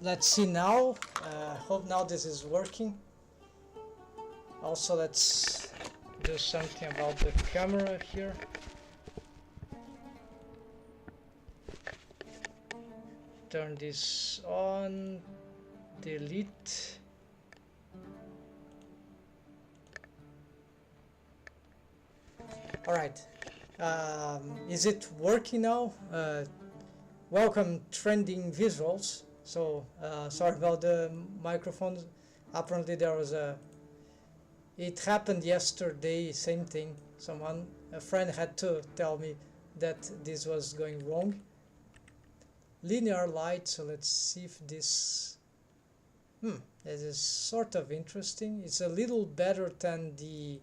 let's see now. Hope now this is working. Also, let's do something about the camera here. Turn this on, delete. All right, is it working now? Welcome, trending visuals. So sorry about the microphones. Apparently there was it happened yesterday, same thing. A friend had to tell me that this was going wrong. Linear light, so let's see if this is sort of interesting. It's a little better than the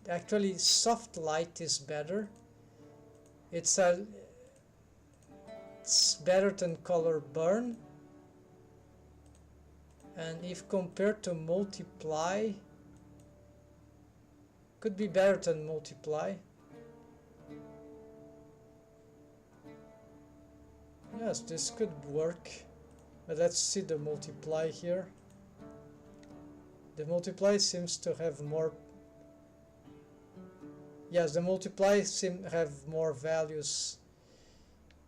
actually soft light is better. It's better than color burn, and if compared to multiply, could be better than multiply. Yes, this could work, but let's see the multiply here. The multiply seems to have more. Yes, the multiply seem to have more values.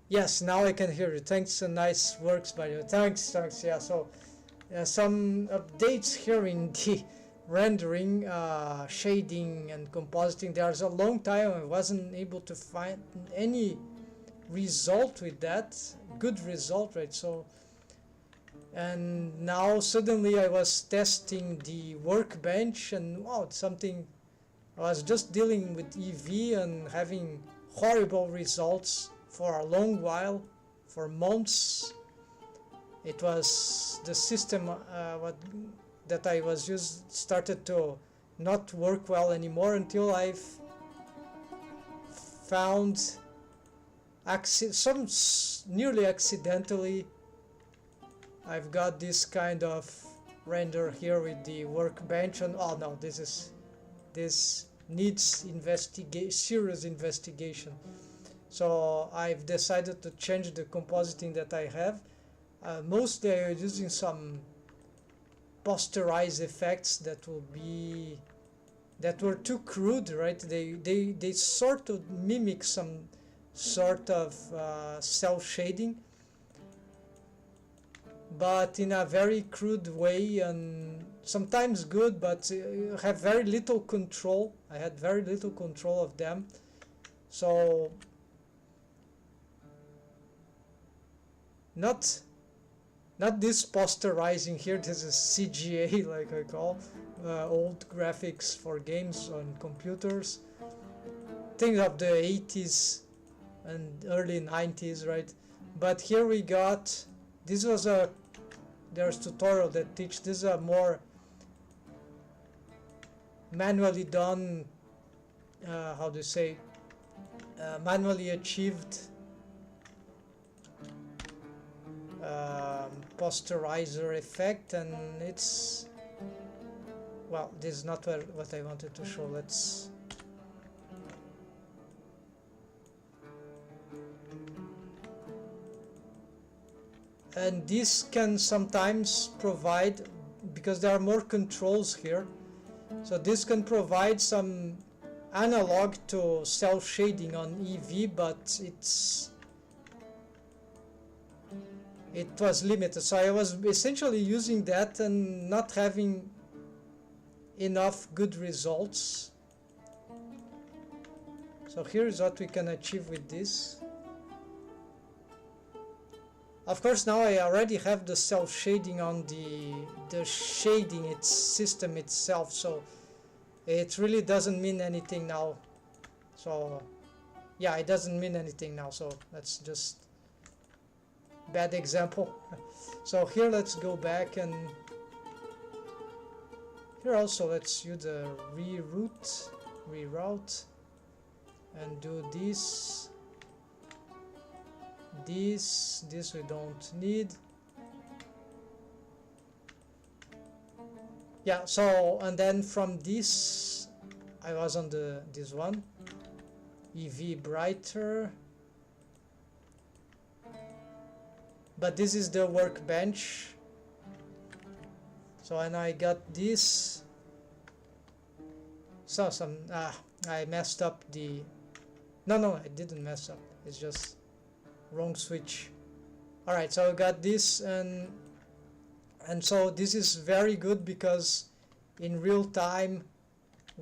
Yes, now I can hear you. Thanks, nice works by you. Thanks. Yeah, so some updates here in the rendering, shading and compositing. There's a long time I wasn't able to find any result with that, good result, right? So, and now suddenly I was testing the workbench, and wow, it's something. I was just dealing with EV and having horrible results for a long while, for months. It was the system that I was using started to not work well anymore until I've found nearly accidentally I've got this kind of render here with the workbench, and oh no, this needs serious investigation. So I've decided to change the compositing that I have. Mostly I'm using some posterized effects that were too crude, right? They sort of mimic some sort of cell shading, but in a very crude way, and sometimes good, but have very little control. I had very little control of them, so not this posterizing here. This is CGA, like I call old graphics for games on computers, things of the 80s and early 90s, right? But here we got, this was there's tutorial that teach, this is a more manually done, how do you say, manually achieved posterizer effect, and it's, well, this is not what I wanted to show. Let's and this can sometimes provide, because there are more controls here, so this can provide some analog to cell shading on EV, but it was limited. So I was essentially using that and not having enough good results. So here's what we can achieve with this. Of course, now I already have the cell shading on the shading system itself, so it really doesn't mean anything now. So yeah, it doesn't mean anything now, so that's just bad example. So here let's go back, and here also let's use the reroute and do this we don't need. Yeah, so, and then from this I was on this one, EV brighter. But this is the workbench. So, and I got this. So I messed up the... No, I didn't mess up. It's just wrong switch. Alright, so I got this, and so this is very good because in real time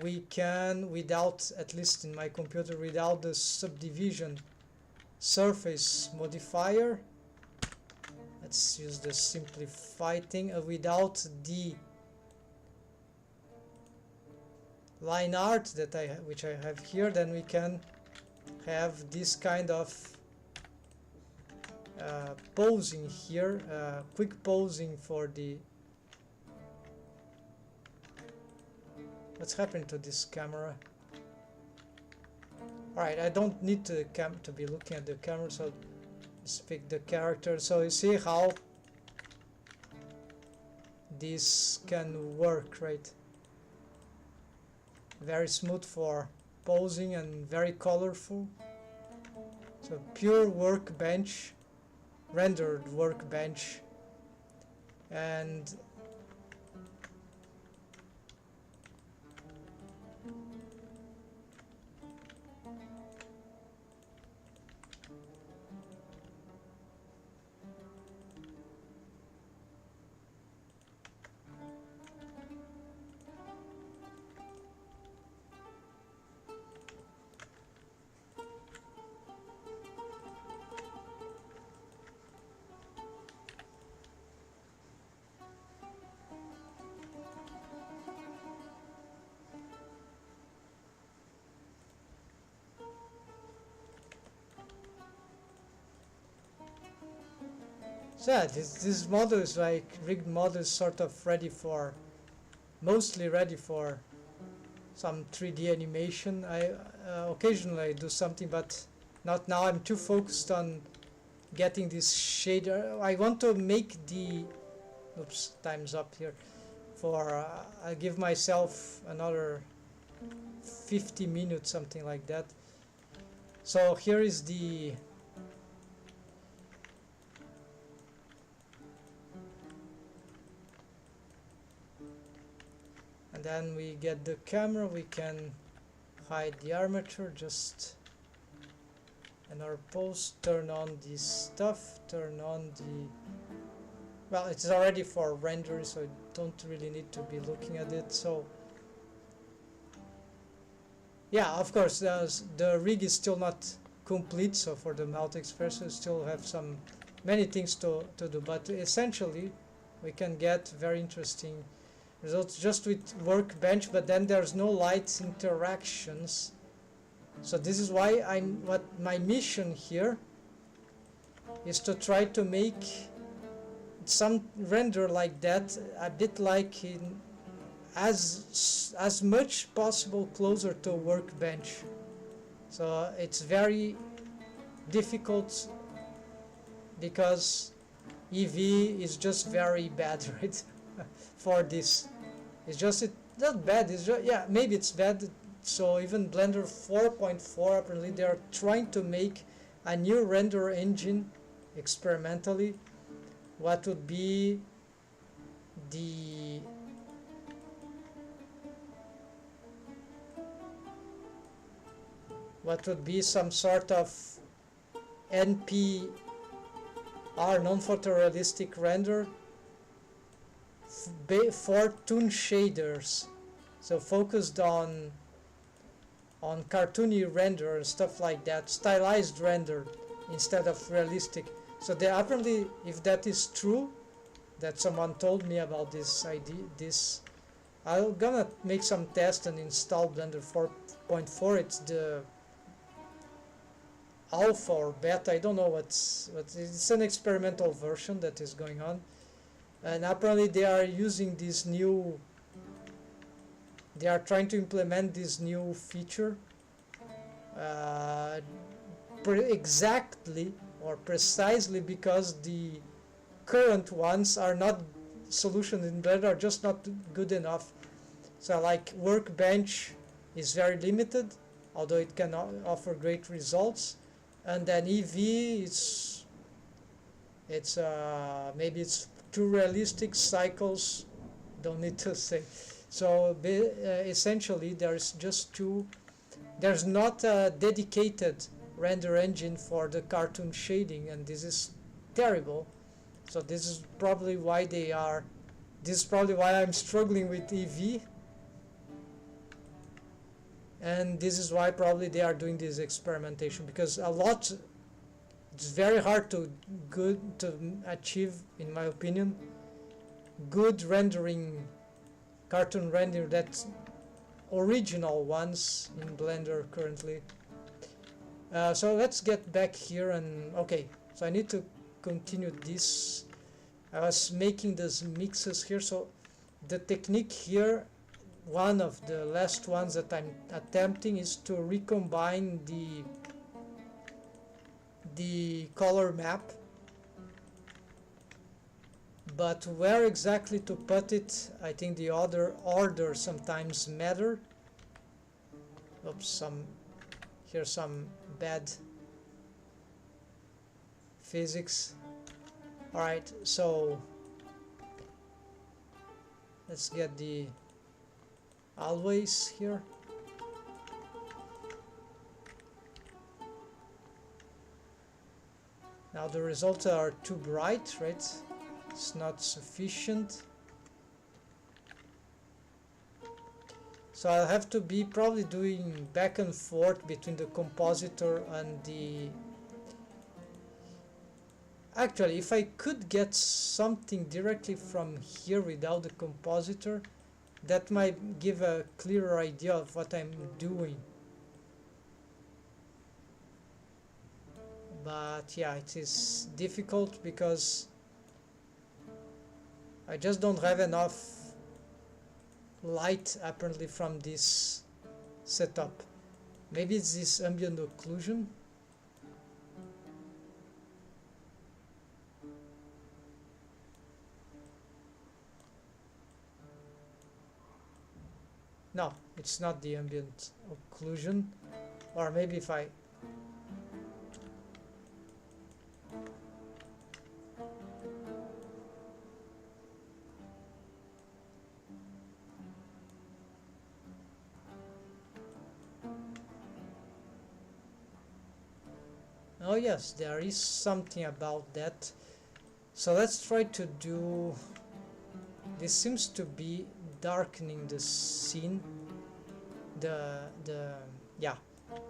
we can, without, at least in my computer, without the subdivision surface modifier, let's use the simplify thing, without the line art that which I have here, then we can have this kind of posing here, quick posing for the... What's happened to this camera? Alright, I don't need to be looking at the camera, so let's pick the character. So you see how this can work, right? Very smooth for posing and very colorful. So pure workbench, rendered workbench, and so yeah, this model is like rigged model is sort of ready for, mostly ready for some 3D animation. I occasionally do something, but not now. I'm too focused on getting this shader. I want to make the, oops, time's up here. For I'll give myself another 50 minutes, something like that. So here is the and then we get the camera. We can hide the armature, just in our post, turn on this stuff, turn on the, well, it's already for render, so I don't really need to be looking at it. So yeah, of course the rig is still not complete, so for the multi-express we still have many things to do, but essentially we can get very interesting results just with workbench. But then there's no light interactions, so this is why what my mission here is to try to make some render like that, a bit like in as much possible closer to workbench. So it's very difficult because EV is just very bad, right? For this, it's not bad. It's just, yeah, maybe it's bad. So even Blender 4.4, apparently they are trying to make a new render engine experimentally. What would be the some sort of NPR, non-photorealistic render for toon shaders, so focused on cartoony render and stuff like that, stylized render instead of realistic. So they apparently, if that is true, that someone told me about this idea, I'm gonna make some tests and install Blender 4.4. It's the alpha or beta, I don't know it's an experimental version that is going on, and apparently they are using this new, they are trying to implement this new feature exactly or precisely because the current ones are not, solutions in Blender are just not good enough. So like workbench is very limited although it can offer great results. And then EV, it's maybe it's too realistic cycles, don't need to say. So essentially there's not a dedicated render engine for the cartoon shading, and this is terrible. So this is probably why I'm struggling with EV, and this is why probably they are doing this experimentation, because it's very hard to achieve, in my opinion, good rendering, cartoon render, that's original ones in Blender currently. So let's get back here, and okay, so I need to continue this. I was making these mixes here, so the technique here, one of the last ones that I'm attempting, is to recombine the color map, but where exactly to put it, I think the other order sometimes matter. Oops, here's some bad physics. Alright, so let's get the always here. Now the results are too bright, right? It's not sufficient. So I'll have to be probably doing back and forth between the compositor and the... Actually, if I could get something directly from here without the compositor, that might give a clearer idea of what I'm doing. But yeah, it is difficult because I just don't have enough light apparently from this setup. Maybe it's this ambient occlusion. No, it's not the ambient occlusion. Or maybe if I... Oh yes, there is something about that. So let's try to do... This seems to be darkening the scene. Yeah,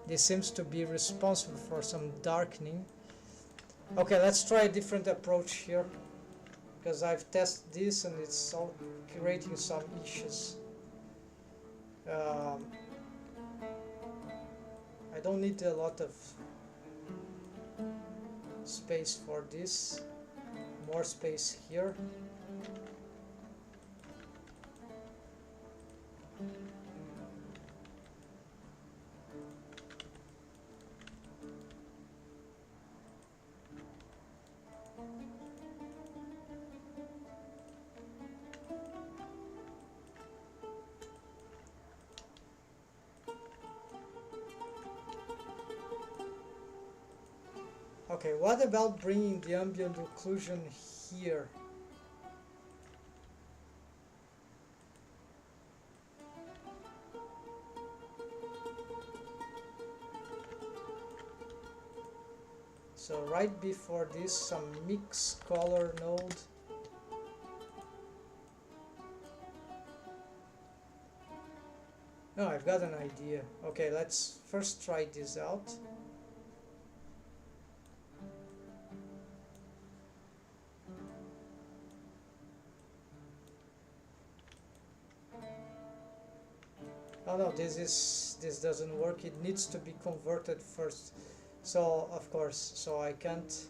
this seems to be responsible for some darkening. Okay, let's try a different approach here, because I've tested this and it's all creating some issues. I don't need a lot of space for this. More space here. Okay, what about bringing the ambient occlusion here? So right before this, some mix color node. No, I've got an idea. Okay, let's first try this out. Oh no, this doesn't work. It needs to be converted first. So of course, so I can't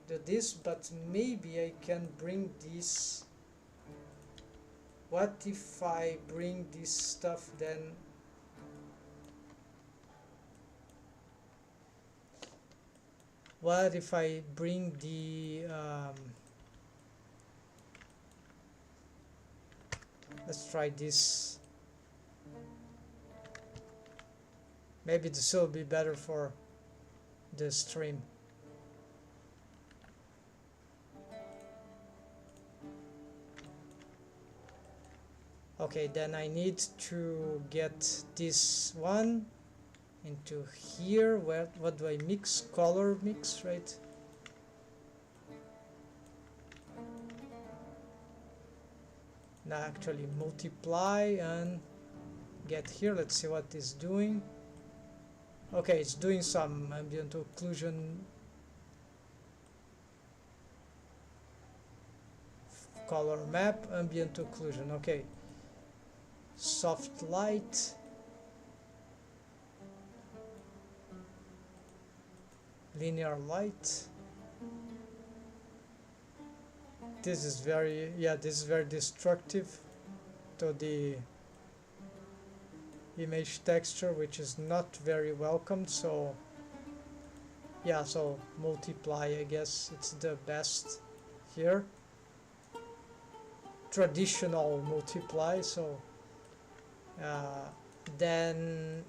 do this, but maybe I can bring this. What if I bring this stuff then? What if I bring the let's try this. Maybe this will be better for the stream. Okay, then I need to get this one into here. Where, what do I mix? Color mix, right? Now actually multiply and get here. Let's see what it's doing. Okay, it's doing some ambient occlusion, color map, ambient occlusion. Okay, soft light, linear light. This is very, yeah, this is very destructive to the image texture, which is not very welcomed. So yeah, so multiply, I guess it's the best here. Traditional multiply. So then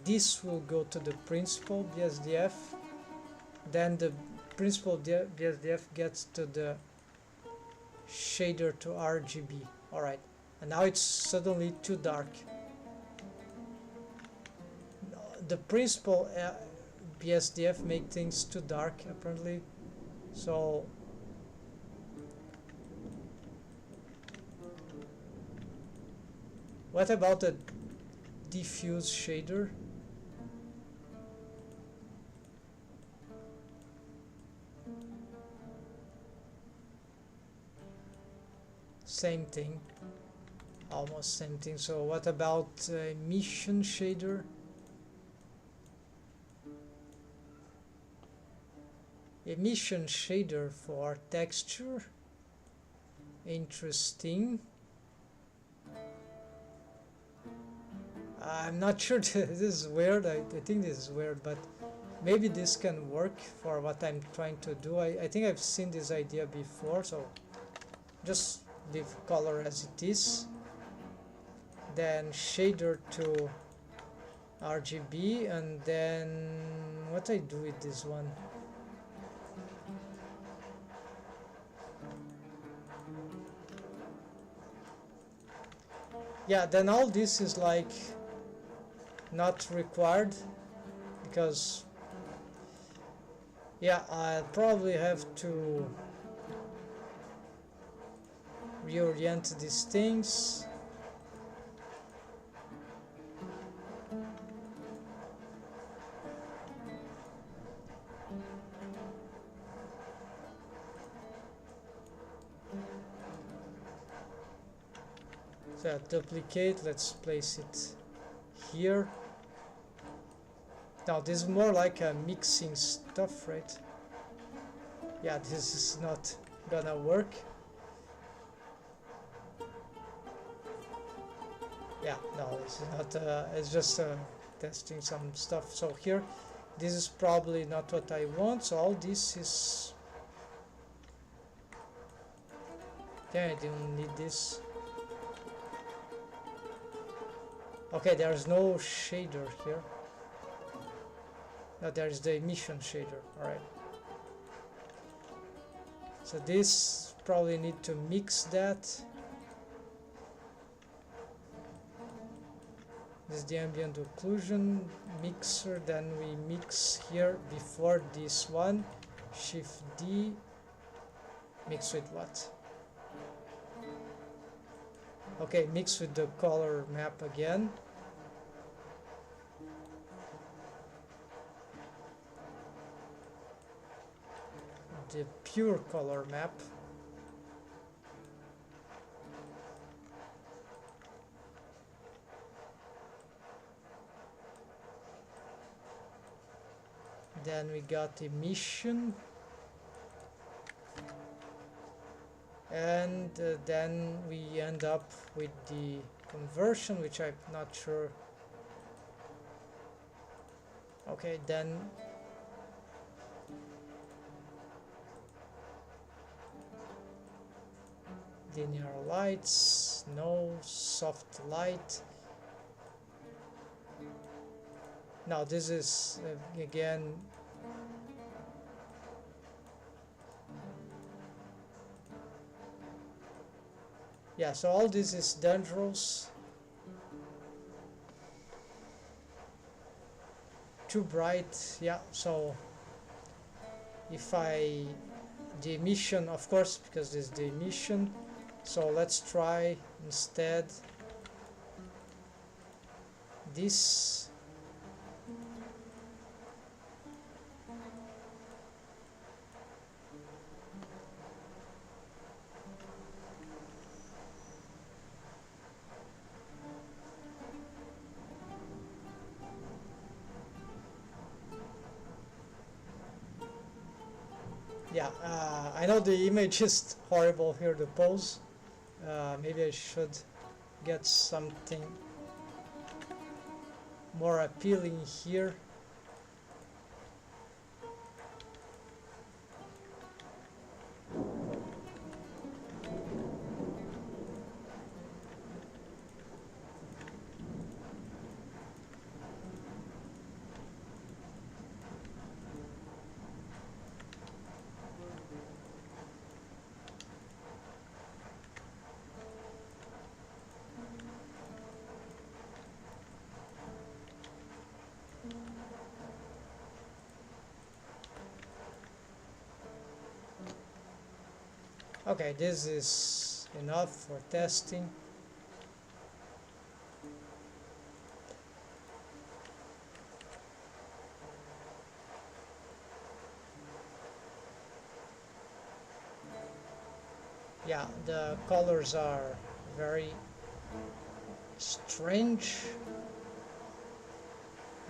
this will go to the principal BSDF, then the principal BSDF gets to the shader to RGB. Alright, and now it's suddenly too dark. The principal BSDF make things too dark apparently, so what about the diffuse shader? Same thing, almost same thing. So what about emission shader? Emission shader for texture, interesting. I'm not sure. This is weird. I think this is weird, but maybe this can work for what I'm trying to do. I think I've seen this idea before, so just leave color as it is, then shader to RGB, and then what I do with this one? Yeah, then all this is like not required, because yeah, I'll probably have to reorient these things. So duplicate, let's place it here. Now this is more like a mixing stuff, right? Yeah, this is not gonna work. Yeah, no, this is not, it's just testing some stuff. So here, this is probably not what I want, so all this is... Yeah, I didn't need this. Okay, there's no shader here. No, there is the emission shader, alright. So this, probably need to mix that. This is the ambient occlusion mixer, then we mix here before this one. Shift D, mix with what? Okay, mix with the color map again. The pure color map. Then we got emission. And then we end up with the conversion, which I'm not sure. Okay, then linear lights, no soft light. Now this is again, yeah, so all this is dangerous, too bright. Yeah, so if I, the emission, of course, because this is the emission, so let's try instead this. Yeah, I know the image is horrible here, the pose. Maybe I should get something more appealing here. Okay, this is enough for testing. Yeah, the colors are very strange.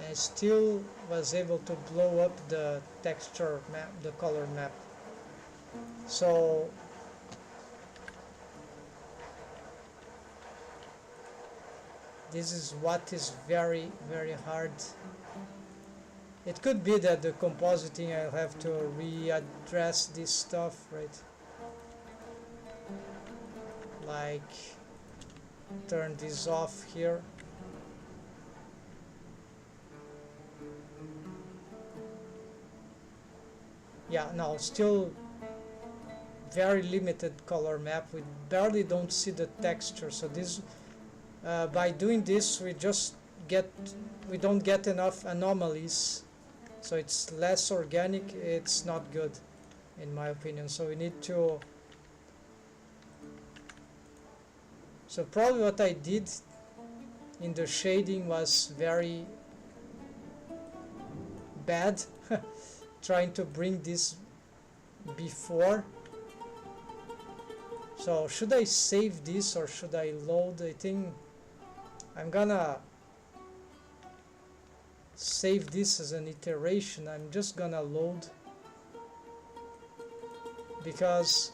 And still was able to blow up the texture map, the color map. So this is what is very, very hard. It could be that the compositing, I'll have to readdress this stuff, right? Like turn this off here. Yeah, no, still very limited color map. We barely don't see the texture. So this, by doing this, we don't get enough anomalies. So it's less organic. It's not good, in my opinion. So we need to. So probably what I did in the shading was very bad. Trying to bring this before. So should I save this or should I load? I think I'm gonna save this as an iteration. I'm just gonna load because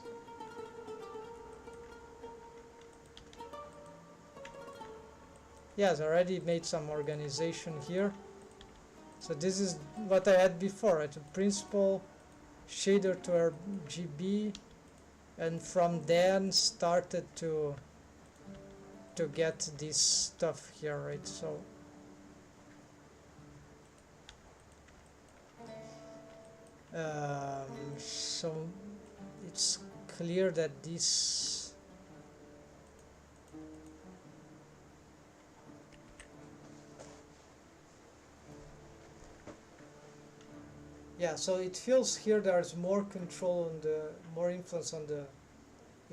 yes, I already made some organization here. So this is what I had before, right? A principal shader to RGB, and from then started to get this stuff here, right? So so it's clear that this. Yeah, so it feels here there's more control on the, more influence on the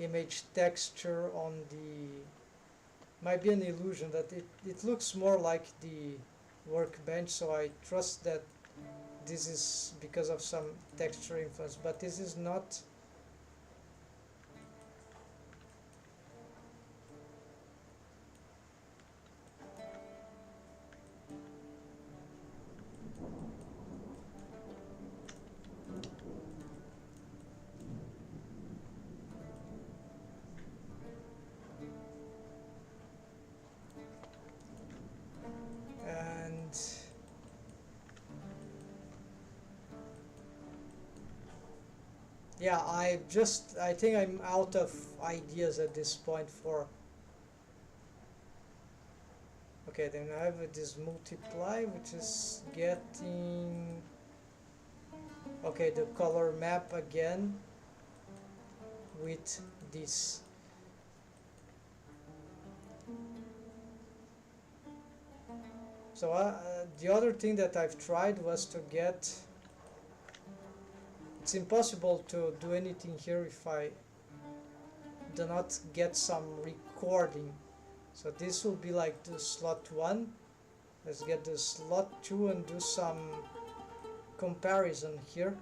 image texture, on the, might be an illusion that it looks more like the workbench, so I trust that this is because of some texture influence, but this is not. Yeah, I think I'm out of ideas at this point for. Okay, then I have this multiply, which is getting, okay, the color map again with this. So the other thing that I've tried was to get, it's impossible to do anything here if I do not get some recording. So this will be like the slot 1. Let's get the slot 2 and do some comparison here.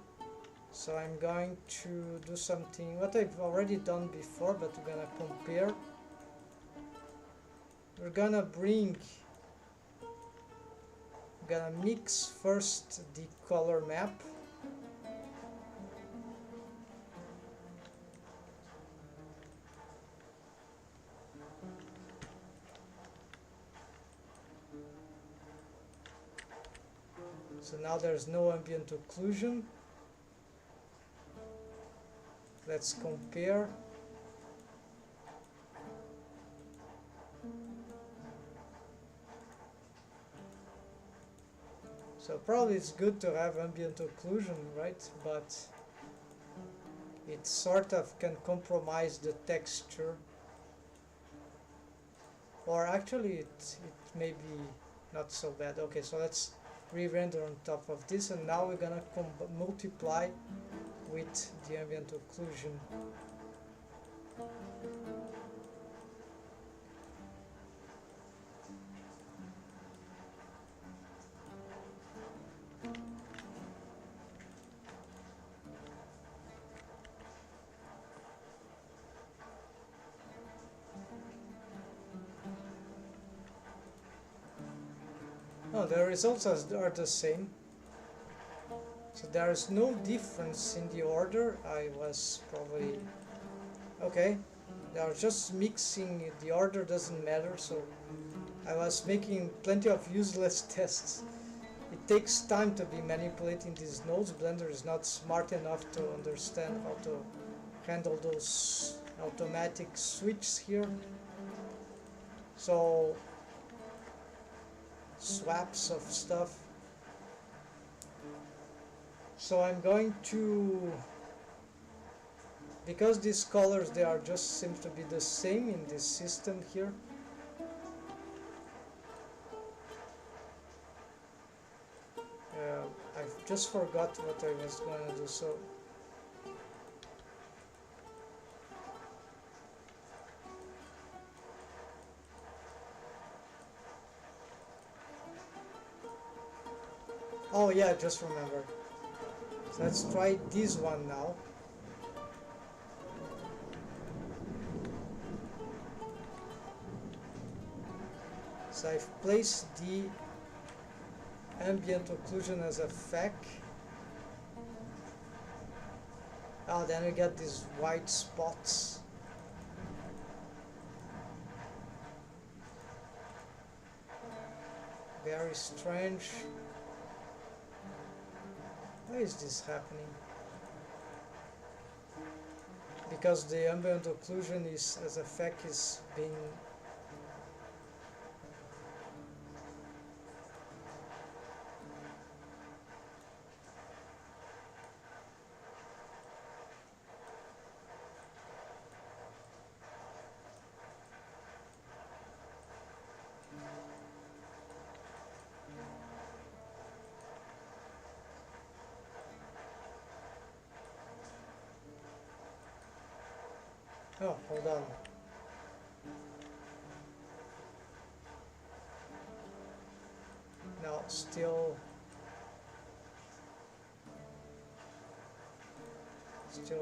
So I'm going to do something what I've already done before, but we're gonna compare. We're gonna mix first the color map. So now there's no ambient occlusion. Let's compare. So probably it's good to have ambient occlusion, right? But it sort of can compromise the texture. Or actually it may be not so bad. Okay, so let's re-render on top of this, and now we're gonna multiply with the ambient occlusion. No, the results are the same. So there is no difference in the order. I was probably okay. They are just mixing. The order doesn't matter. So I was making plenty of useless tests. It takes time to be manipulating these nodes. Blender is not smart enough to understand how to handle those automatic switches here. So swaps of stuff. So I'm going to, because these colors, they are just seem to be the same in this system here. I just forgot what I was going to do. So oh yeah, I just remembered. So let's try this one now. So I've placed the ambient occlusion as a FEC. Oh, then we get these white spots. Very strange. Why is this happening? Because the ambient occlusion is, as a FEC, is being oh, hold on. No, still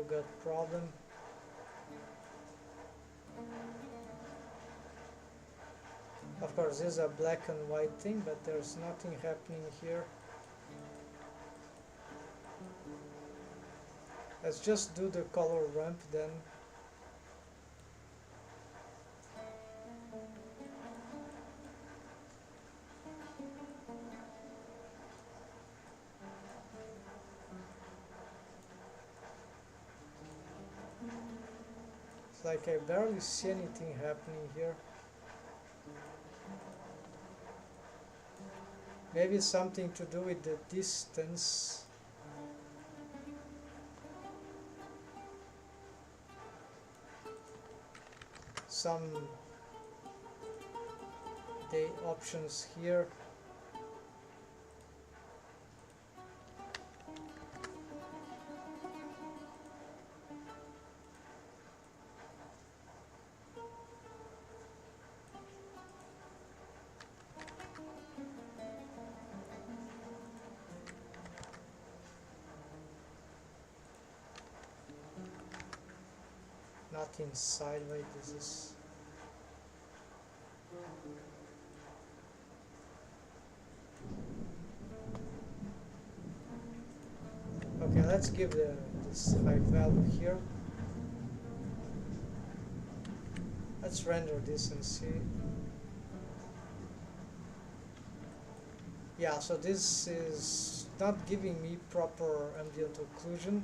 got problem. Of course, this is a black and white thing, but there's nothing happening here. Let's just do the color ramp then. It's like I barely see anything happening here. Maybe something to do with the distance. Some day options here. Not inside, wait, this is... Okay, let's give this high value here. Let's render this and see. Yeah, so this is not giving me proper ambient occlusion.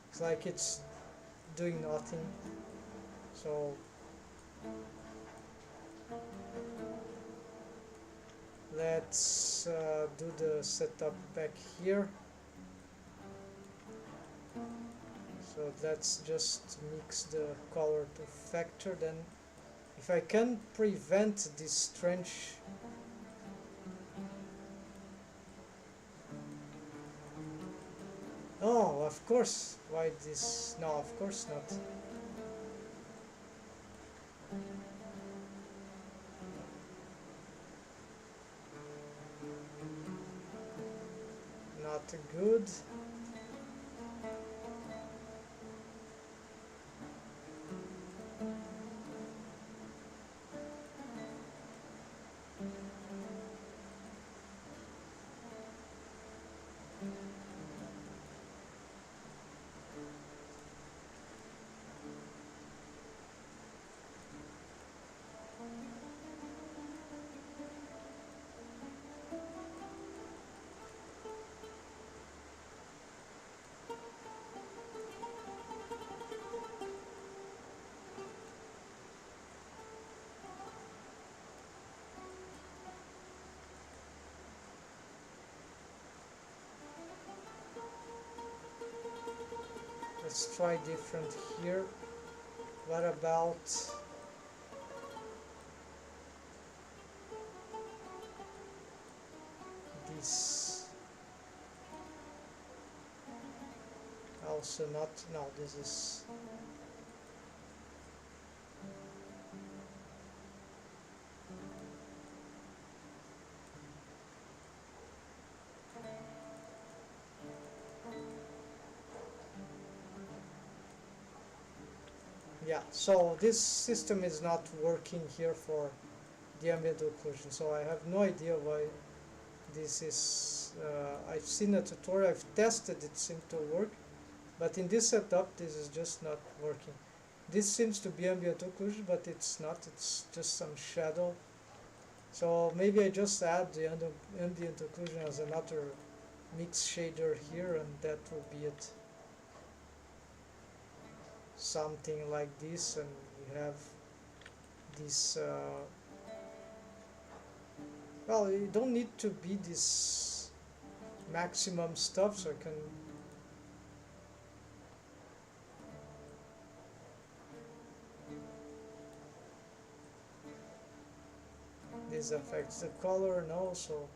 It's like it's doing nothing. So let's do the setup back here. So let's just mix the color to factor. Then if I can prevent this strange oh, of course, why this? No, of course not. Not good. Let's try different here. What about this? Also not, no, this is yeah, so this system is not working here for the ambient occlusion, so I have no idea why this is. I've seen a tutorial, I've tested, it seemed to work, but in this setup this is just not working. This seems to be ambient occlusion, but it's not, it's just some shadow. So maybe I just add the ambient occlusion as another mix shader here, and that will be it. Something like this, and we have this well, it don't need to be this maximum stuff, so I can this affects the color, no, so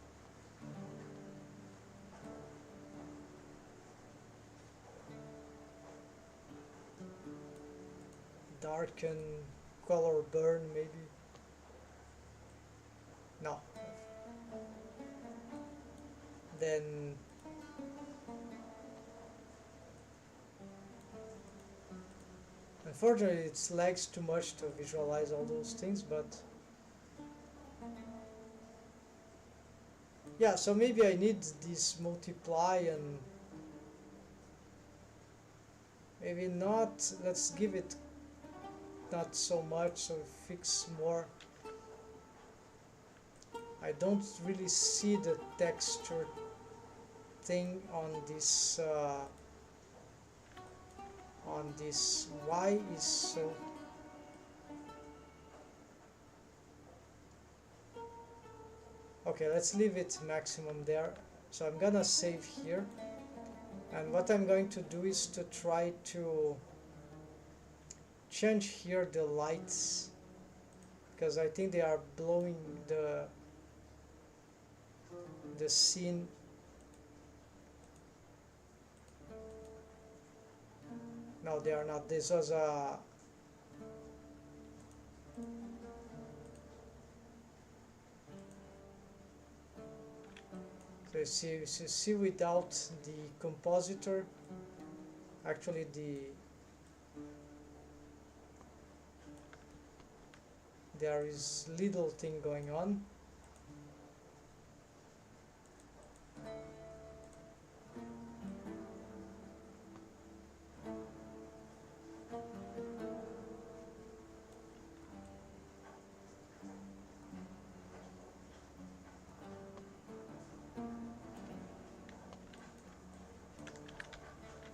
darken, color burn, maybe. No. Then unfortunately it lags too much to visualize all those things, but yeah, so maybe I need this multiply, and maybe not, let's give it not so much, so fix more. I don't really see the texture thing on this on this y is so okay, let's leave it maximum there. So I'm gonna save here, and what I'm going to do is to try to change here the lights, because I think they are blowing the scene. No, they are not. This was a so you see without the compositor, actually there is little thing going on.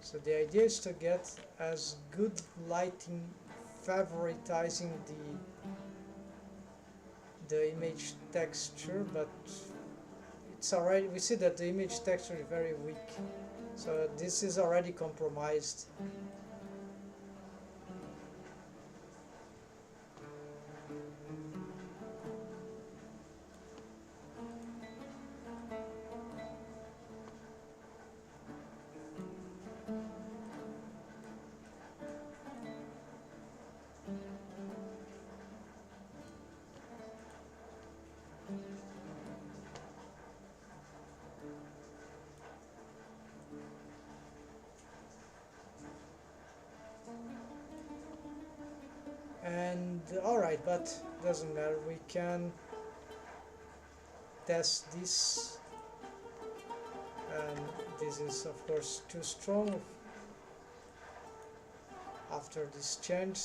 So the idea is to get as good lighting, favoritizing the image texture, but it's already, we see that the image texture is very weak, so this is already compromised. And alright, but doesn't matter, we can test this, and this is of course too strong after this change.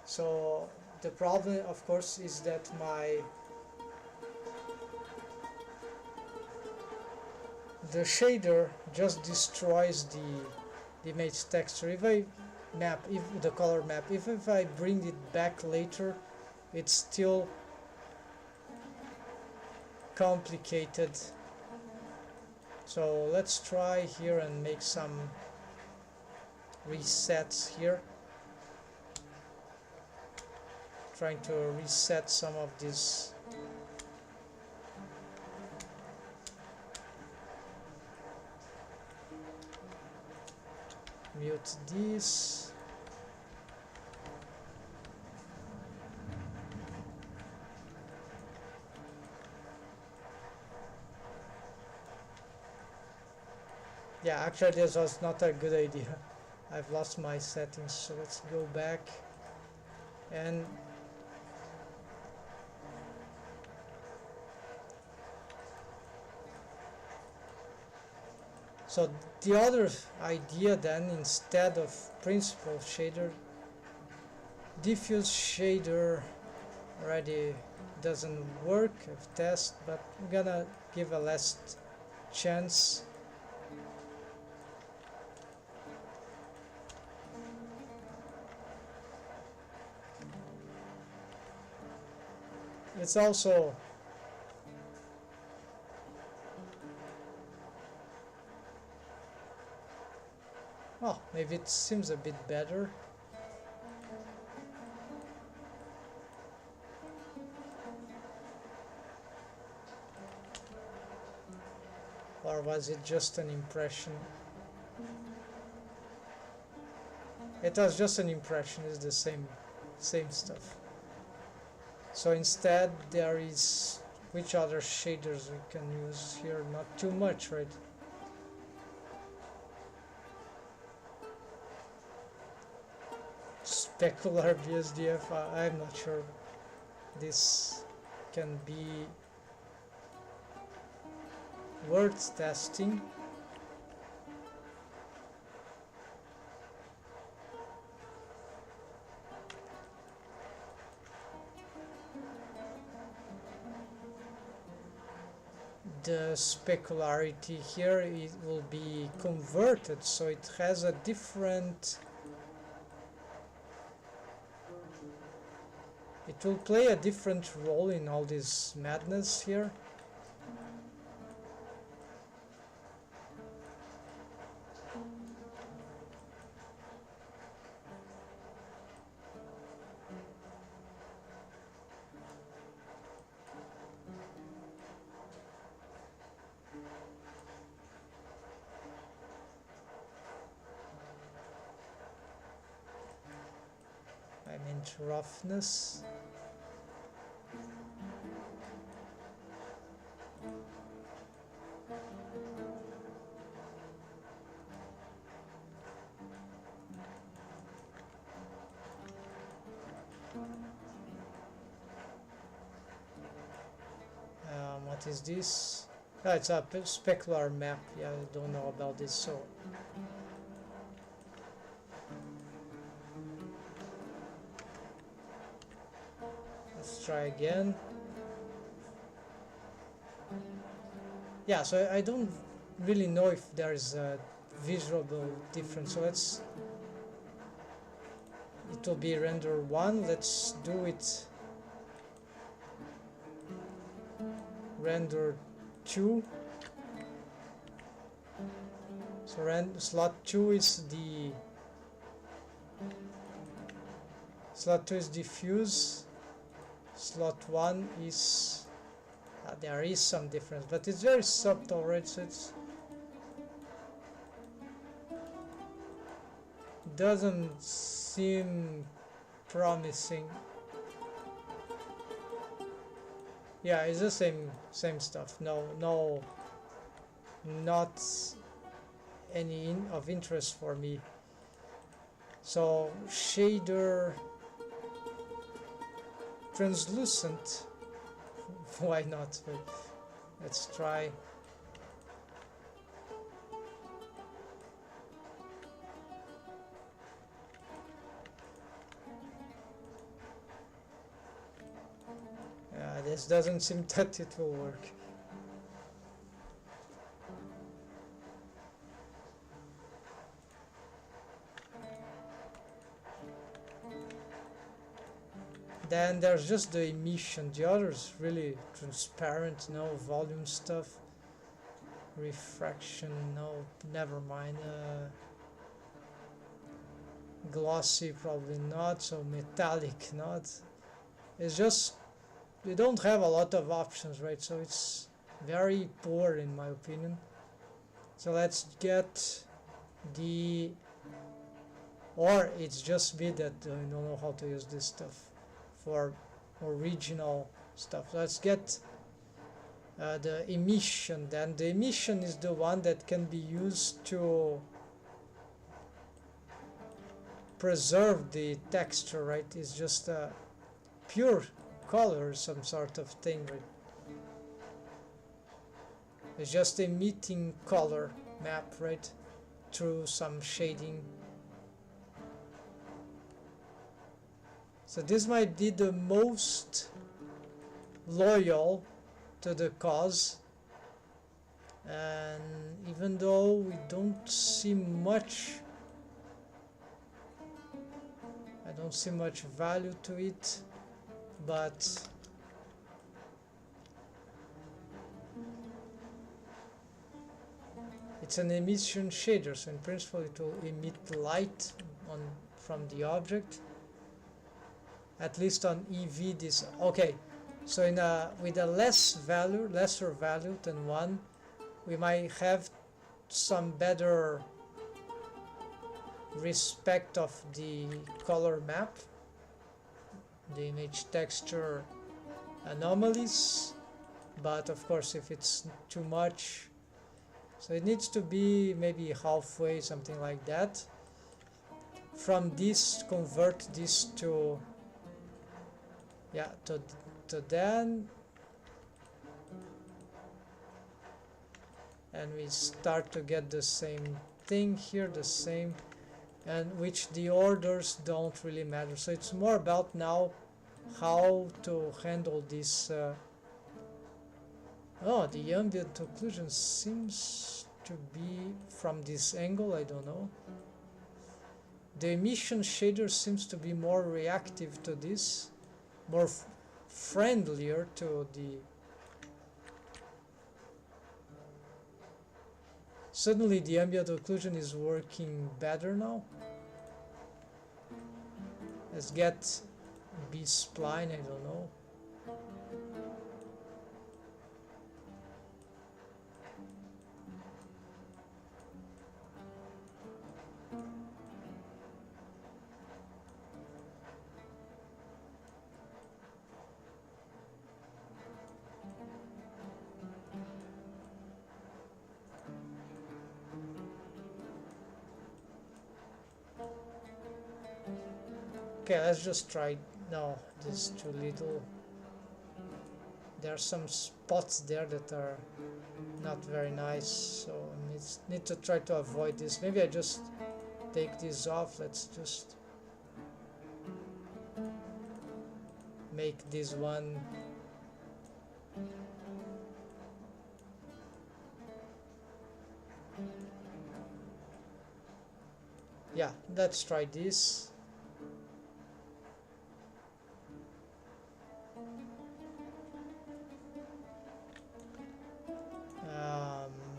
So the problem of course is that the shader just destroys the image texture. If I map, if the color map, if I bring it back later, it's still complicated. So let's try here and make some resets here, trying to reset some of these. Mute this. Yeah, actually this was not a good idea. I've lost my settings, so let's go back and so the other idea then, instead of principal shader, diffuse shader already doesn't work. I've tested, but I'm gonna give a last chance. It's also oh, maybe it seems a bit better. Or was it just an impression? It was just an impression, it's the same stuff. So instead there is, which other shaders we can use here? Not too much, right? Specular BSDF, I'm not sure this can be worth testing. the specularity here, it will be converted, so it has a different, it will play a different role in all this madness here. Roughness. What is this? Oh, it's a specular map. Yeah, I don't know about this, so try again. Yeah, so I don't really know if there is a visual difference, so let's, it will be render 1, let's do it render 2. So slot 2 is the diffuse. Slot 1 is there is some difference, but it's very subtle, right? So it doesn't seem promising. Yeah, it's the same stuff. No, not any of interest for me. So shader translucent, why not? Let's try. This doesn't seem that it will work. Then there's just the emission. The other is really transparent, no volume stuff. Refraction, no, never mind. Glossy, probably not. So metallic, not. It's just, we don't have a lot of options, right? So it's very poor in my opinion. So let's get the, or it's just me that I don't know how to use this stuff for original stuff. Let's get the emission. Then the emission is the one that can be used to preserve the texture, right? It's just a pure color, some sort of thing, right? It's just emitting color map, right, through some shading. So this might be the most loyal to the cause, and even though we don't see much, I don't see much value to it, but it's an emission shader, so in principle it will emit light from the object. At least on EV this, okay, so in with a lesser value than 1, we might have some better respect of the color map, the image texture anomalies, but of course if it's too much, so it needs to be maybe halfway, something like that. From this, convert this to, yeah, to then, and we start to get the same thing here, the same, and which the orders don't really matter. So it's more about now how to handle this Oh, the ambient occlusion seems to be from this angle, I don't know. The emission shader seems to be more reactive to this, more friendlier to the... Suddenly the ambient occlusion is working better now. Let's get B-spline, I don't know. Okay, let's just try. No, this is too little. There are some spots there that are not very nice, so I need to try to avoid this. Maybe I just take this off. Let's just make this one yeah, let's try this.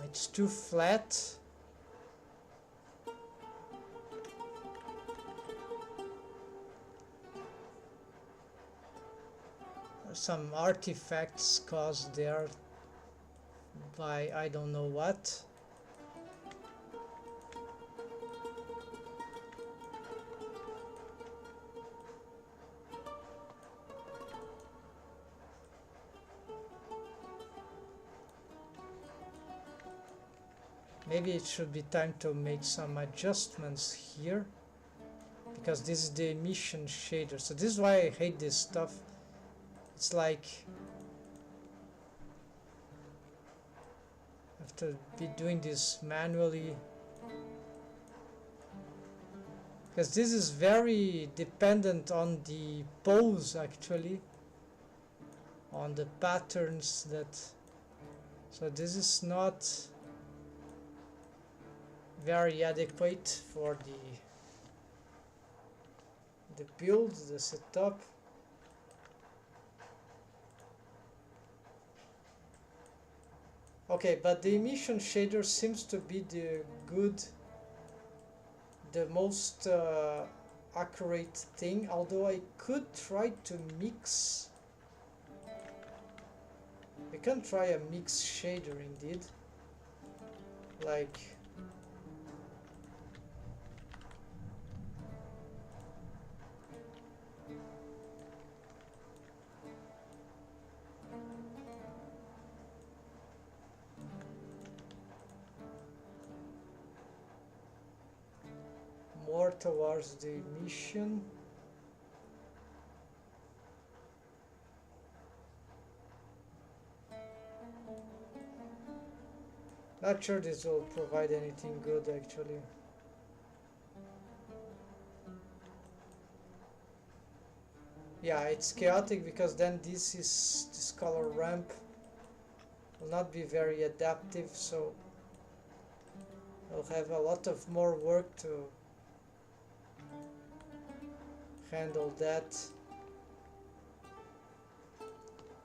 It's too flat. Some artifacts caused there by I don't know what. Maybe it should be time to make some adjustments here, because this is the emission shader. So this is why I hate this stuff. It's like I have to be doing this manually, because this is very dependent on the pose, actually, on the patterns that... So this is not very adequate for the build, the setup. Okay, but the emission shader seems to be the most accurate thing, although I could try to mix. I can try a mix shader indeed, like more towards the emission. Not sure this will provide anything good, actually. Yeah, it's chaotic because then this color ramp will not be very adaptive, so I'll have a lot of more work to handle that.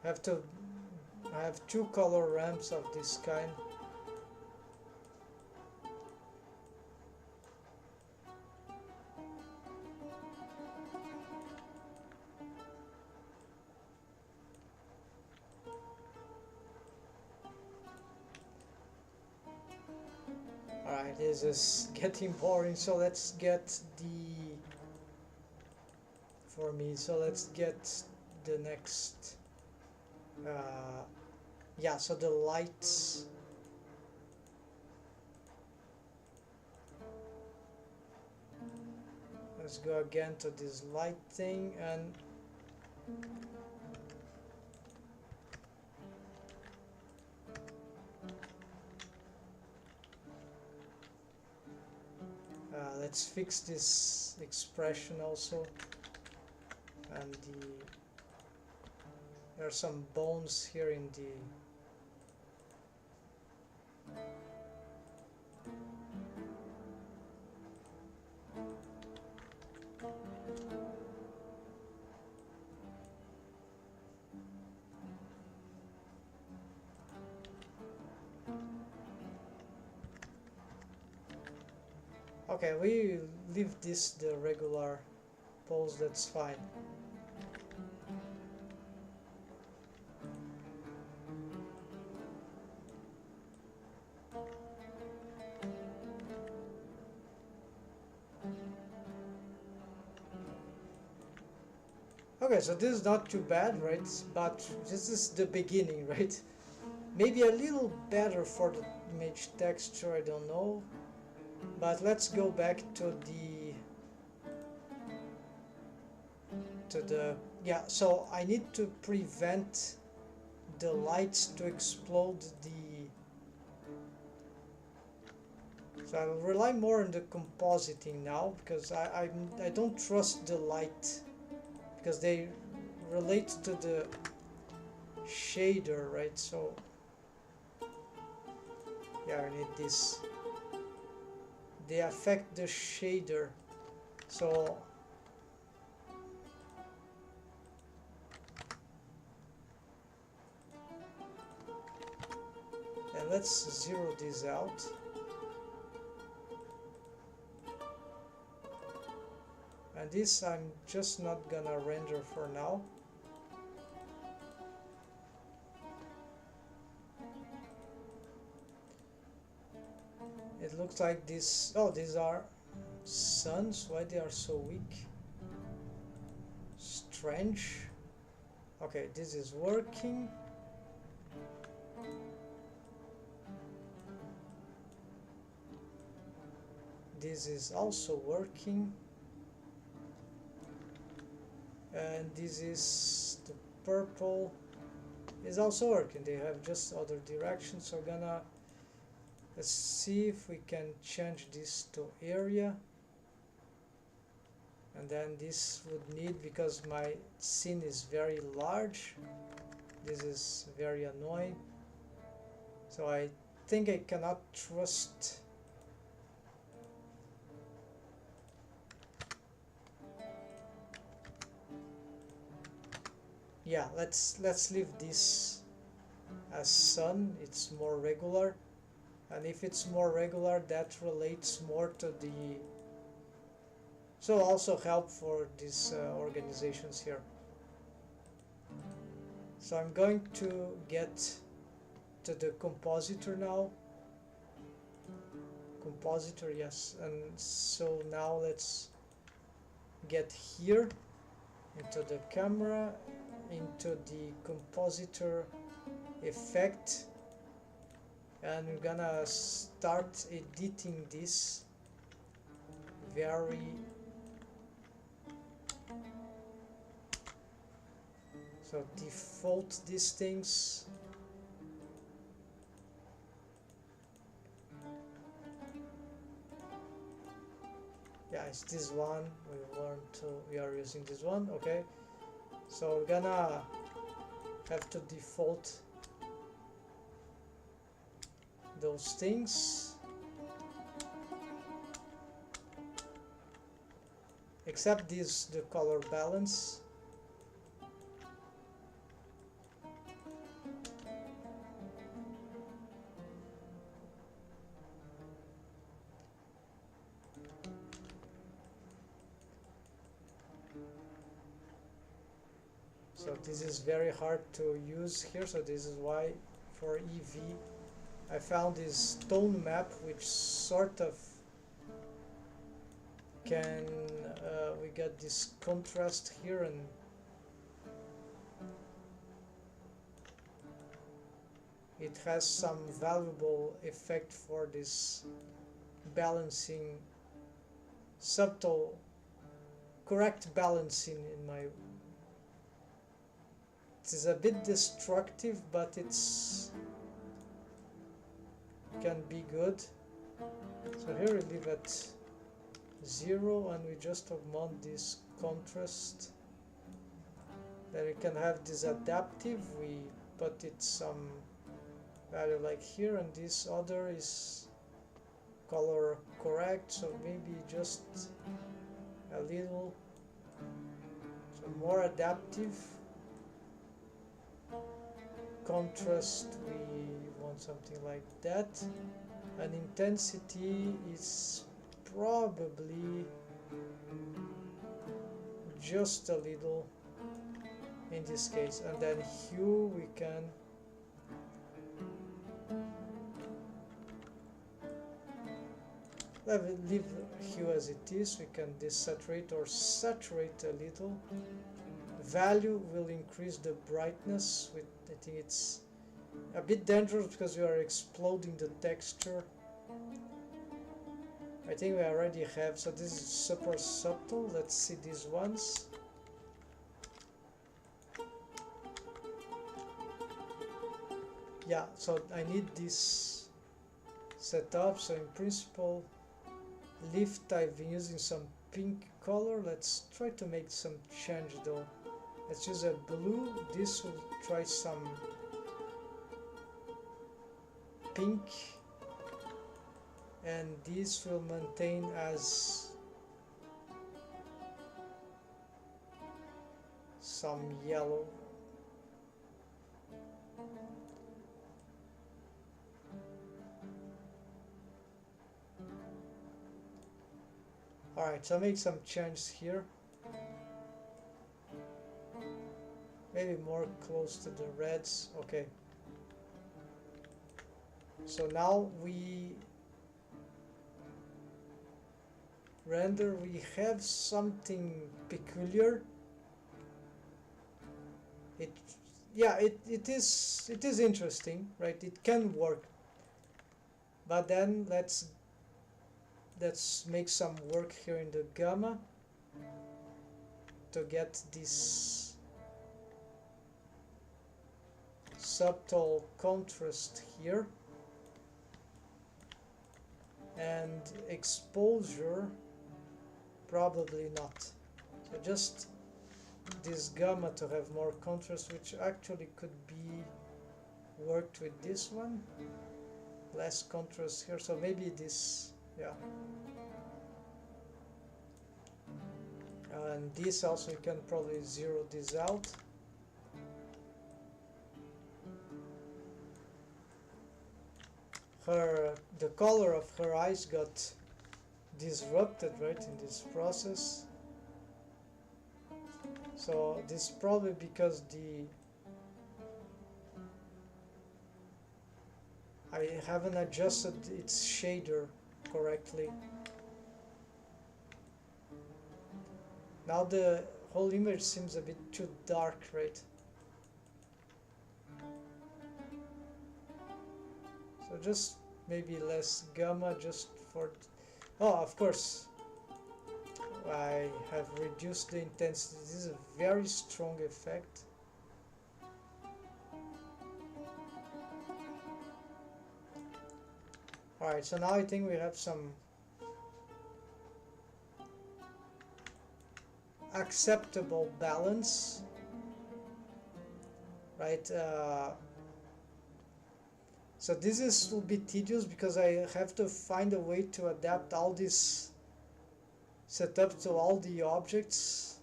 I have two color ramps of this kind. Alright, this is getting boring, so let's get let's get the next yeah, so the lights. Let's go again to this light thing, and let's fix this expression also, and there are some bones here in the Okay, we leave this the regular pose, that's fine. Okay, so this is not too bad, right? But this is the beginning, right? Maybe a little better for the image texture, I don't know. But let's go back to the yeah, so I need to prevent the lights to explode the, so I will rely more on the compositing now, because I don't trust the light, because they relate to the shader, right? So yeah, I need this. They affect the shader, so and let's zero this out. And this I'm just not gonna render for now. It looks like this, oh, these are suns, why they are so weak? Strange. Okay, this is working. This is also working. And this is the purple is also working. They have just other directions, so gonna let's see if we can change this to area. And then this would need, because my scene is very large, this is very annoying, so I think I cannot trust. Yeah, let's leave this as sun. It's more regular, and if it's more regular, that relates more to the, so also help for these organizations here. So I'm going to get to the compositor now. Compositor, yes. And so now let's get here into the camera, into the compositor effect, and we're gonna start editing this very so default these things. Yeah, it's this one. We are using this one. Okay, so we're gonna have to default those things, except this, the color balance. So this is very hard to use here, so this is why for EV I found this tone map, which sort of can we got this contrast here, and it has some valuable effect for this balancing, subtle correct balancing in my. It is a bit destructive, but it's can be good. So here we leave at 0, and we just augment this contrast. Then we can have this adaptive. We put it some value like here, and this other is color correct. So maybe just a little, so more adaptive. Contrast, we want something like that, and intensity is probably just a little in this case, and then hue we can leave hue as it is. We can desaturate or saturate a little. Value will increase the brightness with, I think it's a bit dangerous because we are exploding the texture. I think we already have, so this is super subtle. Let's see these ones. Yeah, so I need this set up. So in principle, lift, I've been using some pink color. Let's try to make some change though. Let's use a blue. This will try some pink, and this will maintain as some yellow. Alright, so make some changes here. Maybe more close to the reds. Okay. So now we render, we have something peculiar. It is interesting, right? It can work. But then let's make some work here in the gamma to get this subtle contrast here, and exposure probably not. So just this gamma to have more contrast, which actually could be worked with this one. Less contrast here, so maybe this, yeah. And this also, you can probably zero this out. The color of her eyes got disrupted, right, in this process. So this is probably because I haven't adjusted its shader correctly. Now the whole image seems a bit too dark, right? So just maybe less gamma just for... Oh, of course, I have reduced the intensity. This is a very strong effect. Alright, so now I think we have some acceptable balance, right? So this will be tedious because I have to find a way to adapt all this setup to all the objects,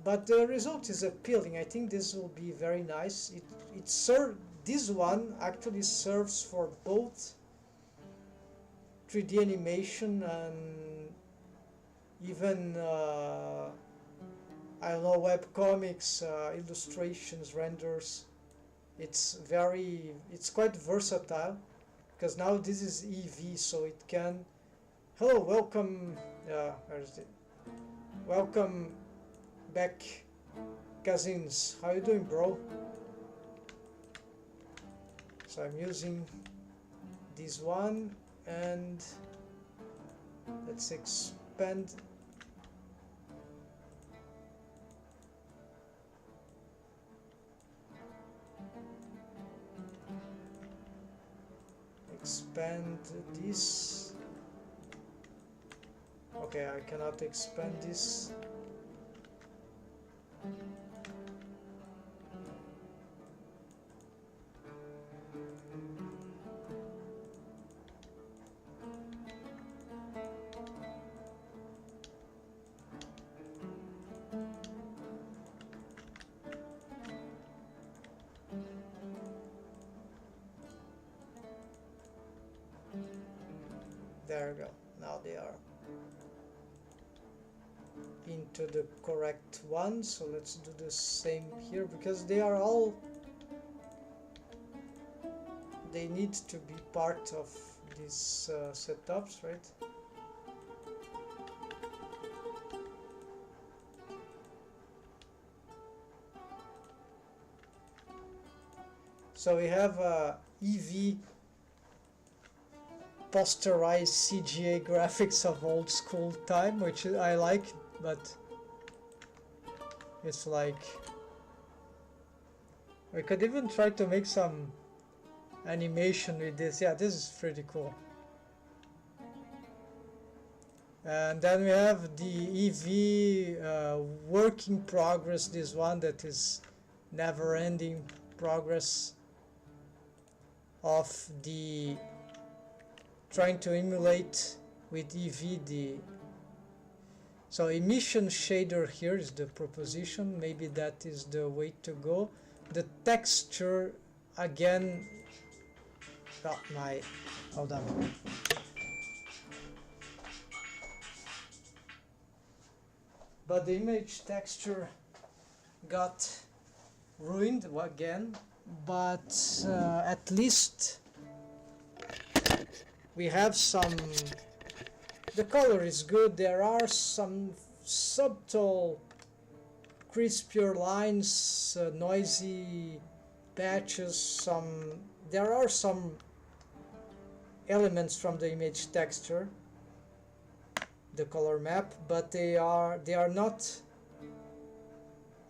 but the result is appealing. I think this will be very nice. This one actually serves for both 3D animation and even I don't know, webcomics, illustrations, renders. It's quite versatile because now this is EV, so it can. Hello, welcome. Where's it? Welcome back, cousins. How you doing, bro? So I'm using this one, and let's expand. Expand this. Okay, I cannot expand this. There we go. Now they are into the correct one. So let's do the same here, because they are all, they need to be part of these setups, right? So we have EV posterized CGA graphics of old school time, which I like, but it's like, we could even try to make some animation with this. Yeah, this is pretty cool. And then we have the EV work in progress, this one that is never-ending progress of the trying to emulate with EV the, so emission shader here is the proposition, maybe that is the way to go. The texture again, got my, hold on. But the image texture got ruined again, but at least we have some, the color is good, there are some subtle crispier lines, noisy patches, there are some elements from the image texture, the color map, but they are not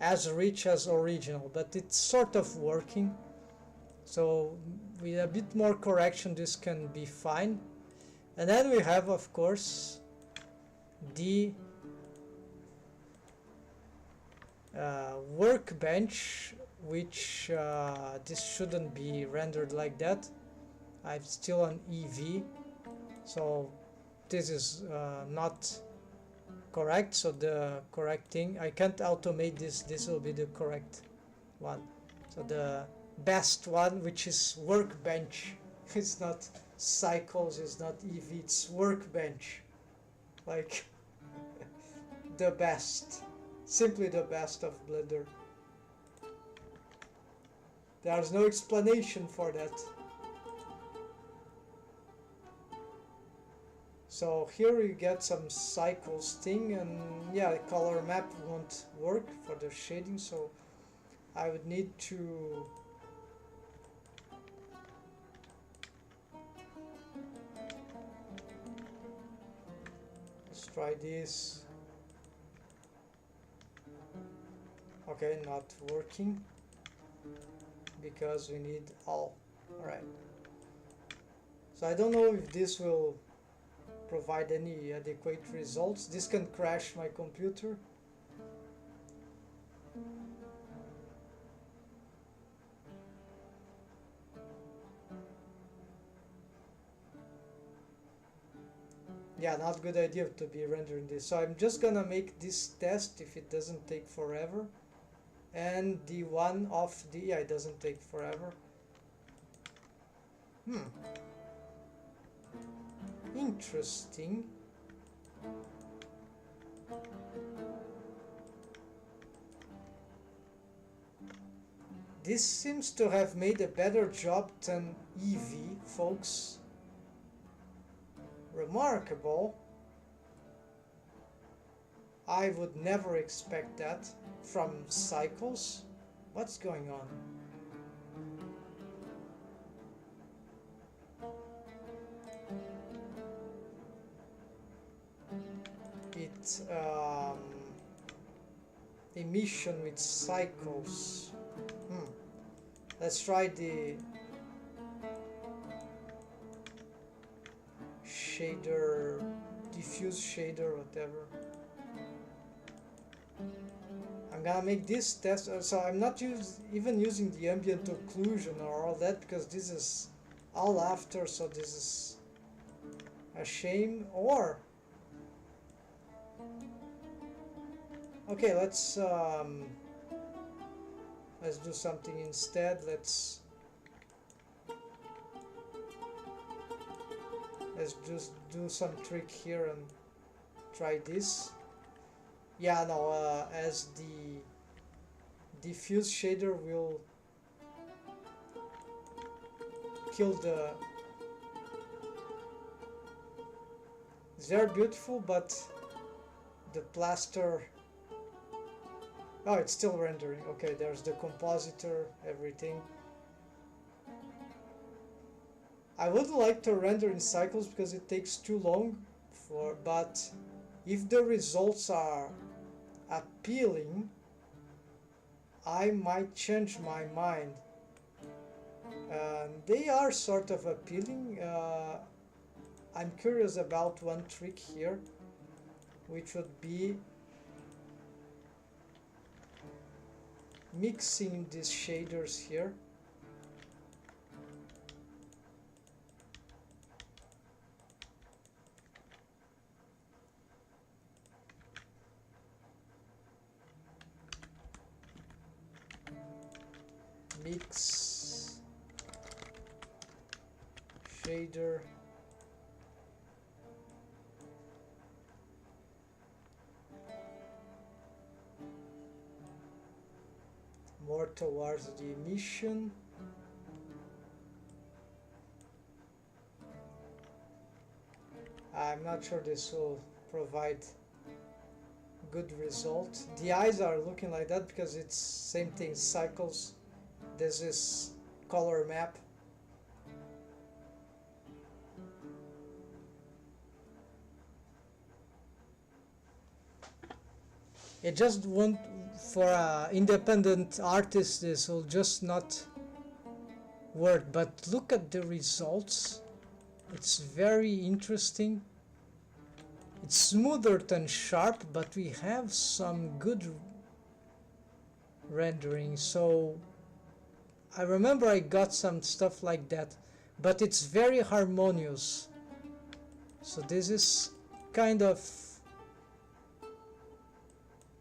as rich as original, but it's sort of working. So with a bit more correction this can be fine. And then we have, of course, the workbench, which this shouldn't be rendered like that. I'm still on EV, so this is not correct. So the correct thing, I can't automate this, this will be the correct one. So the best one, which is workbench, it's not cycles, it's not EV, it's workbench, like the best, simply the best of Blender. There's no explanation for that. So here you get some cycles thing, and yeah, the color map won't work for the shading, so I would need to let's try this. Okay, not working because we need all. Alright, so I don't know if this will provide any adequate results. This can crash my computer. Yeah, not good idea to be rendering this. So I'm just gonna make this test if it doesn't take forever. And the one of the, yeah, it doesn't take forever. Interesting. This seems to have made a better job than EV, folks. Remarkable. I would never expect that from cycles. What's going on? It emission with cycles. Let's try the shader, diffuse shader, whatever. I'm gonna make this test, so I'm not even using the ambient occlusion or all that, because this is all after, so this is a shame. Or okay, let's do something instead. Let's Let's just do some trick here and try this. Yeah, no, as the diffuse shader will kill the... They're beautiful, but the plaster... Oh, it's still rendering. Okay, there's the compositor, everything. I would like to render in cycles because it takes too long for, but if the results are appealing, I might change my mind. They are sort of appealing. I'm curious about one trick here, which would be mixing these shaders here. Mix shader more towards the emission. I'm not sure this will provide good result. The eyes are looking like that because it's same thing, cycles. This is color map. It just won't, for an independent artist, this will just not work. But look at the results. It's very interesting. It's smoother than sharp, but we have some good rendering. So I remember I got some stuff like that, but it's very harmonious. So this is kind of,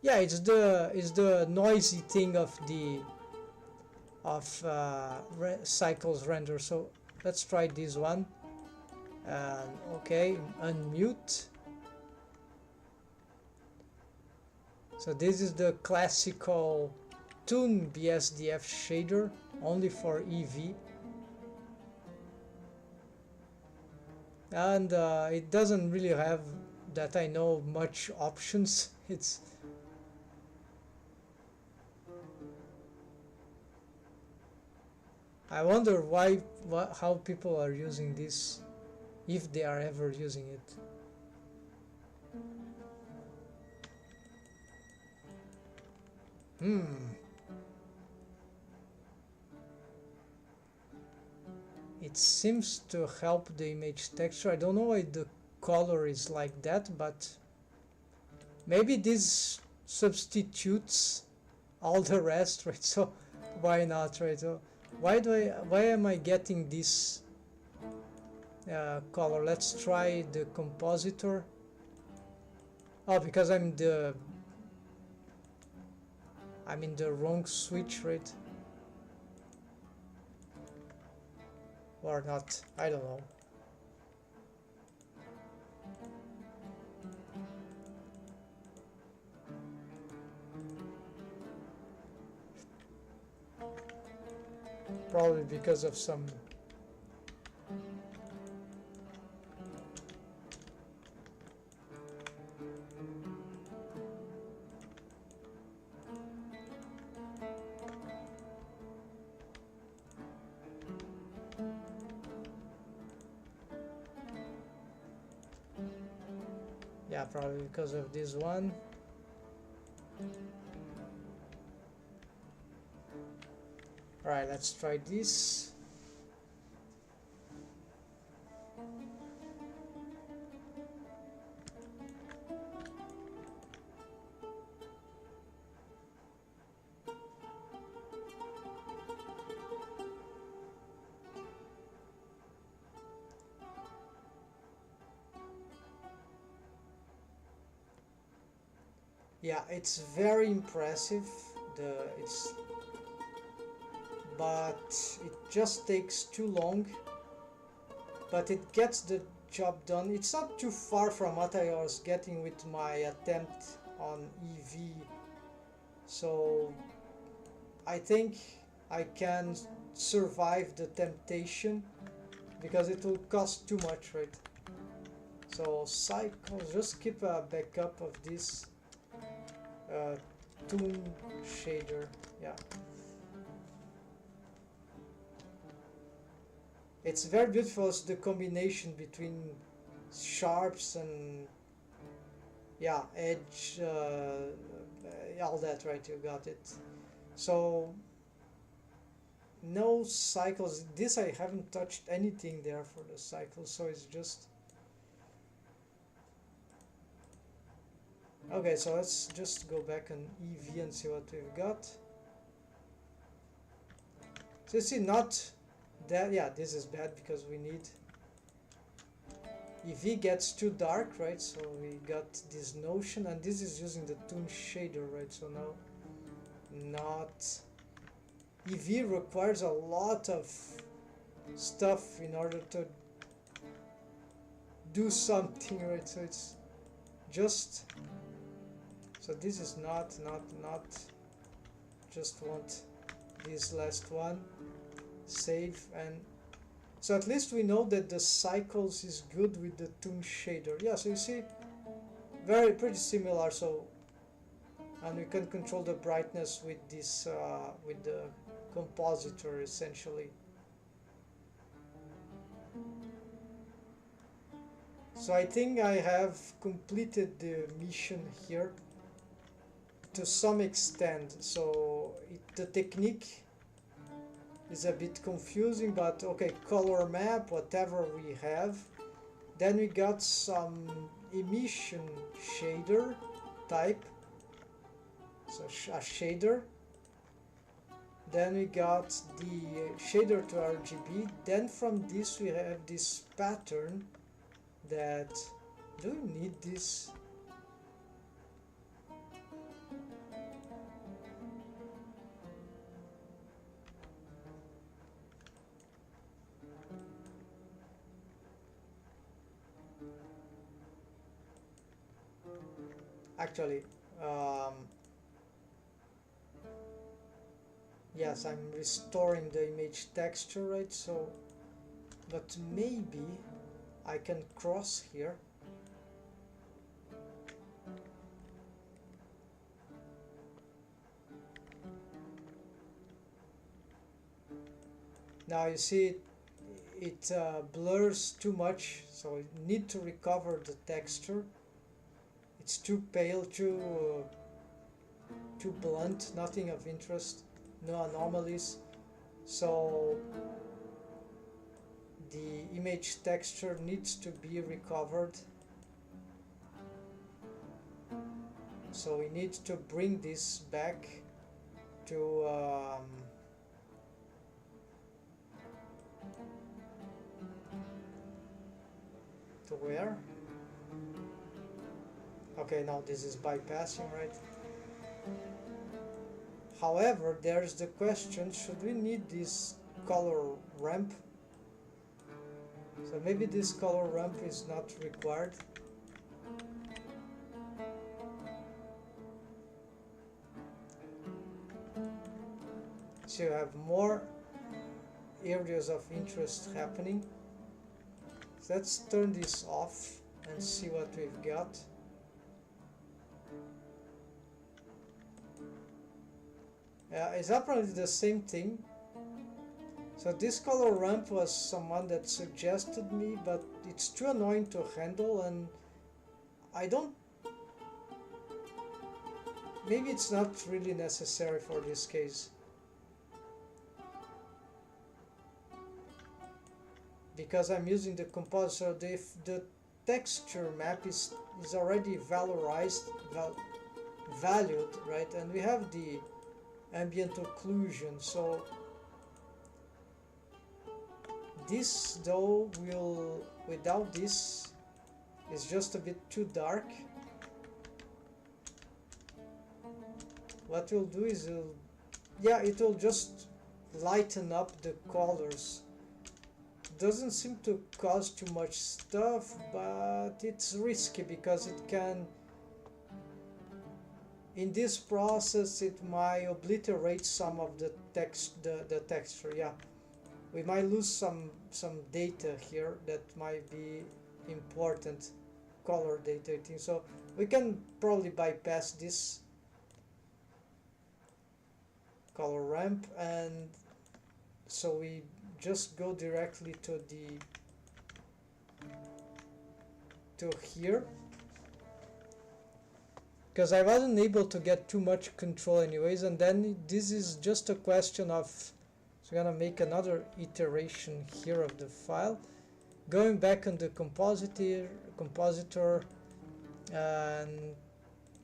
yeah, it's the noisy thing of the cycles render. So let's try this one. Okay, unmute. So this is the classical Toon BSDF shader, only for EV. And it doesn't really have, that I know, much options. It's I wonder how people are using this, if they are ever using it. It seems to help the image texture. I don't know why the color is like that, but maybe this substitutes all the rest, right? So why not, right? So why am I getting this color? Let's try the compositor. Oh, because I'm in the wrong switch, right? Or not, I don't know. Probably because of some probably because of this one. Alright, let's try this. Yeah, it's very impressive. But it just takes too long. But it gets the job done. It's not too far from what I was getting with my attempt on EV, so I think I can survive the temptation because it will cost too much, right? So cycles, just keep a backup of this toon shader. Yeah, it's very beautiful. It's the combination between sharps and yeah, edge, all that, right? You got it. So no cycles. This I haven't touched anything there for the cycles, so it's just okay. So let's just go back on EV and see what we've got. So you see, not that, yeah, this is bad because we need, EV gets too dark, right? So we got this notion, and this is using the toon shader, right? So now not, EV requires a lot of stuff in order to do something, right? So it's just, so this is not just want this last one, save, and so at least we know that the cycles is good with the toon shader. Yeah, so you see, pretty similar. So, and we can control the brightness with this with the compositor essentially. So I think I have completed the mission here to some extent. So the technique is a bit confusing, but okay, color map, whatever we have. Then we got some emission shader type, so a shader. Then we got the shader to RGB. Then from this we have this pattern that, do we need this? Actually, yes, I'm restoring the image texture, right? So, but maybe I can cross here. Now you see it blurs too much, so I need to recover the texture. It's too pale, too blunt, nothing of interest, no anomalies. So the image texture needs to be recovered. So we need to bring this back to where? Okay, now this is bypassing, right? However, there's the question, should we need this color ramp? So maybe this color ramp is not required. So you have more areas of interest happening. So let's turn this off and see what we've got. It's apparently the same thing. So this color ramp was someone that suggested me, but it's too annoying to handle, and I don't, maybe it's not really necessary for this case. Because I'm using the composer, the texture map is already valued, right? And we have the ambient occlusion, so this though will, without this, is just a bit too dark. What we'll do is it will just lighten up the colors, doesn't seem to cause too much stuff, but it's risky because it can, in this process, it might obliterate some of the text, the texture. Yeah, we might lose some data here that might be important, color data, I think. So we can probably bypass this color ramp, and so we just go directly to here, because I wasn't able to get too much control anyways. And then this is just a question of, so I'm gonna make another iteration here of the file, going back on the compositor and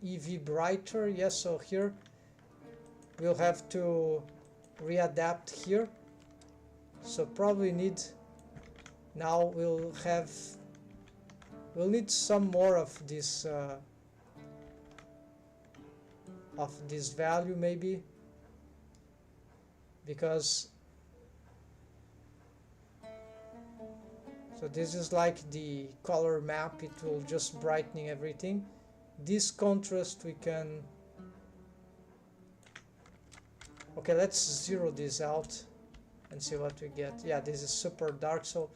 EV brighter. Yes, so here we'll have to readapt here, so probably need, now we'll need some more of this value maybe, because so this is like the color map, it will just brightening everything. This contrast we can, okay, let's zero this out and see what we get. Yeah, this is super dark, so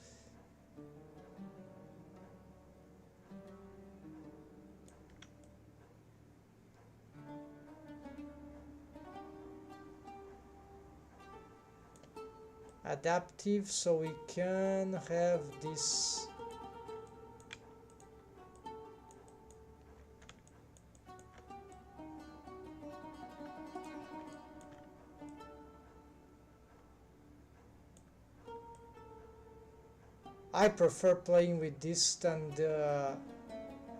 adaptive, so we can have this I prefer playing with this than the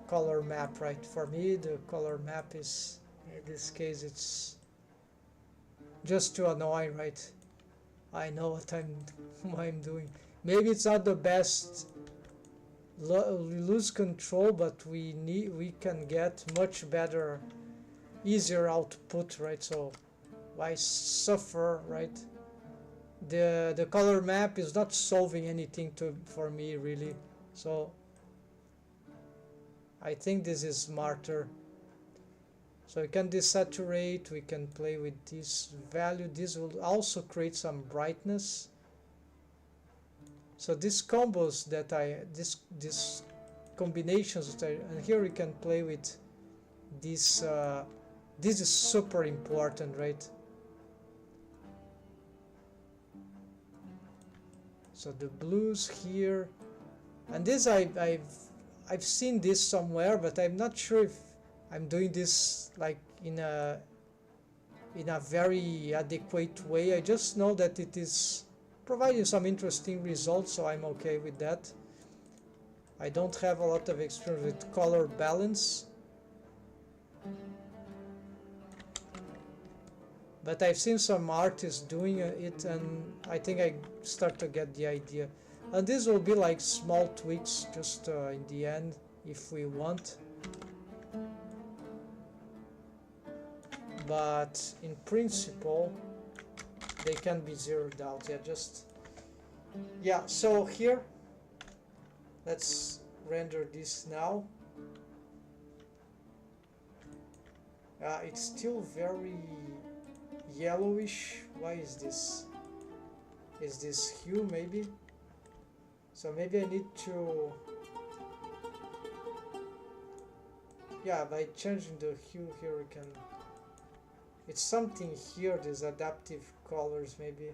color map, right? For me the color map is, in this case, it's just to annoy, right? I know what I'm doing. Maybe it's not the best, we lose control, but we can get much better, easier output, right? So why suffer, right? The color map is not solving anything for me really, so I think this is smarter. So we can desaturate, we can play with this value. This will also create some brightness. So these combos that this combinations that and here we can play with this. This is super important, right? So the blues here, and this I've seen this somewhere, but I'm not sure if I'm doing this like in a very adequate way. I just know that it is providing some interesting results, so I'm okay with that. I don't have a lot of experience with color balance, but I've seen some artists doing it, and I think I start to get the idea. And this will be like small tweaks just in the end if we want. But in principle they can be zeroed out. Yeah, just, yeah, so here let's render this now. It's still very yellowish. Why is this? Is this hue maybe? So maybe I need to, yeah, by changing the hue here we can, it's something here, these adaptive colors maybe.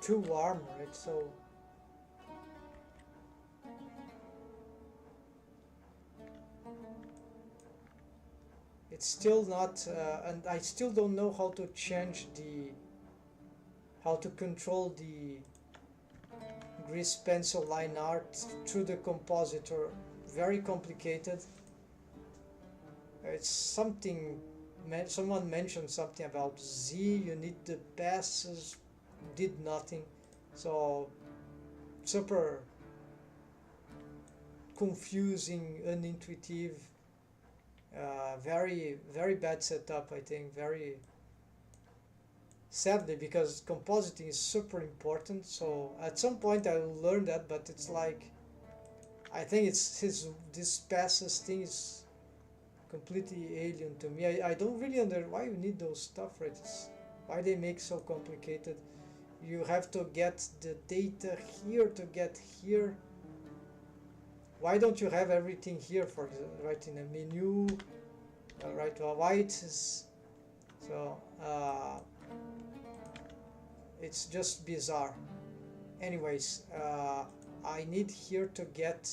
Too warm, right? So it's still not, and I still don't know how to change how to control the grease pencil line art through the compositor. Very complicated. It's something, someone mentioned something about Z, you need the passes, did nothing. So super confusing, unintuitive, very bad setup, I think, very sadly, because compositing is super important. So at some point I will learn that, but it's like, I think this passes thing is completely alien to me. I don't really understand why you need those stuff, right? Why they make so complicated. You have to get the data here to get here. Why don't you have everything here for the, right in a menu? Right, well, why it is so? It's just bizarre. Anyways, I need here to get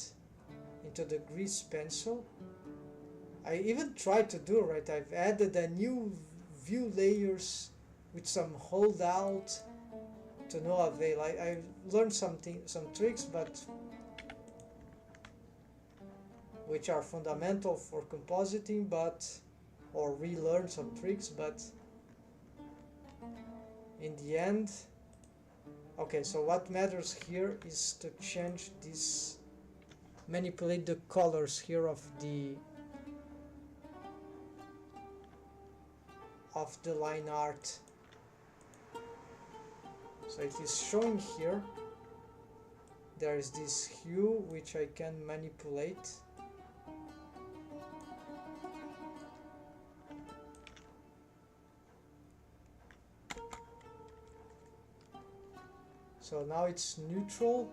into the grease pencil. I even tried to do, right, I've added a new view layers with some holdout to no avail. I learned some tricks, but which are fundamental for compositing, but or relearn some tricks, but in the end, okay, so what matters here is to change this, manipulate the colors here of the line art. So it is showing here, there is this hue which I can manipulate. So now it's neutral.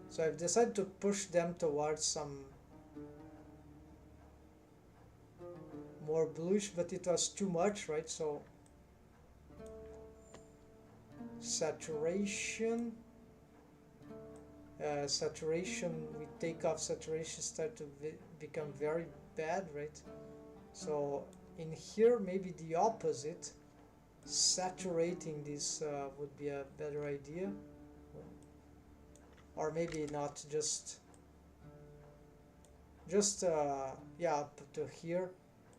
So I've decided to push them towards some more bluish, but it was too much, right? So saturation, we take off saturation, start to become very bad, right? So in here, maybe the opposite, saturating this would be a better idea, or maybe not, just yeah, up to here.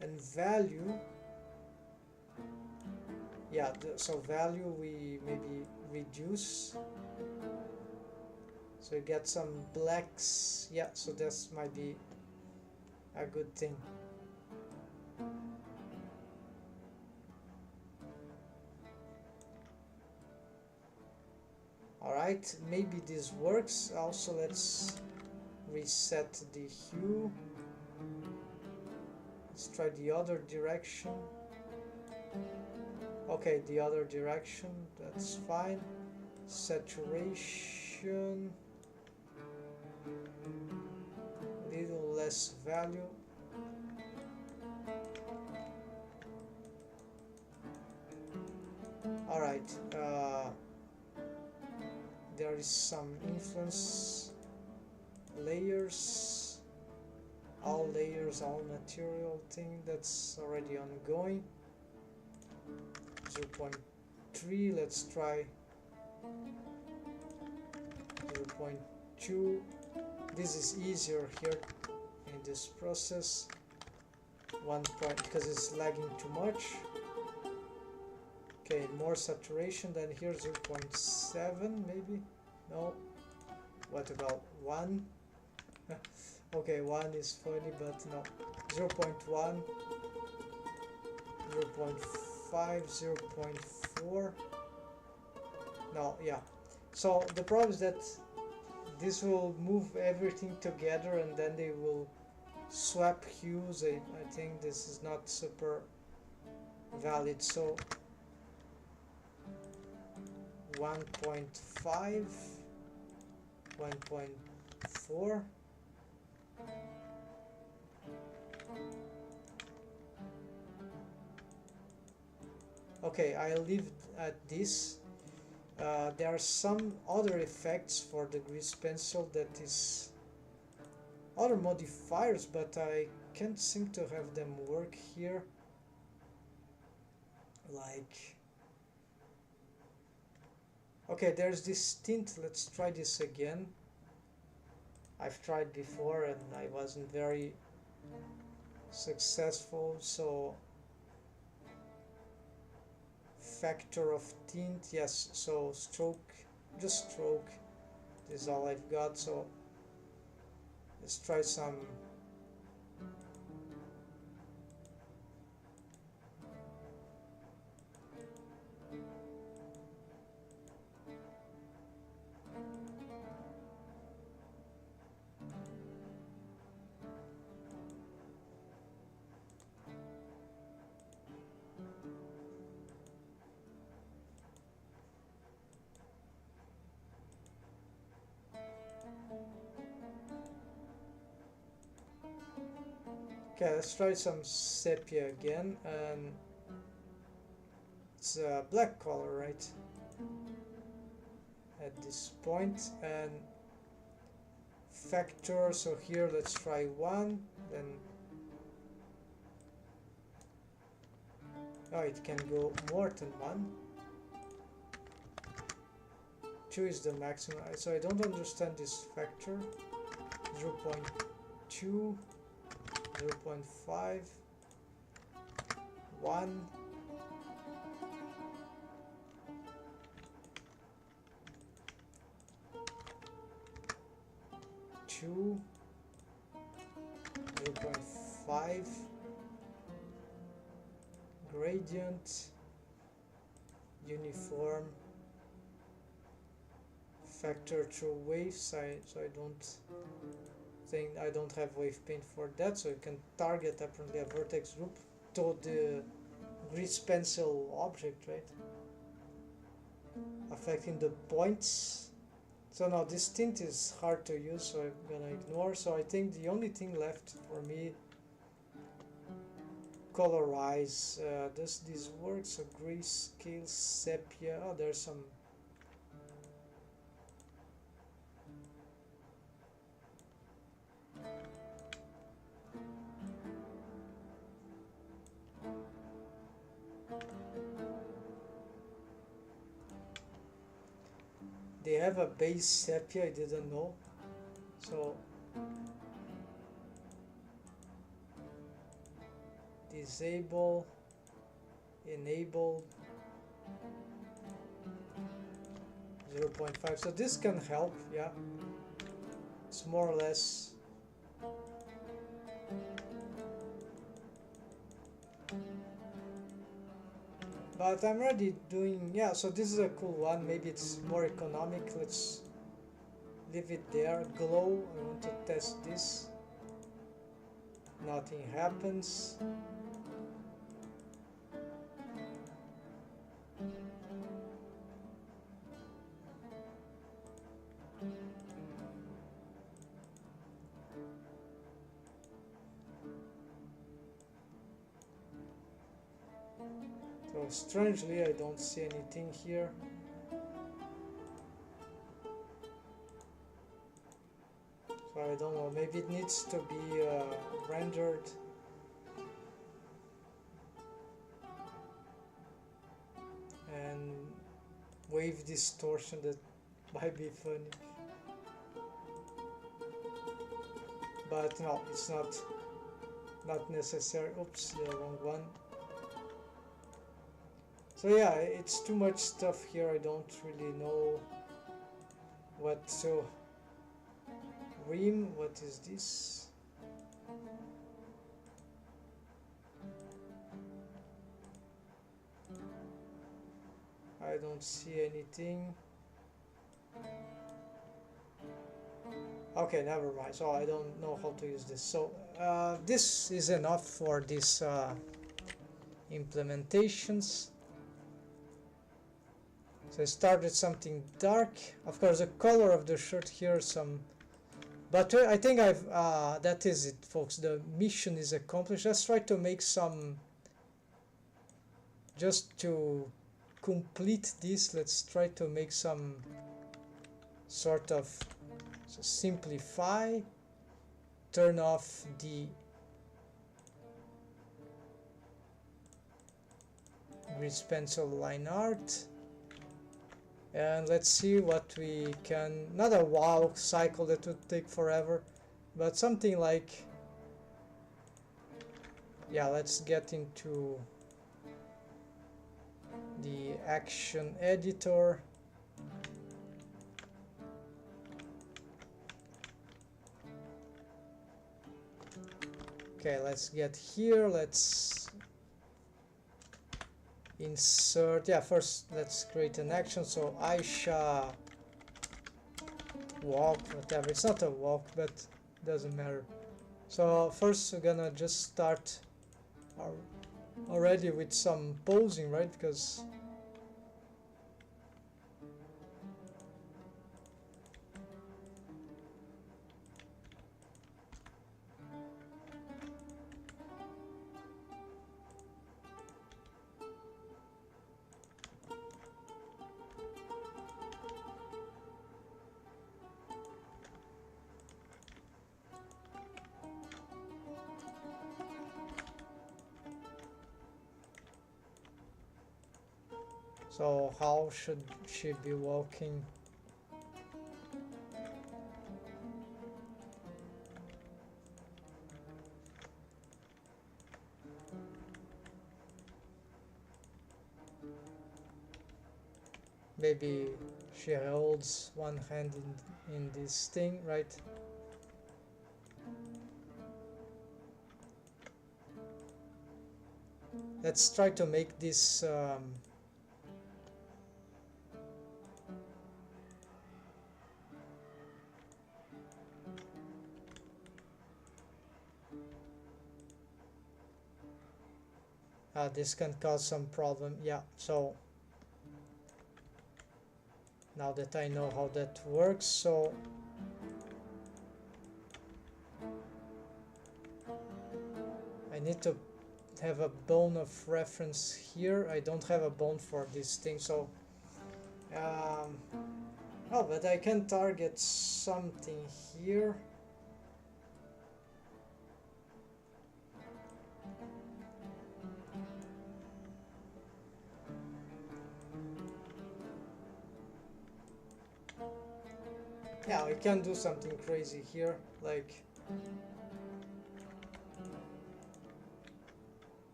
And value, yeah, so value we maybe reduce, so you get some blacks. Yeah, so this might be a good thing. Alright, maybe this works. Also, let's reset the hue. Let's try the other direction. Okay, the other direction, that's fine. Saturation, little less value. Alright, there is some influence layers, all layers, all material thing, that's already ongoing. 0.3, let's try 0.2. This is easier here in this process. 1 point, because it's lagging too much. Okay, more saturation than here, 0.7 maybe? No. What about 1? Okay, 1 is funny, but no. 0.1, 0.5, 0.4. No, yeah. So the problem is that this will move everything together and then they will swap hues. I think this is not super valid. So 1.5, 1.4. Okay, I'll leave at this. There are some other effects for the grease pencil, that is other modifiers, but I can't seem to have them work here. Like, okay, there's this tint. Let's try this again. I've tried before and I wasn't very successful. So factor of tint, yes, so stroke, just stroke, this is all I've got, so let's try some. Okay, let's try some sepia again, and it's a black color, right? At this point, and factor, so here let's try 1, then oh, it can go more than 1. 2 is the maximum, so I don't understand this factor. 0.2, 0.5, 1, 2, 0.5, gradient, uniform, factor through waves, so I don't have wave paint for that, so you can target apparently a vertex group to the grease pencil object, right? Affecting the points. So now this tint is hard to use, so I'm gonna ignore. So I think the only thing left for me, colorize. Does this work? So grayscale, sepia. Oh, there's some. They have a base sepia, I didn't know. So disable, enable 0.5. So this can help, yeah. It's more or less. But I'm already doing, yeah, so this is a cool one. Maybe it's more economic. Let's leave it there. Glow, I want to test this. Nothing happens. So strangely, I don't see anything here. So I don't know, maybe it needs to be rendered. And wave distortion, that might be funny. But no, it's not necessary. Oops, the wrong one. So yeah, it's too much stuff here. I don't really know what to. Ream, what is this? I don't see anything. Okay, never mind. So I don't know how to use this. So this is enough for these implementations. So I started something dark. Of course, the color of the shirt here, some. But I think I've. That is it, folks. The mission is accomplished. Let's try to make some. Just to complete this, let's try to make some sort of. So simplify. Turn off the grease pencil line art. And let's see what we can, not a wow cycle that would take forever, but something like, yeah, let's get into the action editor. Okay, let's get here. Let's insert. Yeah, first let's create an action. So Aisha walk, whatever. It's not a walk, but doesn't matter. So first we're gonna just start already with some posing, right? Because so how should she be walking? Maybe she holds one hand in this thing, right? Let's try to make this this can cause some problem. Yeah, so now that I know how that works, so I need to have a bone of reference here. I don't have a bone for this thing, so oh, but I can target something here. Yeah, we can do something crazy here, like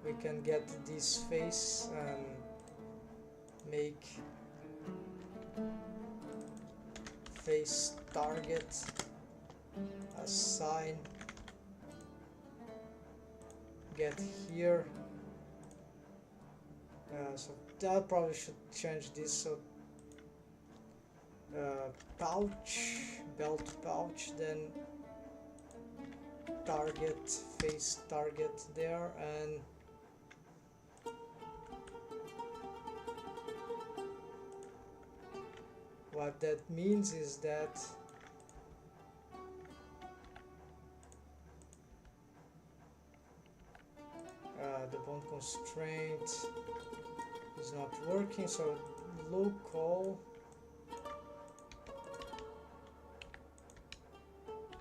we can get this face and make face target assign, get here. So that probably should change this. So pouch, belt pouch, then target, face target there, and what that means is that the bone constraint is not working, so local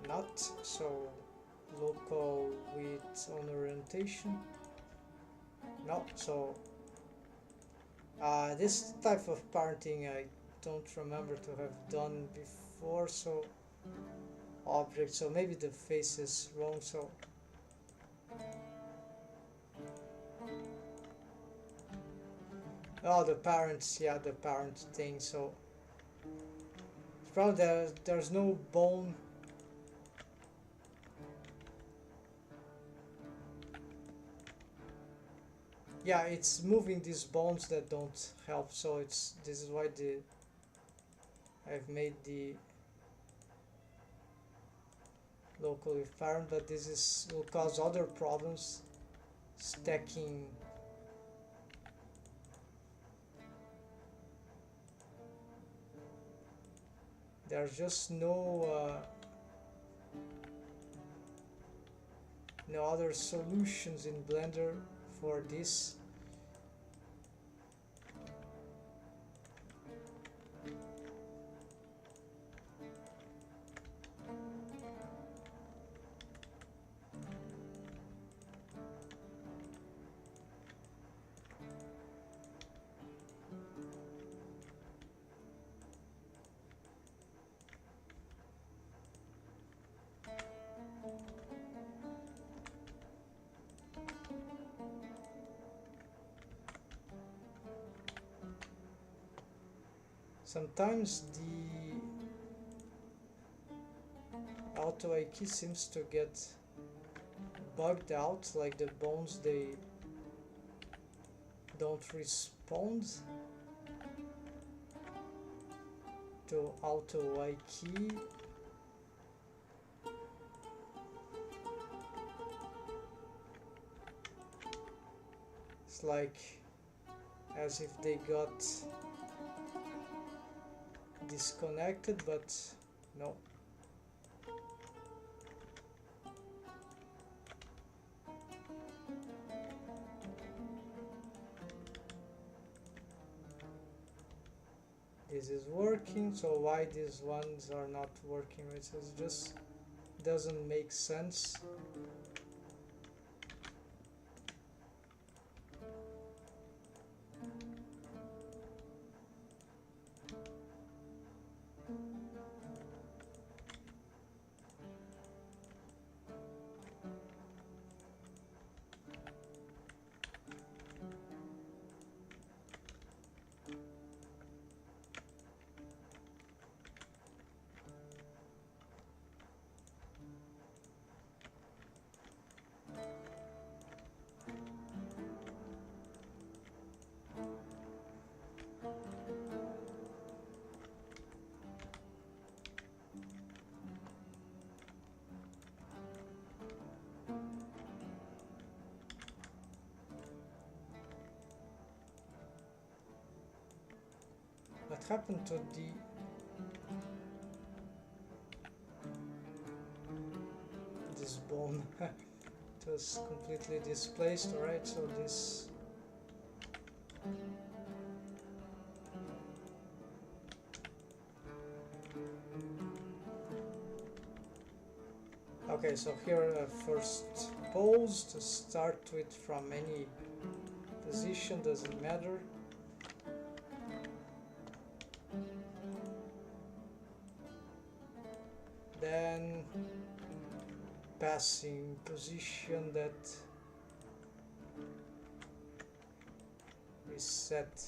not, so local with on orientation, no. So this type of parenting I don't remember to have done before, so object, so maybe the face is wrong, so oh, the parents, yeah, the parent thing, so it's probably there's no bone. Yeah, it's moving these bones that don't help, so this is why I've made the local with parent, but this will cause other problems, stacking. There's just no other solutions in Blender for this. Sometimes the auto I key seems to get bugged out, like the bones, they don't respond to auto I key. It's like as if they got disconnected, but no. This is working, so why these ones are not working? It just doesn't make sense. What happened to the this bone? It was completely displaced. Alright, so this okay, so here first pose to start with from any position, doesn't matter. Then passing position that reset.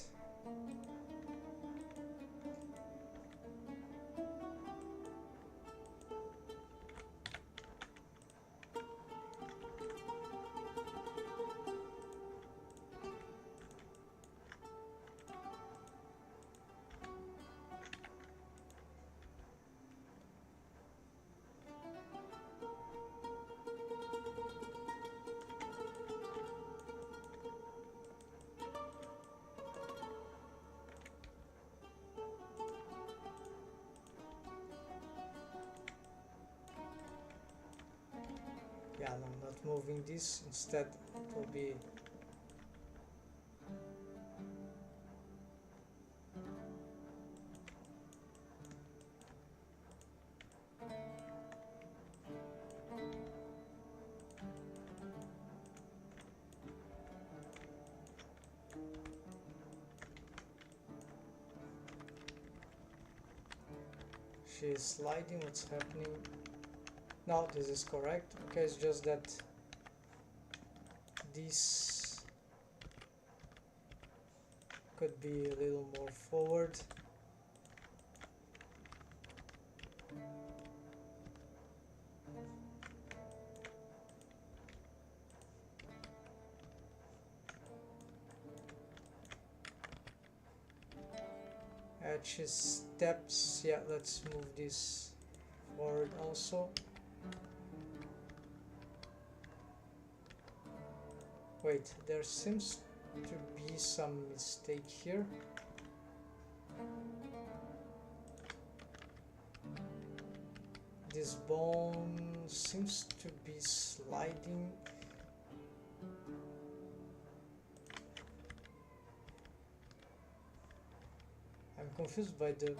Yeah, no, not moving this. Instead, it will be she is sliding. What's happening? No, this is correct. Okay, it's just that this could be a little more forward. Edge steps. Yeah, let's move this forward also. Wait, there seems to be some mistake here. This bone seems to be sliding. I'm confused by the...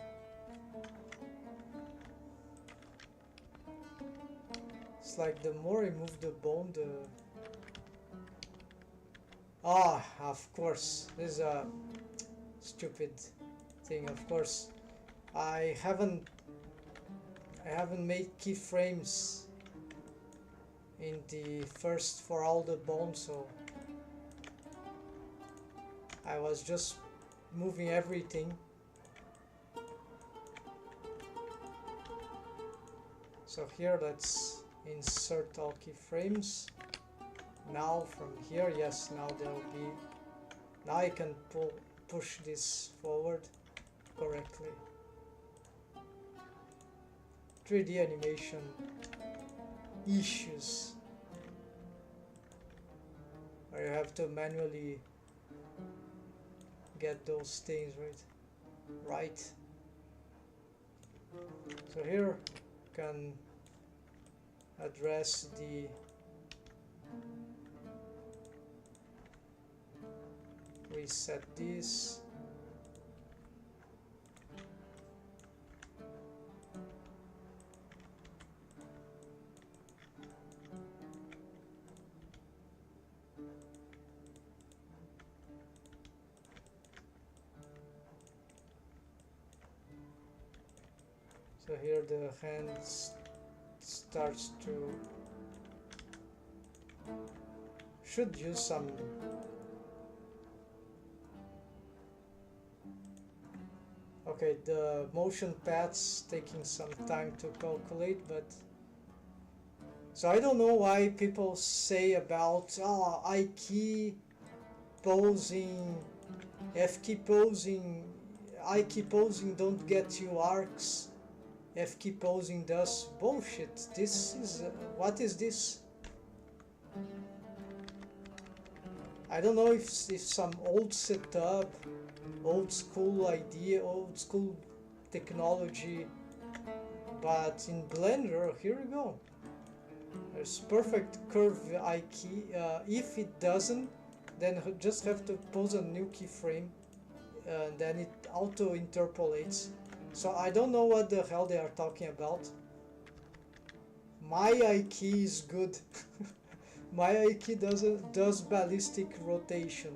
It's like the more I move the bone, the... Ah, of course, this is a stupid thing. Of course, I haven't made keyframes in the first for all the bones, so I was just moving everything. So here let's insert all keyframes. Now from here, yes, now there will be, now I can push this forward correctly. 3D animation issues where you have to manually get those things right. So here can address the reset this. So here the hand starts to, should use some okay, the motion paths taking some time to calculate, but so I don't know why people say about I key posing, F key posing, I key posing don't get you arcs, F key posing does. Bullshit. This is what is this? I don't know if some old setup, old school idea, old school technology, but in Blender, here we go. There's perfect curve I key. If it doesn't, then just have to pose a new keyframe, and then it auto interpolates. So I don't know what the hell they are talking about. My I key is good. My I key does ballistic rotation.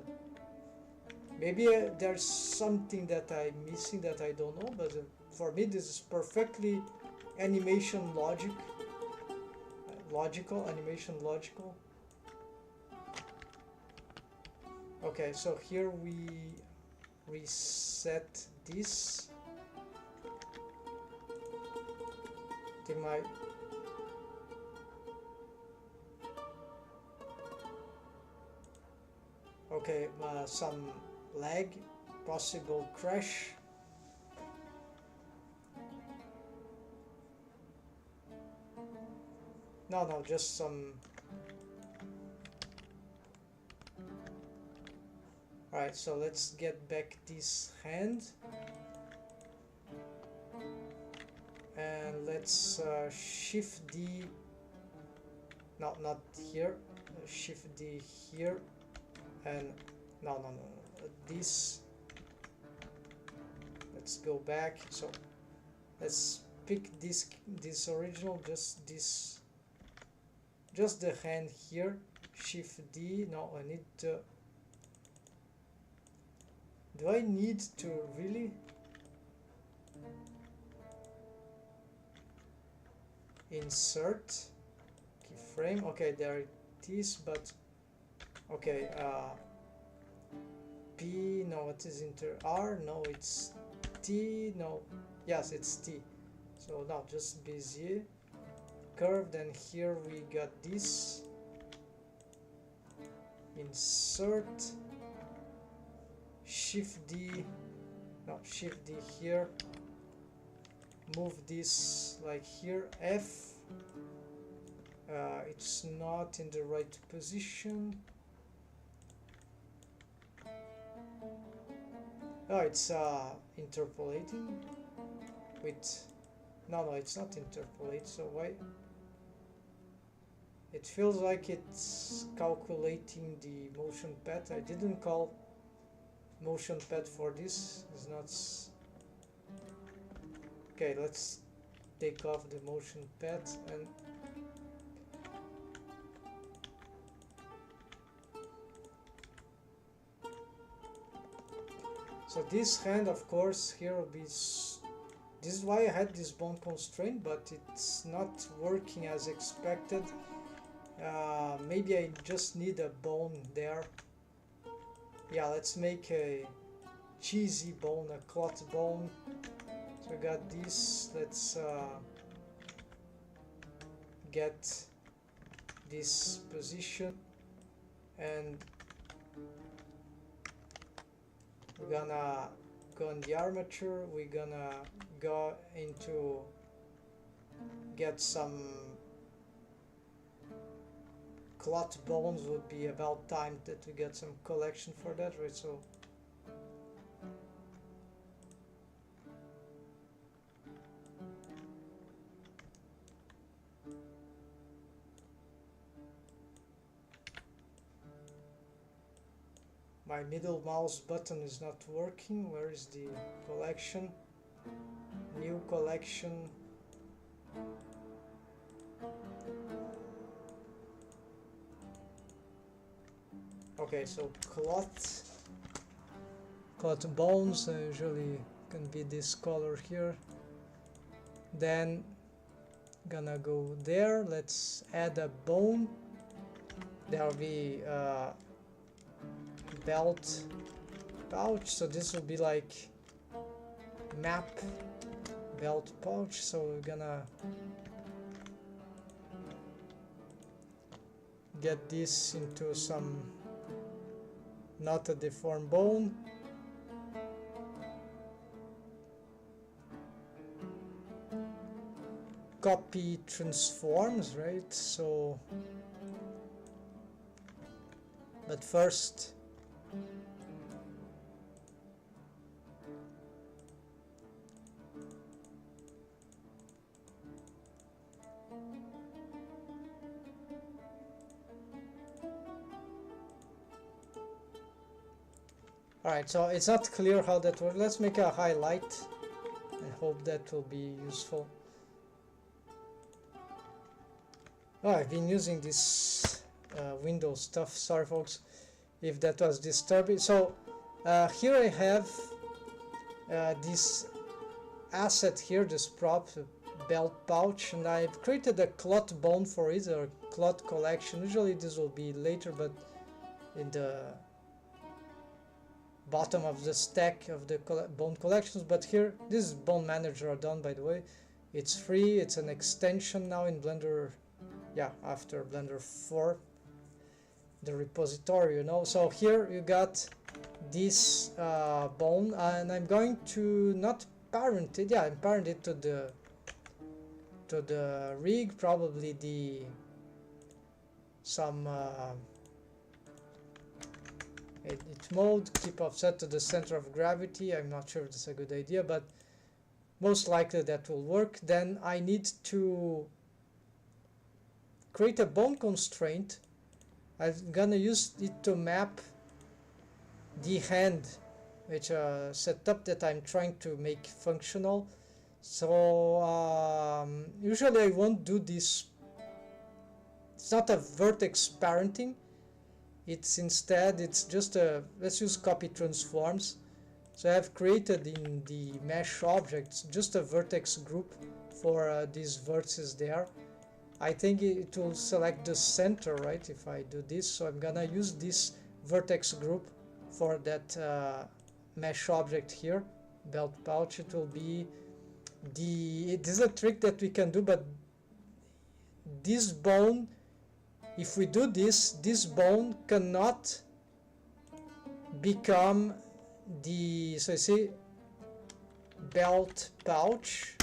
Maybe there's something that I'm missing that I don't know, but for me this is perfectly animation logical, animation logical. Okay, so here we reset this. They might. Okay, some lag, possible crash. No, just some. Alright, so let's get back this hand. And let's shift D. No, not here. Shift D here. And no, this. Let's go back. So let's pick this original, just this, just the hand here. Shift D. No, I need to. Do I need to really? Insert keyframe. Okay, there it is, but okay, P, no, it is inter R, no, it's T, no, yes, it's T. So now just Bezier curve, then here we got this, insert, Shift D, no, Shift D here, move this like here, F, it's not in the right position. Oh, it's interpolating with, no, it's not interpolate, so why? It feels like it's calculating the motion path. I didn't call motion path for this, it's not. Okay, let's take off the motion path and so this hand, of course, here will be. This is why I had this bone constraint, but it's not working as expected. Maybe I just need a bone there. Yeah, let's make a cheesy bone, a cloth bone. So we got this. Let's get this position, and we're gonna go on the armature. We're gonna go into get some clot bones. Would be about time that we get some collection for that, right? So my middle mouse button is not working. Where is the collection? New collection. Okay, so cloth bones usually can be this color here. Then gonna go there. Let's add a bone. There'll be belt pouch, so this will be like map belt pouch. So we're gonna get this into some not a deformed bone. Copy transforms, right? So but first alright, so it's not clear how that works. Let's make a highlight and hope that will be useful. Oh, I've been using this Windows stuff. Sorry folks if that was disturbing. So here I have this asset here, this prop belt pouch, and I've created a clot bone for it, or clot collection. Usually this will be later, but in the bottom of the stack of the bone collections. But here, this is Bone Manager done, by the way. It's free. It's an extension now in Blender. Yeah, after Blender 4, the repository, you know. So here you got this bone, and I'm going to not parent it. Yeah, I'm parent it to the rig, probably the some edit mode, keep offset to the center of gravity. I'm not sure if that's a good idea, but most likely that will work. Then I need to create a bone constraint. I'm gonna use it to map the hand, which setup that I'm trying to make functional. So usually I won't do this. It's not a vertex parenting. It's instead, it's just a, let's use copy transforms. So I've created in the mesh objects just a vertex group for these vertices there. I think it will select the center, right, if I do this. So I'm gonna use this vertex group for that mesh object here, belt pouch. It will be it is a trick that we can do, but this bone, if we do this bone cannot become the, so you see, belt pouch,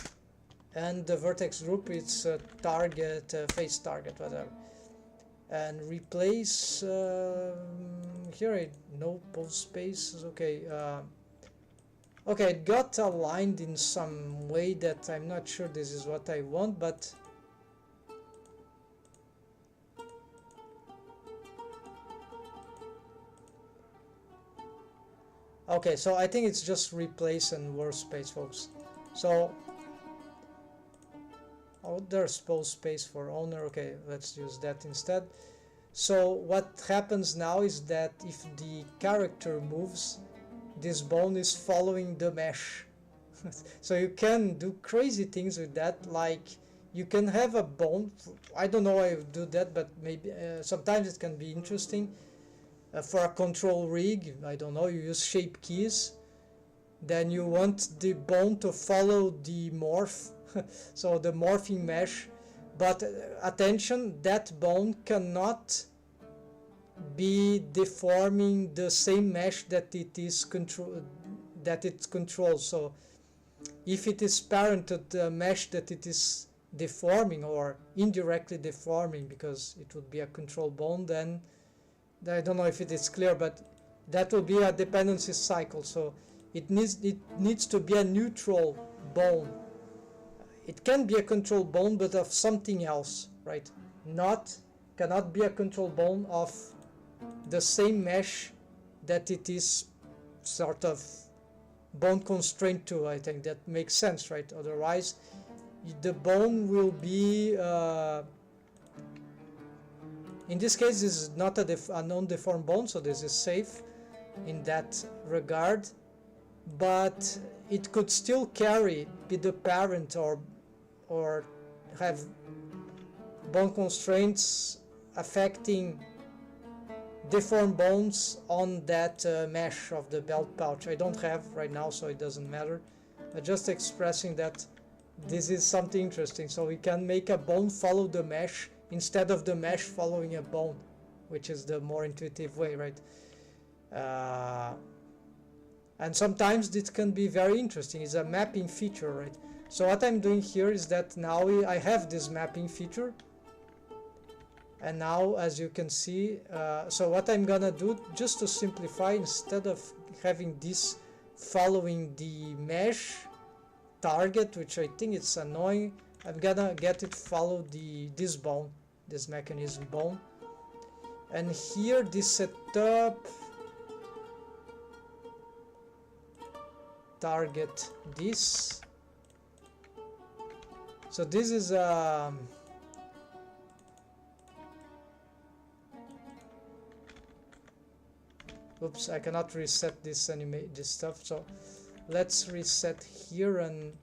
and the vertex group, it's a target, face target, whatever. And replace, here no pose space, okay. Okay, it got aligned in some way that I'm not sure this is what I want, but okay, so I think it's just replace and worse space, folks. So, oh, there's pose space for owner. Okay, let's use that instead. So what happens now is that if the character moves, this bone is following the mesh. So you can do crazy things with that, like you can have a bone. I don't know how you do that, but maybe sometimes it can be interesting. For a control rig, I don't know, you use shape keys, then you want the bone to follow the morph, so the morphing mesh But attention, that bone cannot be deforming the same mesh that it is controls. So if it is parent to the mesh that it is deforming or indirectly deforming, because it would be a control bone, then I don't know if it is clear, but that will be a dependency cycle. So it needs to be a neutral bone. It can be a control bone, but of something else, right? Cannot be a control bone of the same mesh that it is sort of bone constraint to. I think that makes sense, right? Otherwise, the bone will be, in this case, this is not a non-deformed bone, so this is safe in that regard, but it could still be the parent or have bone constraints affecting deformed bones on that mesh of the belt pouch. I don't have right now, so it doesn't matter. I'm just expressing that this is something interesting. So we can make a bone follow the mesh instead of the mesh following a bone, which is the more intuitive way, right? And sometimes this can be very interesting. It's a mapping feature, right? So what I'm doing here is that now I have this mapping feature. And now, as you can see, so what I'm gonna do, just to simplify, instead of having this following the mesh target, which I think it's annoying, I'm gonna get it follow this bone, this mechanism bone. And here, this setup target this. So this is oops, I cannot reset this stuff. So let's reset here, and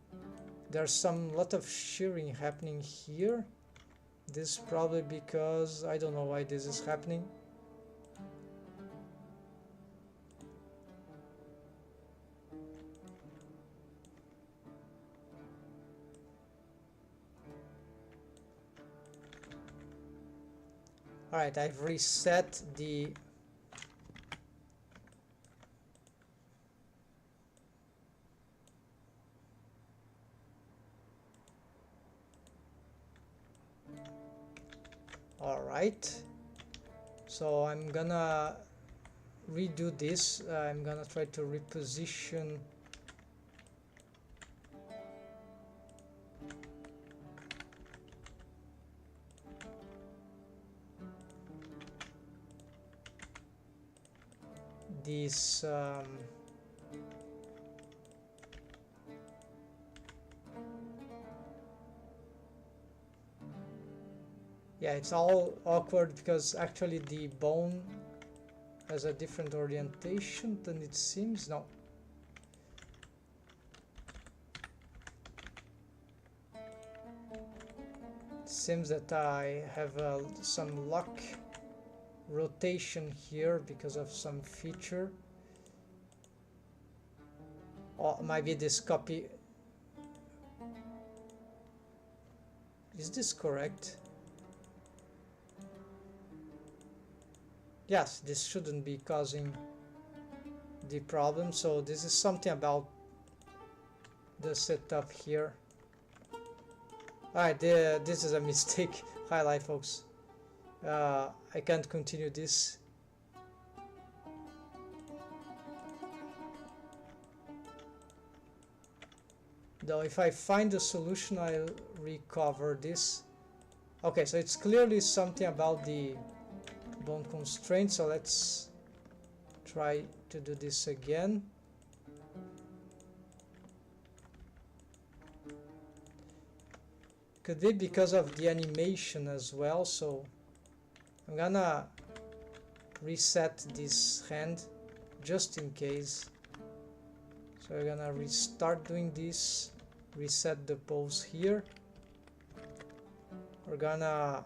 there's lot of shearing happening here. This is probably because I don't know why this is happening. All right, I've reset the Alright, so I'm gonna redo this. I'm gonna try to reposition this yeah, it's all awkward because actually the bone has a different orientation than it seems. No. It seems that I have some lock rotation here because of some feature. Or maybe this copy. Is this correct? Yes, this shouldn't be causing the problem. So this is something about the setup here. Alright, this is a mistake. Highlight, folks. I can't continue this. Though if I find a solution, I'll recover this. Okay, so it's clearly something about the bone constraint, so let's try to do this again. Could be because of the animation as well, so I'm gonna reset this hand just in case. So we're gonna restart doing this, reset the pose here. We're gonna,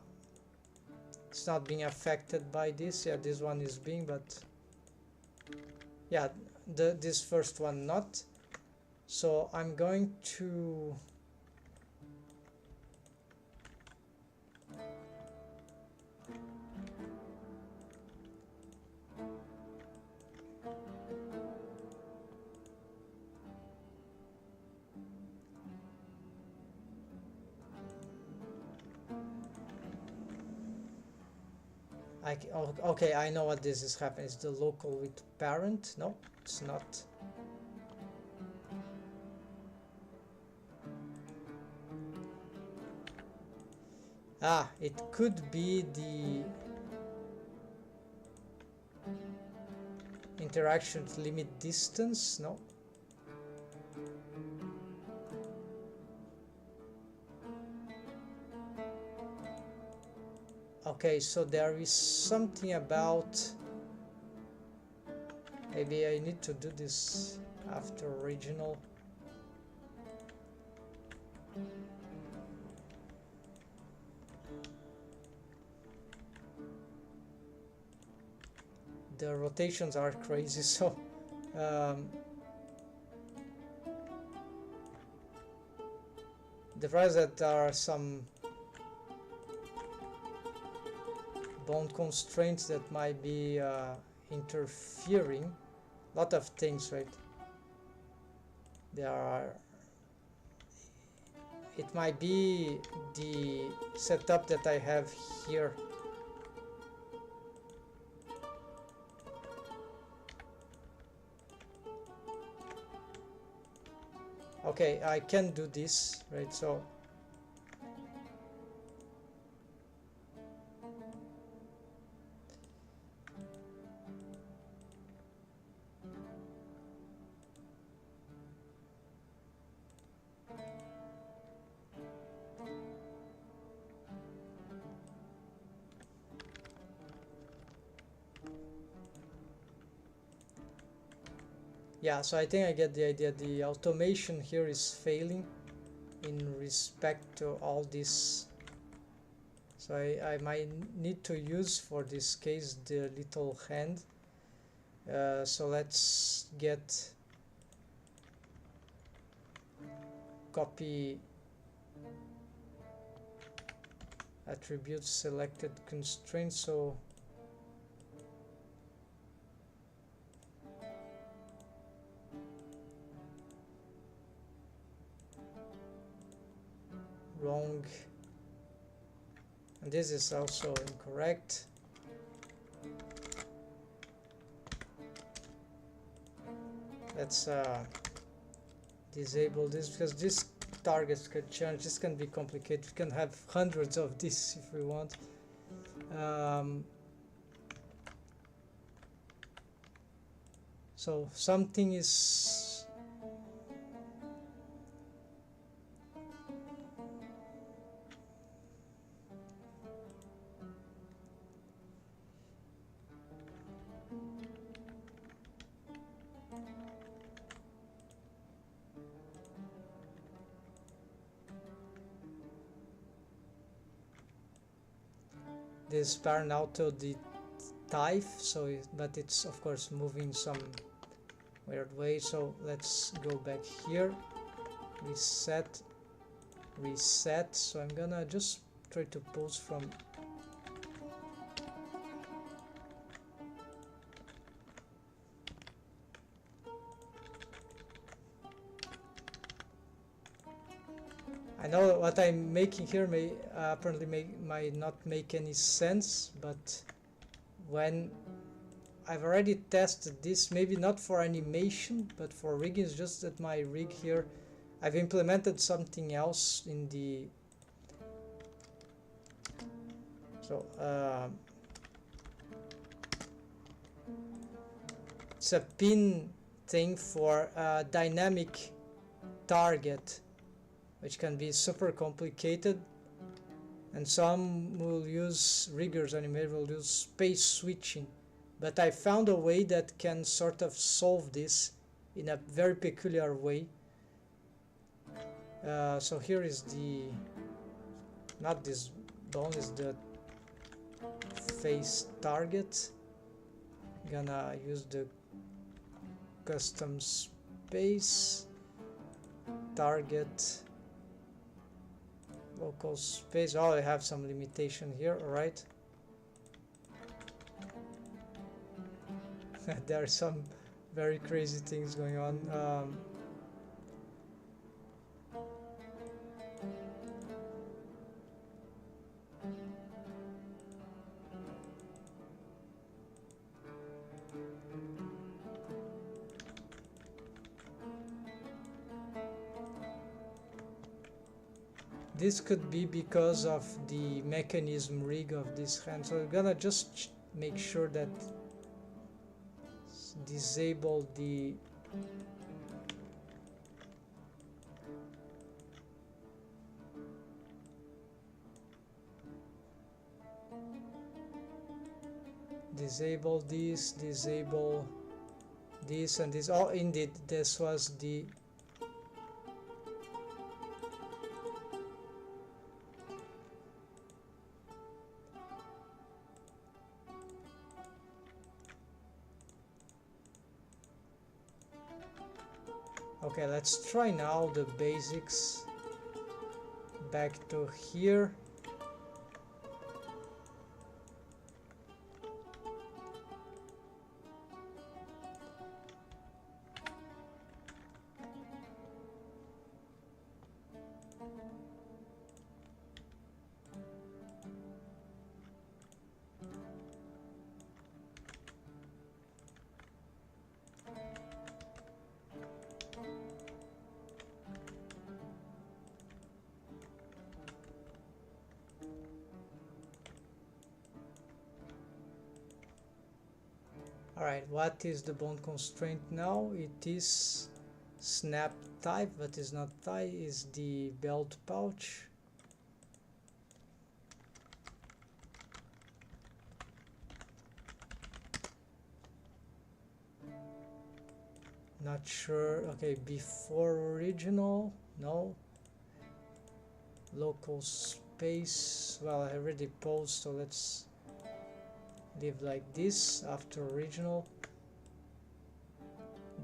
it's not being affected by this. Yeah, this one is being, but yeah, this first one not. So I'm going to Okay, I know what this is happening. It's the local with parent. No, it's not. Ah, it could be the interaction limit distance. No. Okay, so there is something about, maybe I need to do this after original. The rotations are crazy, so the fact that there are some bound constraints that might be interfering. A lot of things, right? There are. It might be the setup that I have here. Okay, I can do this, right? So yeah, so I think I get the idea. The automation here is failing in respect to all this. So I might need to use for this case the little hand. So let's get copy attribute selected constraint. So wrong, and this is also incorrect. Let's disable this, because this targets can change. This can be complicated. We can have hundreds of this if we want. So something is this parent auto the type, so but it's of course moving some weird way. So let's go back here, reset. So I'm gonna just try to pose from I know what I'm making here may apparently might not make any sense, but when I've already tested this, maybe not for animation, but for rigging, it's just that my rig here, I've implemented something else in the, so it's a pin thing for a dynamic target, which can be super complicated, and some will use riggers animator will use space switching, but I found a way that can sort of solve this in a very peculiar way. So here is the, not this bone, is the face target. Gonna use the custom space target local space. Oh, I have some limitation here. All right. There are some very crazy things going on. this could be because of the mechanism rig of this hand. So we're gonna just make sure that disable the disable this, disable this and this. Oh, indeed, this was the okay, let's try now the basics. Back to here. Alright, what is the bond constraint now? It is snap type, but is not tie, is the belt pouch. Not sure. Okay, before original, no. Local space, well, I already posed, so let's leave like this. After original,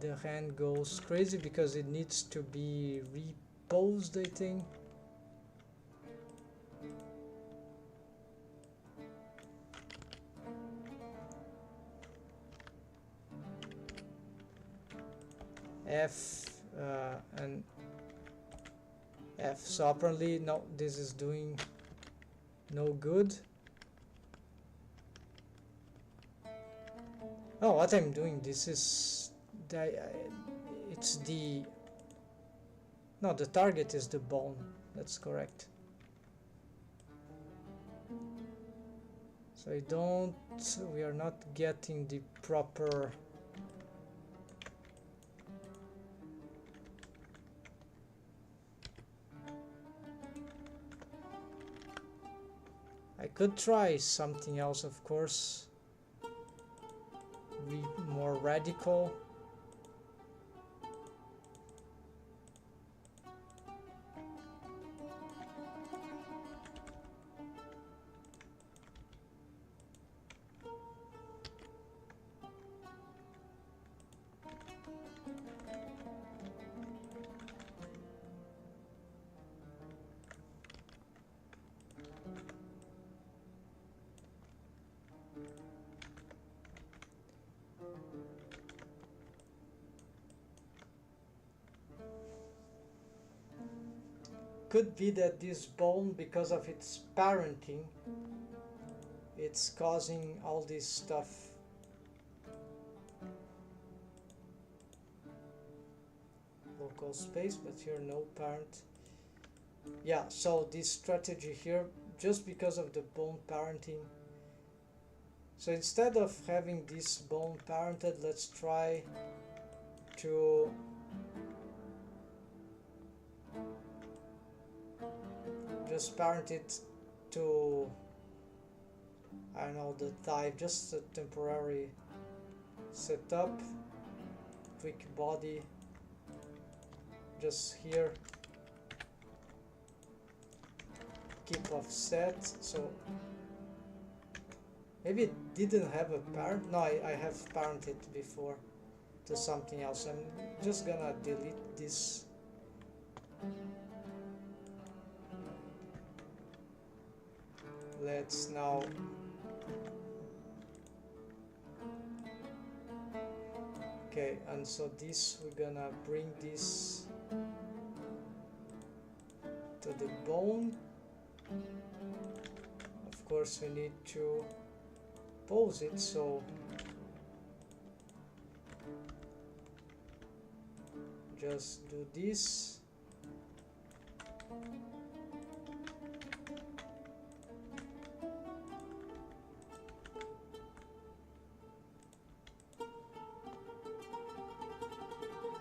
the hand goes crazy because it needs to be reposed, I think. F and F. So apparently, no, this is doing no good. Oh, what I'm doing, this is it's the no, the target is the bone. That's correct. So we are not getting the proper I could try something else, of course. Be more radical. Could be that this bone, because of its parenting, it's causing all this stuff. Local space, but here no parent. Yeah, so this strategy here, just because of the bone parenting. So instead of having this bone parented, let's try to just parent it to, I don't know, the type, just a temporary setup, quick body, just here, keep offset. So maybe it didn't have a parent. No, I have parented before to something else. I'm just gonna delete this. Let's now okay, and so this, we're gonna bring this to the bone. Of course we need to pose it, so just do this.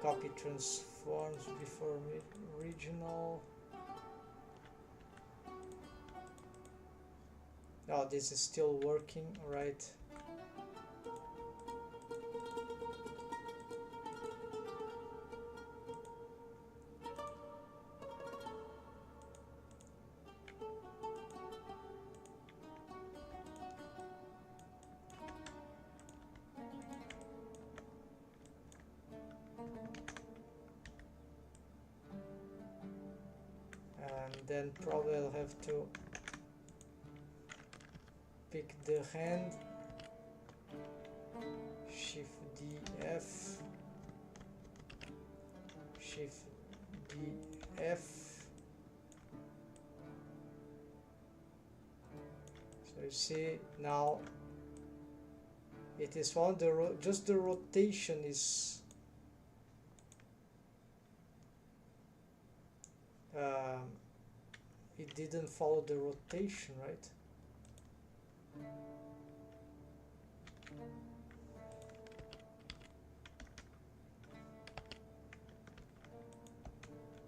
copy transforms before original. Oh, this is still working, right? And then probably I'll have to pick the hand, Shift D F, Shift D F. So you see now it is found just the rotation is it didn't follow the rotation, right?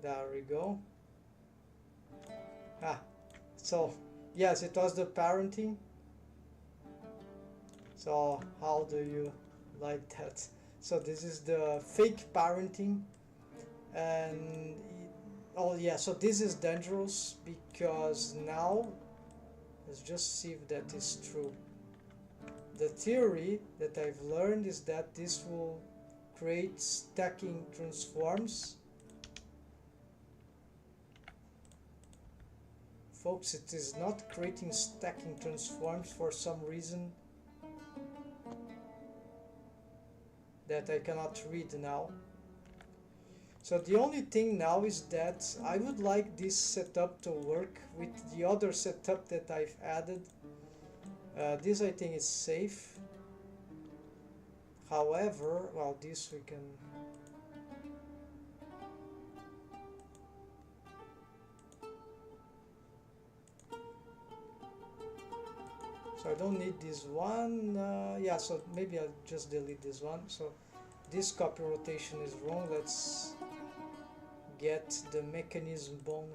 There we go. So yes, it was the parenting. So how do you like that? So this is the fake parenting, and oh yeah, so this is dangerous because now let's just see if that is true. The theory that I've learned is that this will create stacking transforms. Folks, it is not creating stacking transforms for some reason that I cannot read now. So the only thing now is that I would like this setup to work with the other setup that I've added. This I think is safe. However, well, this we can... So I don't need this one. Yeah, so maybe I'll just delete this one. So this copy rotation is wrong. Let's get the mechanism bone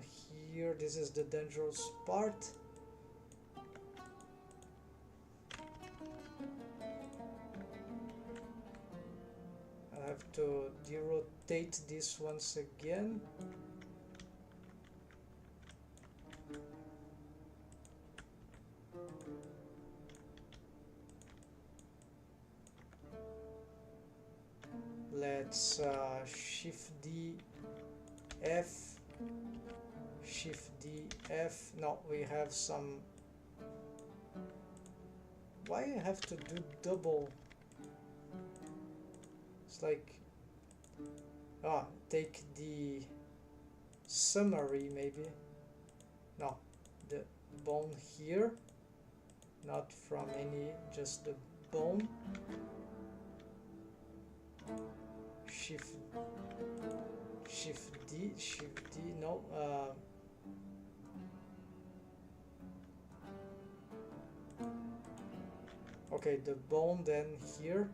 here. This is the dangerous part. I have to derotate this once again. Let's Shift D F, Shift D F. No, we have some. Why I have to do double? It's like, take the summary maybe. No, the bone here, not from any, just the bone. Shift D, no, okay, the bone then here.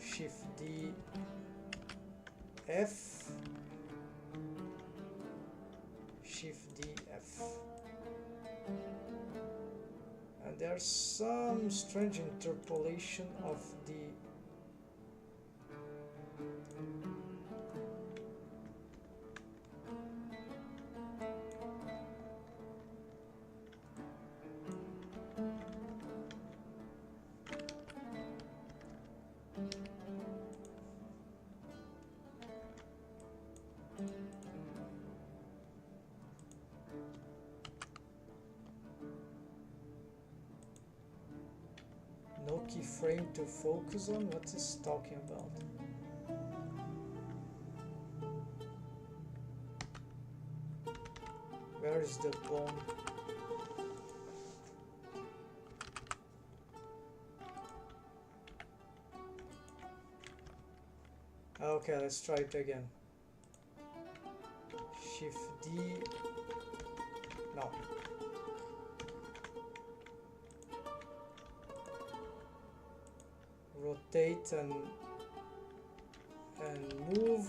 Shift D, F, Shift D, F. And there's some strange interpolation of the no keyframe to focus on. What is talking about? Where is the bone? Okay, let's try it again. Shift D. No. rotate and move.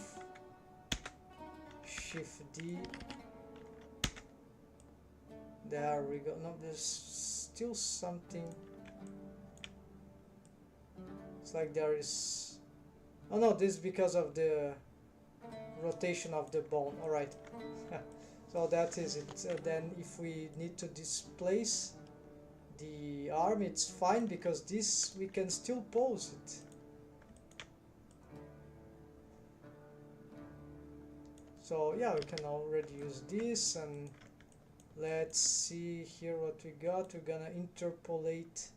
Shift D. There we go. No, there's still something. It's like there is. Oh no, this is because of the rotation of the bone. All right. So that is it. Then if we need to displace the arm, it's fine because this we can still pose it. So yeah, we can already use this, and let's see here what we got. We're gonna interpolate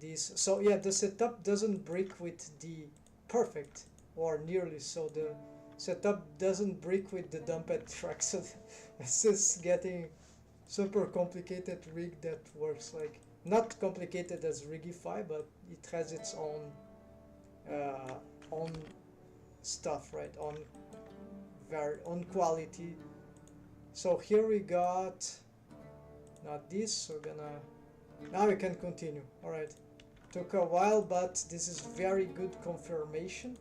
this. So yeah, the setup doesn't break with the perfect, or nearly so. The setup doesn't break with the dumped track, so it's just getting super complicated rig that works like not complicated as Rigify, but it has its own stuff, right? On quality. So here we got not this, so we're gonna now we can continue. All right, took a while, but this is very good confirmation.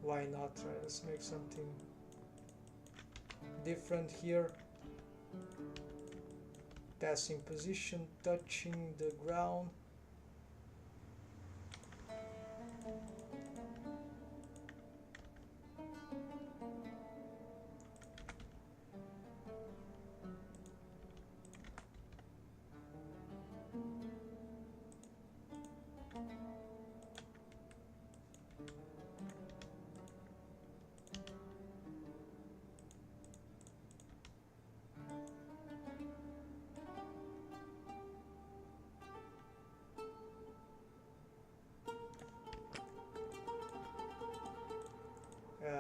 Why not? Right, let's make something different here. Passing position, touching the ground.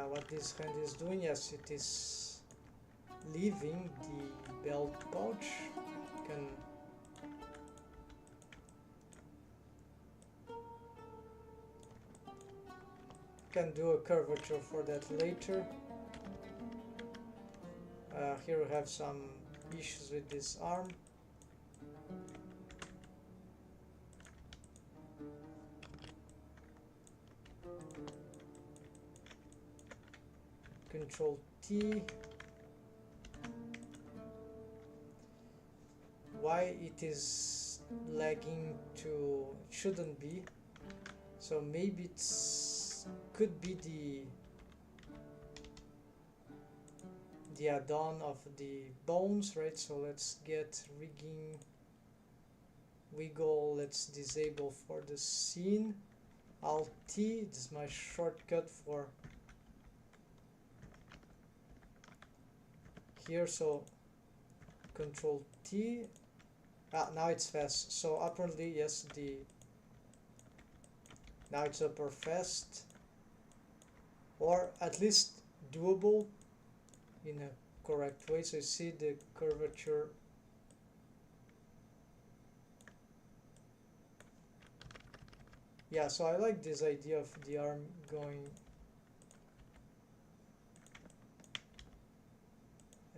What this hand is doing, yes, it is leaving the belt pouch. Can do a curvature for that later. Here we have some issues with this arm. Control T. Why it is lagging to, it shouldn't be. So maybe it's could be the add-on of the bones, right? So let's get rigging, wiggle, let's disable for the scene. Alt T, this is my shortcut for here, so Control T. Now it's fast. So apparently, yes, now it's upper fast, or at least doable in a correct way. So you see the curvature. Yeah, so I like this idea of the arm going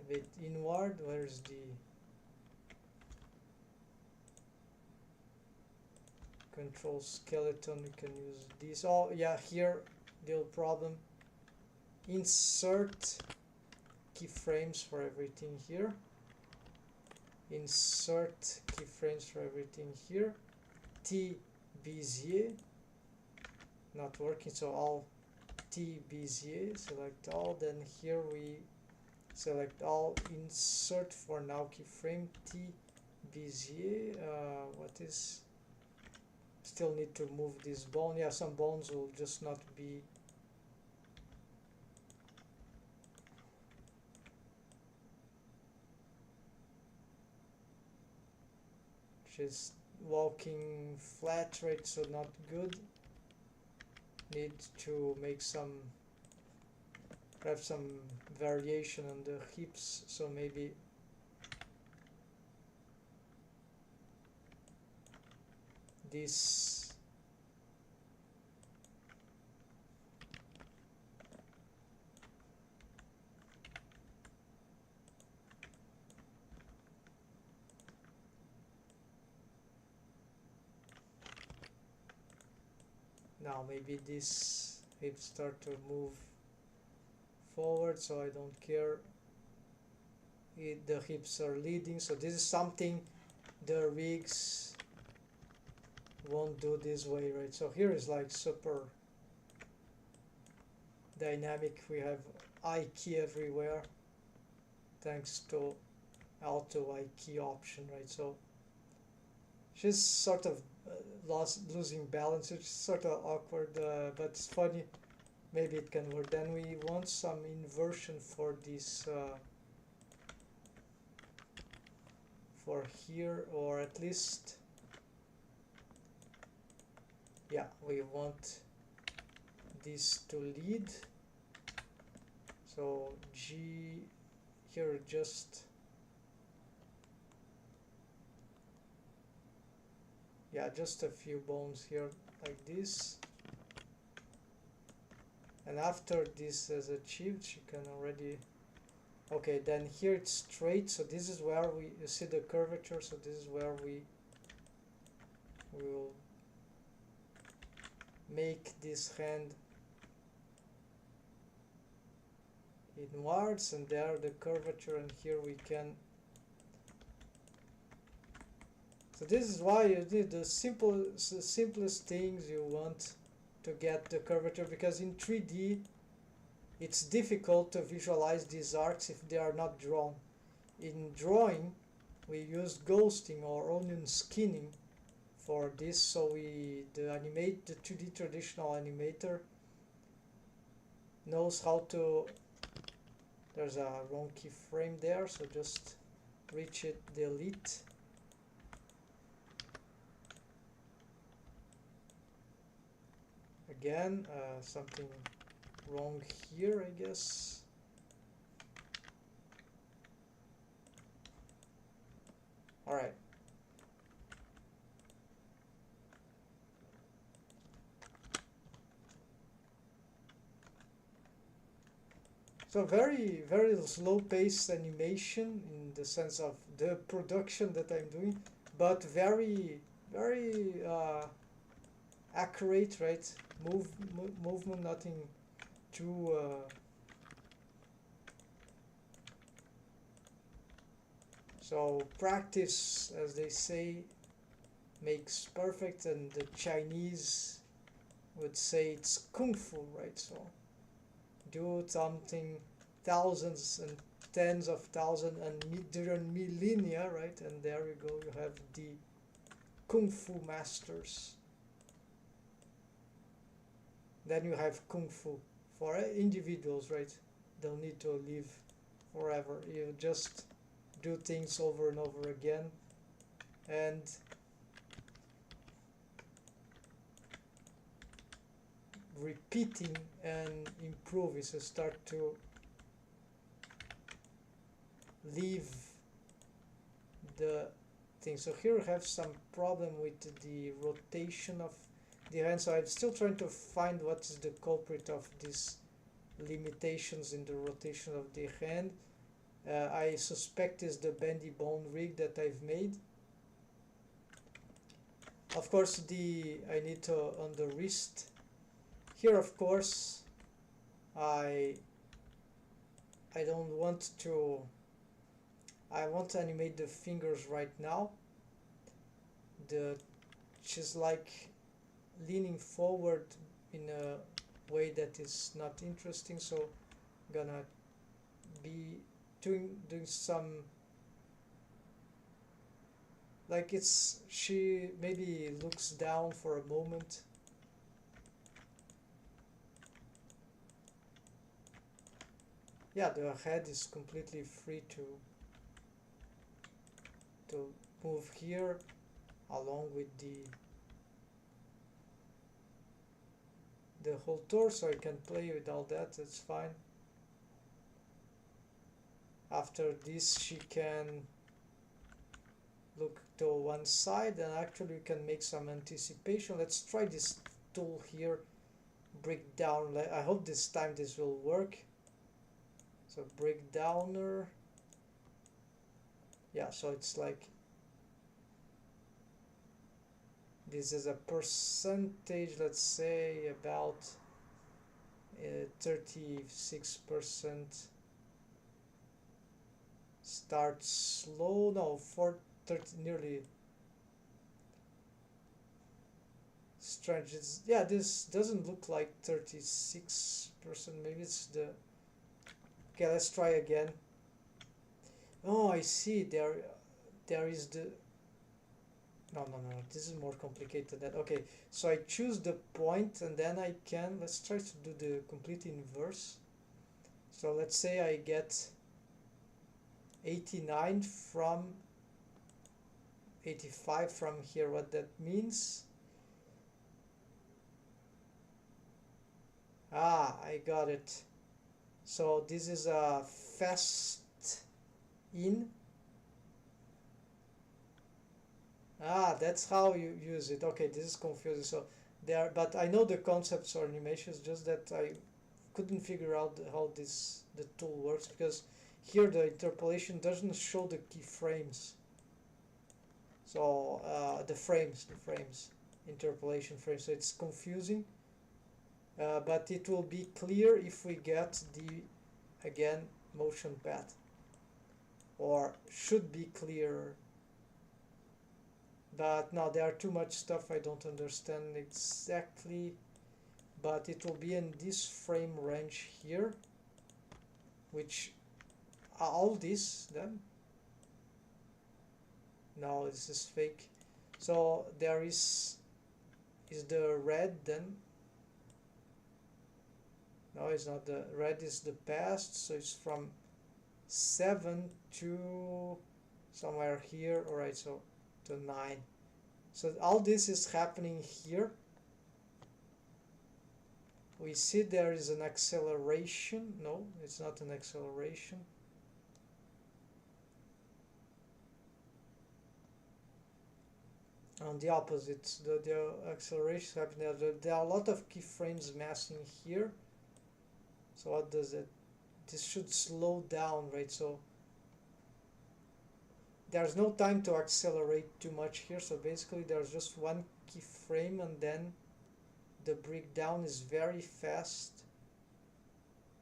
a bit inward. Where's the control skeleton? We can use this. Oh yeah, here the problem. Insert keyframes for everything here. Insert keyframes for everything here. T Bezier not working, so all T Bezier, select all, then here we select all, insert for now keyframe T Bezier. What is, still need to move this bone. Yeah, some bones will just not be just walking flat, right? So not good. Need to make some, have some variation on the hips, so maybe this Now maybe this hips start to move forward, so I don't care. The hips are leading, so this is something the rigs won't do this way, right? So here is like super dynamic. We have I key everywhere thanks to auto I key option, right? So she's sort of losing balance. It's sort of awkward, but it's funny. Maybe it can work. Then we want some inversion for this, for here, or at least, yeah, we want this to lead. So G here, just, yeah, just a few bones here like this. And after this is achieved, she can already, okay, then here it's straight, so this is where you see the curvature, so this is where we will make this hand inwards, and there the curvature, and here we can, so this is why you need the simplest things you want to get the curvature, because in 3D it's difficult to visualize these arcs if they are not drawn. In drawing we use ghosting or onion skinning for this, so the 2D traditional animator knows how to, there's a wrong keyframe there, so just reach it, delete. Again, something wrong here, I guess. All right. So very, very slow-paced animation in the sense of the production that I'm doing, but very, very accurate, right? Movement, nothing too so practice, as they say, makes perfect, and the Chinese would say it's kung fu, right? So do something thousands and tens of thousands and during millennia, right? And there you go, you have the kung fu masters. Then you have kung fu for individuals, right? Don't need to live forever. You just do things over and over again, and repeating and improving, so start to leave the thing. So here we have some problem with the rotation of the hand, so I'm still trying to find what is the culprit of these limitations in the rotation of the hand. I suspect is the bendy bone rig that I've made. Of course, I need to, on the wrist here, of course, I don't want to, I want to animate the fingers right now. She's like leaning forward in a way that is not interesting, so I'm gonna be doing some, like she maybe looks down for a moment. Yeah, the head is completely free to move here along with the whole torso. I can play with all that, it's fine. After this she can look to one side, and actually we can make some anticipation. Let's try this tool here, break down. I hope this time this will work. So breakdowner, yeah, so it's like this is a percentage, let's say about 36%. Start slow, no, 430, nearly strange. Yeah, this doesn't look like 36%. Maybe it's the. Okay, let's try again. Oh, I see. There is the. No, no, no. This is more complicated than that. Okay, so I choose the point and then I can. Let's try to do the complete inverse. So let's say I get 89 from 85 from here. What that means? Ah, I got it. So this is a fast in. Ah, that's how you use it. Okay, this is confusing. So there, but I know the concepts or animations, just that I couldn't figure out how the tool works, because here the interpolation doesn't show the keyframes. So the frames, interpolation frames. So it's confusing, but it will be clear if we get the again motion path, or should be clearer. But now there are too much stuff I don't understand exactly, but it will be in this frame range here, which all this then. No, this is fake. So there is the red then. No, it's not. The red is the past, so it's from 7 to somewhere here. All right, so to 9. So all this is happening here. We see there is an acceleration. No, it's not an acceleration. On the opposite, the acceleration happening there. There are a lot of keyframes messing here. So what does it? This should slow down, right? So there's no time to accelerate too much here. So basically there's just one keyframe and then the breakdown is very fast.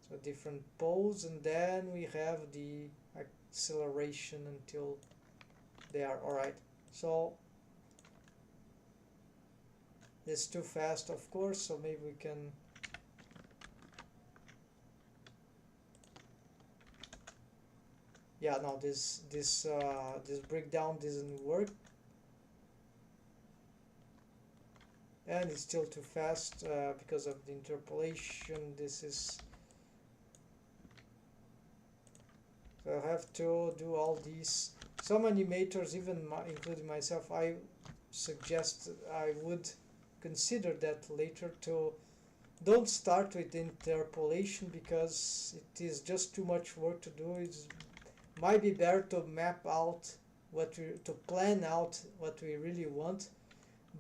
So different pose, and then we have the acceleration until there. Alright, so it's too fast, of course, so maybe we can yeah, no, this breakdown doesn't work, and it's still too fast because of the interpolation. This is, so I have to do all these. Some animators, even including myself, I suggest I would consider that later, to don't start with interpolation, because it is just too much work to do. It might be better to map out to plan out what we really want.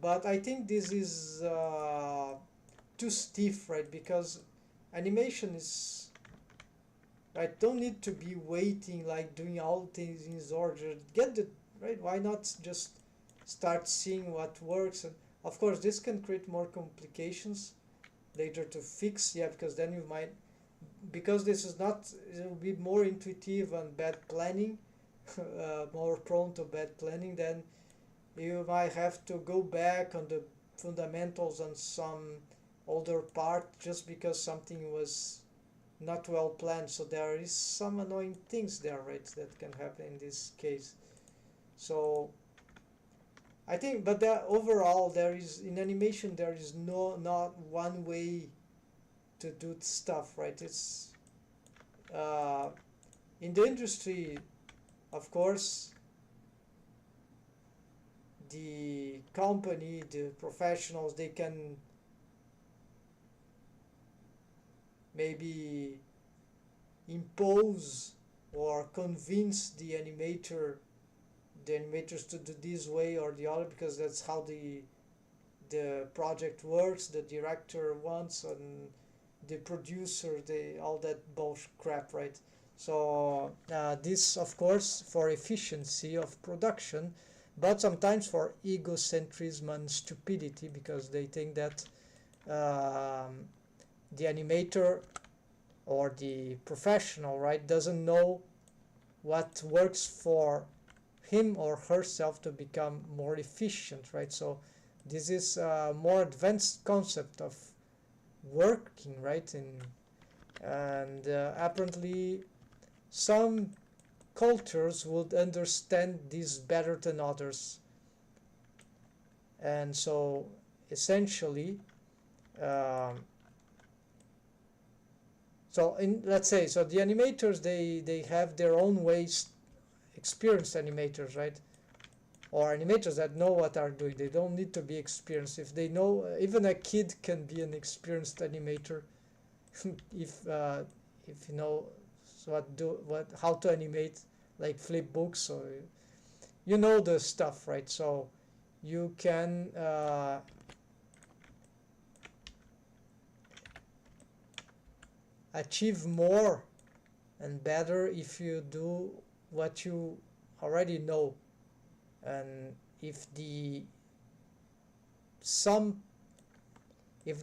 But I think this is too stiff, right? Because animation is, right, don't need to be waiting, like doing all things in order. Get the, right? Why not just start seeing what works? And of course, this can create more complications later to fix. Yeah, because then you might, because this is not, it will be more intuitive and bad planning, more prone to bad planning. Then you might have to go back on the fundamentals on some older part just because something was not well planned. So there is some annoying things there, right, that can happen in this case. So I think, but overall, there is, in animation there is not one way to do stuff, right? It's in the industry, of course, the company, the professionals, they can maybe impose or convince the animators to do this way or the other, because that's how the project works, the director wants, and the producer, all that bullshit crap, right? So this, of course, for efficiency of production, but sometimes for egocentrism and stupidity, because they think that the animator or the professional, right, doesn't know what works for him or herself to become more efficient, right? So this is a more advanced concept of working, right? And apparently some cultures would understand this better than others, and so essentially so let's say, so the animators, they have their own ways, experienced animators, right? Or animators that know what are doing. They don't need to be experienced. If they know, even a kid can be an experienced animator if you know how to animate, like flip books. So you know the stuff, right? So you can achieve more and better if you do what you already know. And if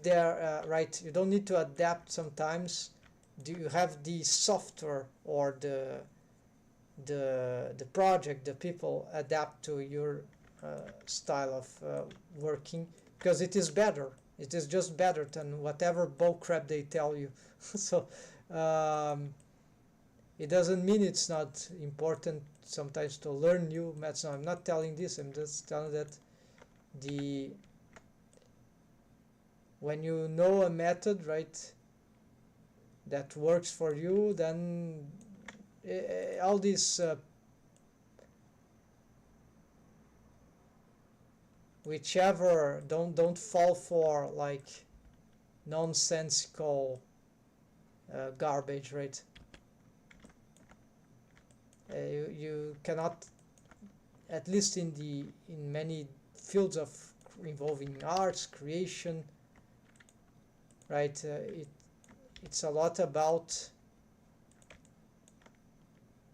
they're right, you don't need to adapt sometimes. Do you have the software or the project, the people adapt to your style of working, because it is better. It is just better than whatever bullcrap they tell you. So it doesn't mean it's not important sometimes to learn new methods. No, I'm not telling this. I'm just telling that when you know a method, right, that works for you, then all these whichever, don't fall for like nonsensical garbage, right? You cannot, at least in many fields of involving arts creation, right? It's a lot about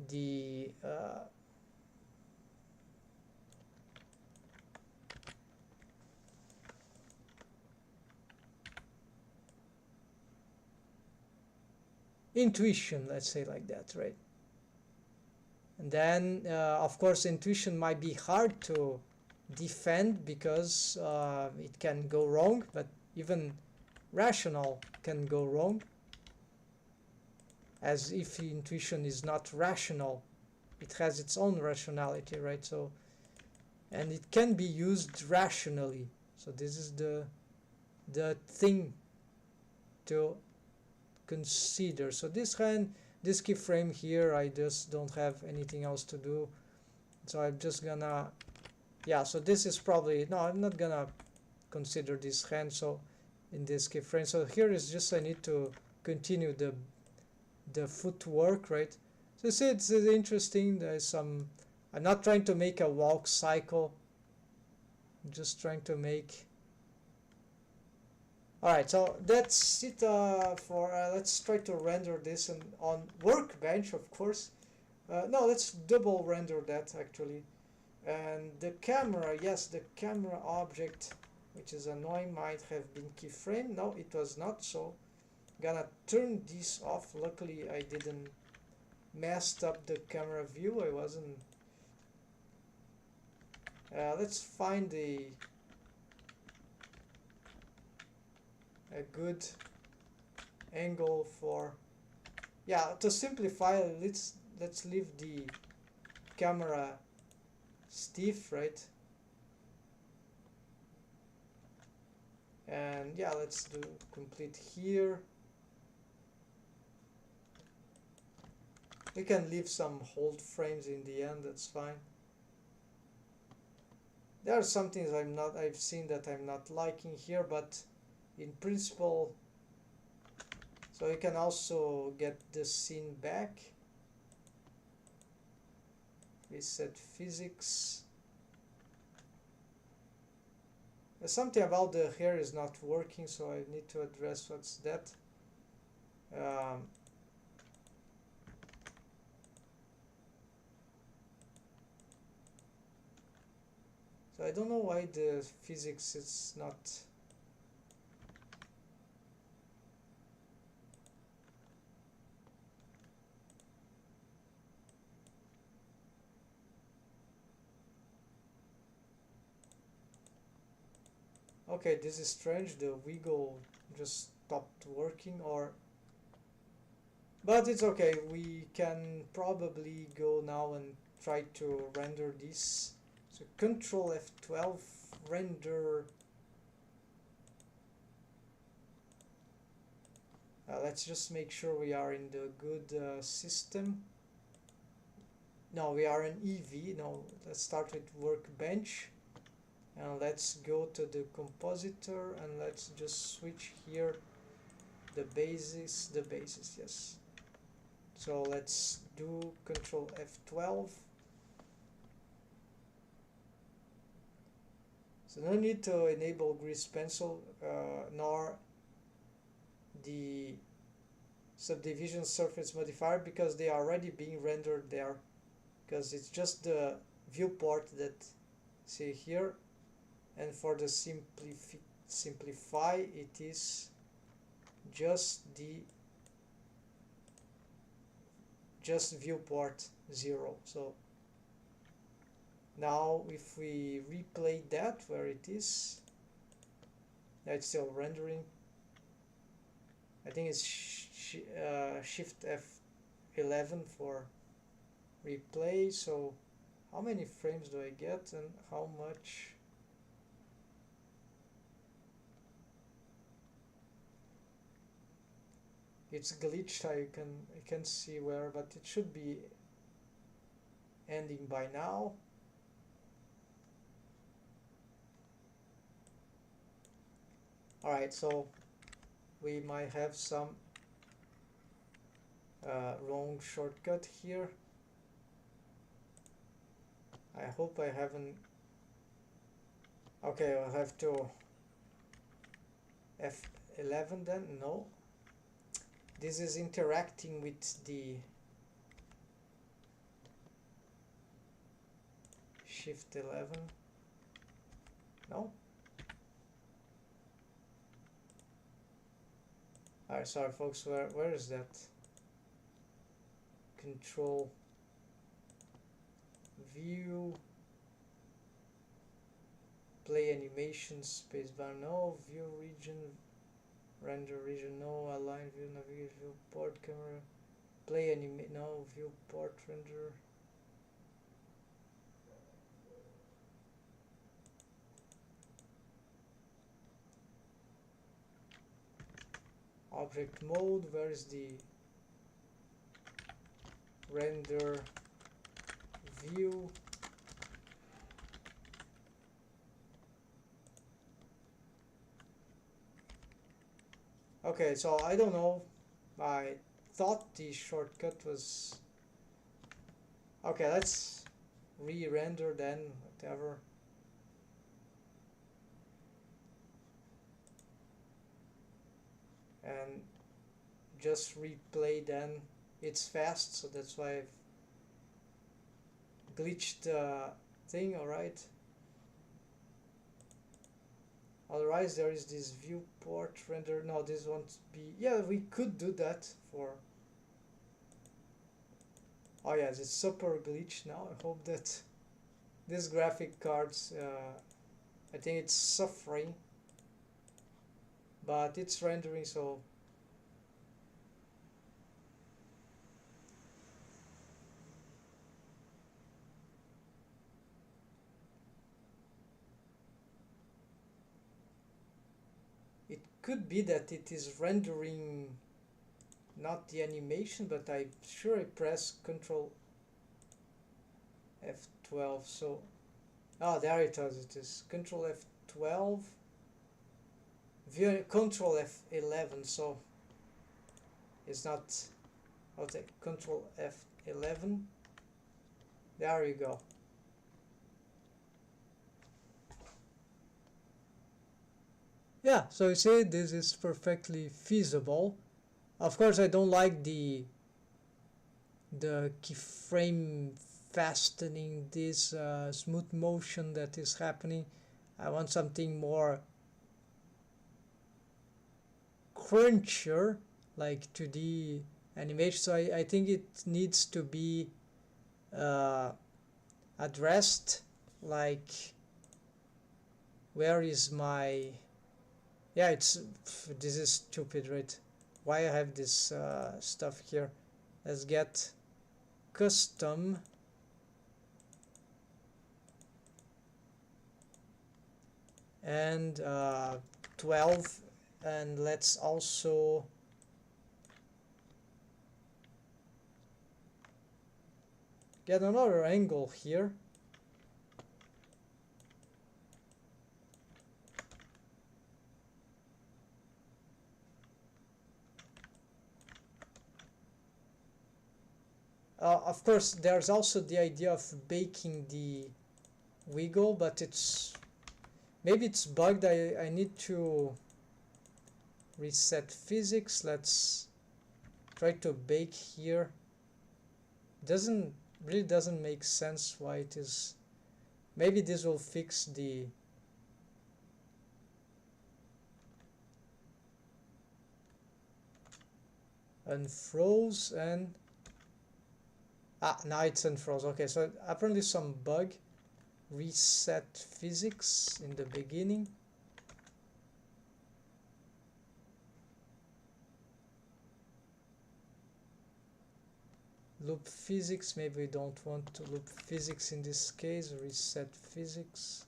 the intuition, let's say like that, right? And then of course intuition might be hard to defend because it can go wrong, but even rational can go wrong, as if intuition is not rational. It has its own rationality, right? So, and it can be used rationally. So this is the thing to consider. So this keyframe here, I just don't have anything else to do, so I'm just gonna, yeah, so this is probably, no, I'm not gonna consider this hand, so in this keyframe. So here is just, I need to continue the footwork, right? So you see, it's interesting. There's some, I'm not trying to make a walk cycle, I'm just trying to make. Alright, so that's it for, let's try to render this on Workbench, of course. No, let's double render that actually. And the camera, yes, the camera object, which is annoying, might have been keyframed. No, it was not, so I'm gonna turn this off. Luckily, I didn't messed up the camera view. I wasn't. Let's find a good angle for, yeah, to simplify. Let's leave the camera stiff, right? And yeah, let's do complete here. We can leave some hold frames in the end, that's fine. There are some things I've seen that I'm not liking here, but in principle, so you can also get the scene back. Reset physics. There's something about the hair is not working, so I need to address what's that. So I don't know why the physics is not. Okay, this is strange. The wiggle just stopped working, or but it's okay. We can probably go now and try to render this. So Control F12 render. Let's just make sure we are in the good system. No, we are in EV. No, let's start with workbench. And let's go to the compositor and let's just switch here the basis, yes. So let's do Control F12. So no need to enable grease pencil nor the subdivision surface modifier because they are already being rendered there, because it's just the viewport that see here, and for the simplify it is just viewport 0. So now if we replay that where it is, that's still rendering. I think it's Shift F11 for replay. So how many frames do I get and how much? It's glitched. I can see where, but it should be ending by now. Alright, so we might have some wrong shortcut here. I hope I haven't. Okay, I'll have to F11 then. No, this is interacting with the Shift 11. No. Alright, sorry folks, where is that? Control View, play animation, spacebar, no, view region, render region, no, align view, navigate viewport, camera, play animate, no, viewport, render. Object mode, where is the render view? Okay, so I don't know. I thought the shortcut was okay. Let's re-render then, whatever. And just replay then. It's fast, so that's why I've glitched the thing. Alright, otherwise there is this viewport render. No, this won't be. Yeah, we could do that for. Oh yes, it's super glitched now. I hope that this graphic cards I think it's suffering, but it's rendering, so it could be that it is rendering not the animation, but I'm sure I press Control F12. So there it is. It is Control F12, Control F11. So it's not. I'll take Control F11. There you go. Yeah, so you see, this is perfectly feasible. Of course, I don't like the keyframe fastening this smooth motion that is happening. I want something more crunchier, like 2D animation. So I think it needs to be addressed, like, where is my, yeah, it's, this is stupid, right? Why I have this stuff here? Let's get custom and 12, and let's also get another angle here. Of course, there's also the idea of baking the wiggle, but it's, maybe it's bugged. I need to reset physics. Let's try to bake here. Doesn't really doesn't make sense why it is. Maybe this will fix the unfroze, and now it's unfroze. Okay, so apparently some bug. Reset physics in the beginning. Loop physics, maybe we don't want to loop physics in this case. Reset physics.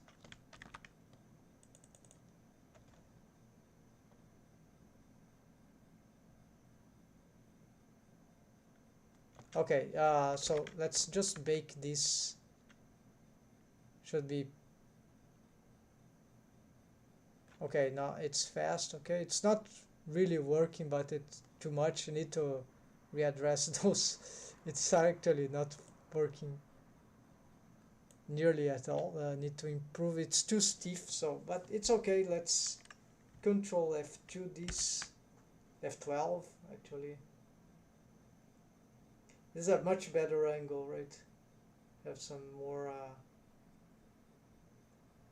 Okay, so let's just bake this. Should be okay. Now it's fast. Okay, it's not really working, but it's too much. You need to readdress those. It's actually not working nearly at all. Need to improve. It's too stiff. So, but it's okay. Let's Control F2 this, F12 actually. This is a much better angle, right? Have some more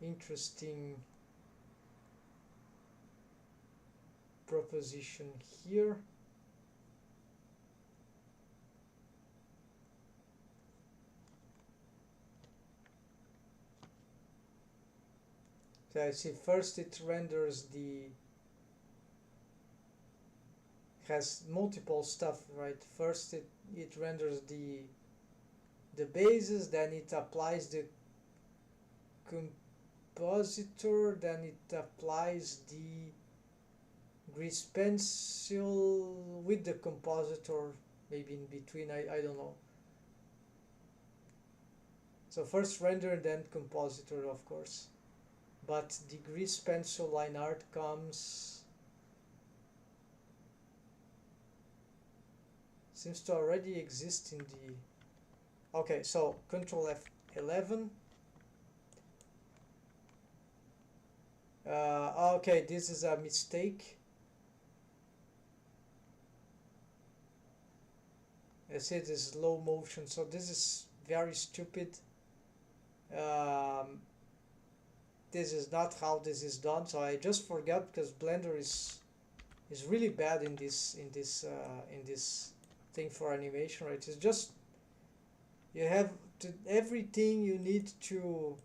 interesting proposition here. So I see first it renders the, has multiple stuff, right? First it renders the bases, then it applies the compositor, then it applies the grease pencil with the compositor, maybe in between, I don't know. So first render, then compositor, of course. But the grease pencil line art comes, seems to already exist in the, okay, so Control F11. Okay, this is a mistake. I see it is slow motion, so this is very stupid. This is not how this is done, so I just forgot, because Blender is really bad in this thing for animation, right? It's just, you have to, everything you need to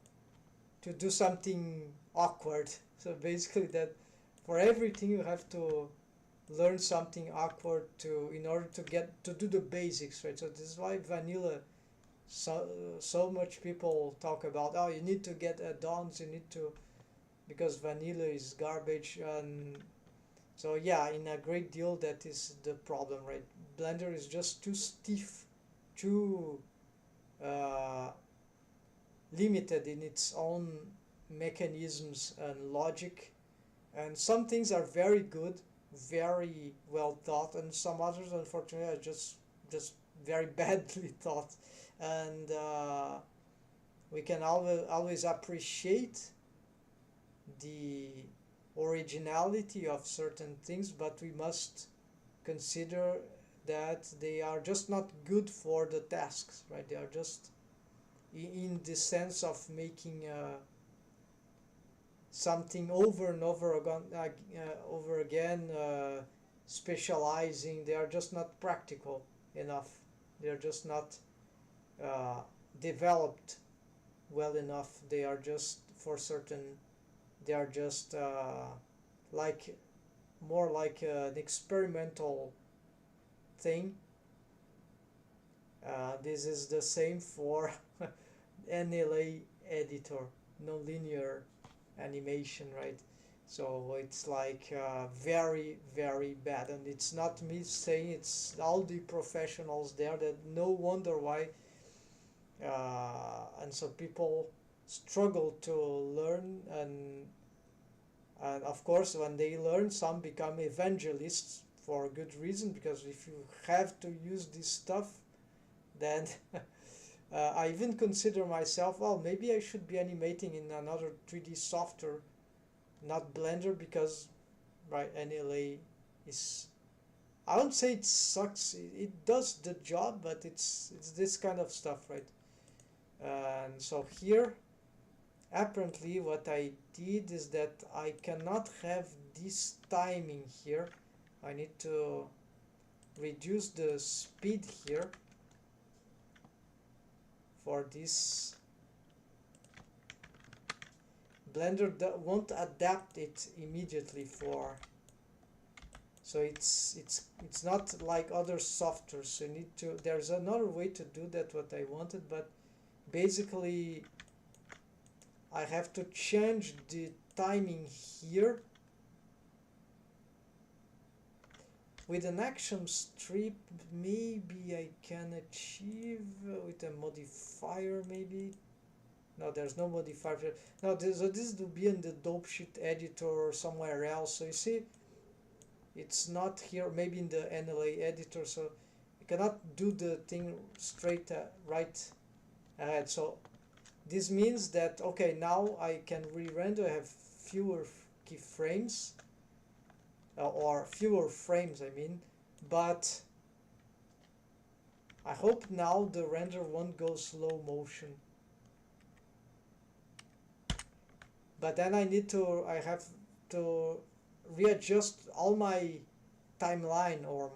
do something awkward. So basically, that for everything you have to learn something awkward to, in order to get to do the basics, right? So this is why vanilla, so much people talk about, oh, you need to get add-ons, you need to, because vanilla is garbage. And so yeah, in a great deal that is the problem, right? Blender is just too stiff, too limited in its own mechanisms and logic, and some things are very good, very well thought, and some others unfortunately are just very badly thought. And we can always appreciate the originality of certain things, but we must consider that they are just not good for the tasks, right? They are just in the sense of making something over and over again, specializing. They are just not practical enough. They are just not uh, developed well enough. They are just for certain. They are just like more like an experimental thing. This is the same for NLA editor, non-linear animation, right? So it's like very, very bad, and it's not me saying, it's all the professionals there that no wonder why, and so people struggle to learn, and of course when they learn, some become evangelists for good reason, because if you have to use this stuff, then I even consider myself, well, maybe I should be animating in another 3D software, not Blender, because right, NLA is, I won't say it sucks. It does the job, but it's this kind of stuff, right? And so here, apparently, what I did is that I cannot have this timing here. I need to reduce the speed here for this. Blender won't adapt it immediately for, so it's not like other softwares. So you need to, there's another way to do that what I wanted, but basically I have to change the timing here with an action strip. Maybe I can achieve with a modifier, maybe. No, there's no modifier. No, so this will be in the dope sheet editor or somewhere else. So you see, it's not here. Maybe in the NLA editor. So you cannot do the thing straight right ahead. So this means that, okay, now I can re-render. I have fewer keyframes, or fewer frames, I mean, but I hope now the render won't go slow motion. But then I have to readjust all my timeline, or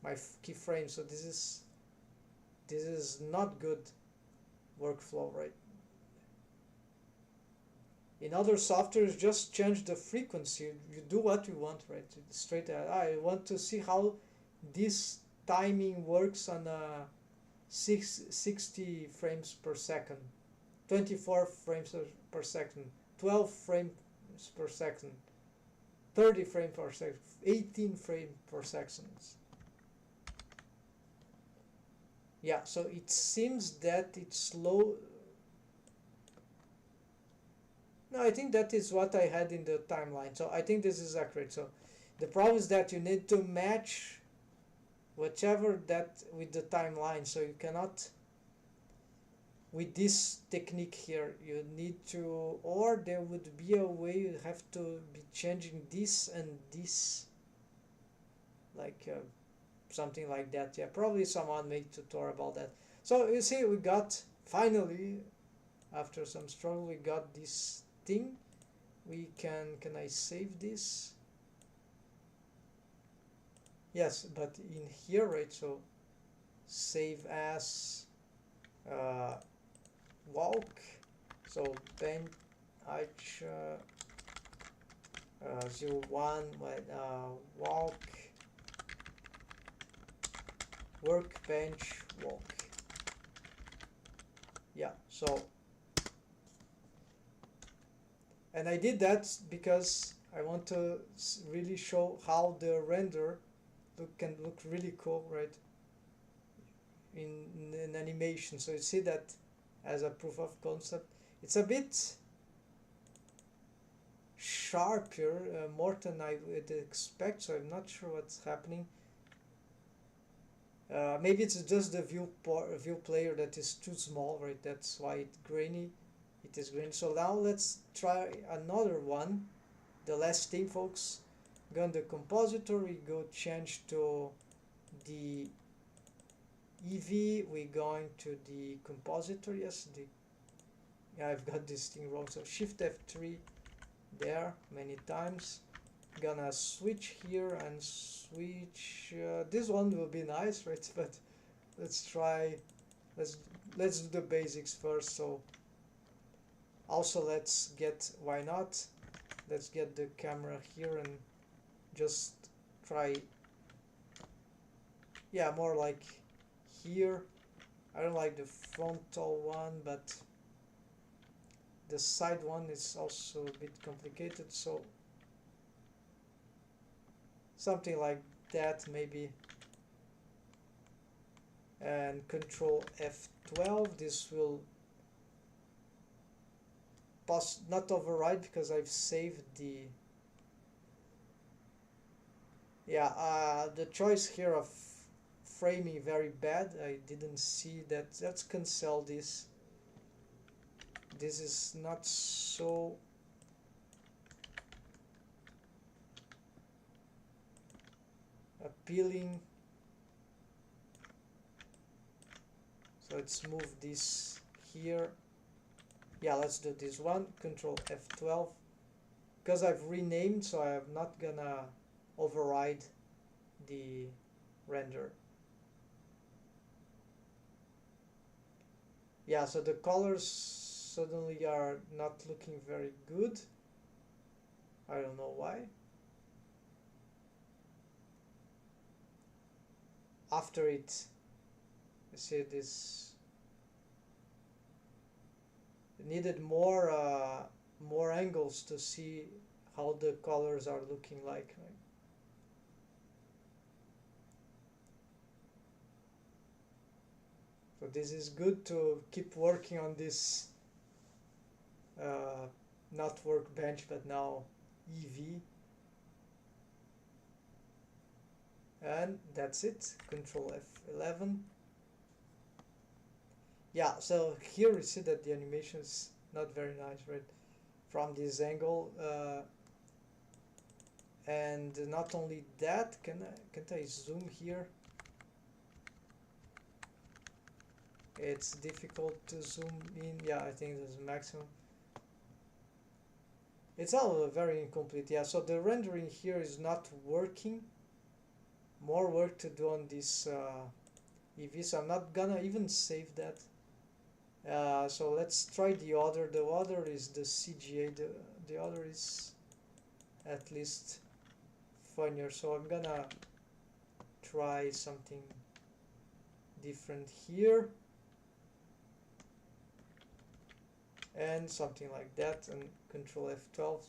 my keyframes. So this is not good workflow, right? In other softwares, just change the frequency. You do what you want, right? Straight ahead. I want to see how this timing works on 60 frames per second, 24 frames per second, 12 frames per second, 30 frames per second, 18 frames per second. Yeah, so it seems that it's slow. No, I think that is what I had in the timeline. So I think this is accurate. So the problem is that you need to match whichever that with the timeline. So you cannot, with this technique here, you need to, or there would be a way you have to be changing this and this, like something like that. Yeah, probably someone made a tutorial about that. So you see, we got, finally, after some struggle, we got this thing. We can I save this? Yes, but in here, right? So save as walk. So bench Aisha 01 walk workbench walk. Yeah, so, and I did that because I want to really show how the render can look really cool, right, in animation. So you see that as a proof of concept. It's a bit sharper, more than I would expect, so I'm not sure what's happening. Maybe it's just the view player that is too small, right? That's why it is grainy. So now let's try another one. The last thing, folks. Go on the compositor, we go change to the EV, we're going to the compositor. Yes, yeah, I've got this thing wrong. So Shift F3 there many times. Gonna switch here and switch. This one will be nice, right? But let's try. Let's do the basics first. So also let's get, why not? Let's get the camera here and just try. Yeah, more like here. I don't like the frontal one, but the side one is also a bit complicated, so something like that maybe. And Control F12, this will not override because I've saved the, yeah, the choice here of framing very bad. I didn't see that. Let's cancel this. This is not so appealing. So let's move this here. Yeah, let's do this one. Control F12. Because I've renamed, so I'm not gonna override the render. Yeah, so the colors suddenly are not looking very good. I don't know why. After it, you see this needed more angles to see how the colors are looking like. Right? So this is good to keep working on this, not workbench, but now EV. And that's it. Control F11. Yeah, so here we see that the animation is not very nice, right? From this angle. And not only that, can't I zoom here? It's difficult to zoom in. Yeah, I think this is maximum. It's all very incomplete. Yeah, so the rendering here is not working. More work to do on this EV, so I'm not gonna even save that. So let's try the other. The other is the CGA. The other is at least funnier. So I'm gonna try something different here. And something like that, and Control F12.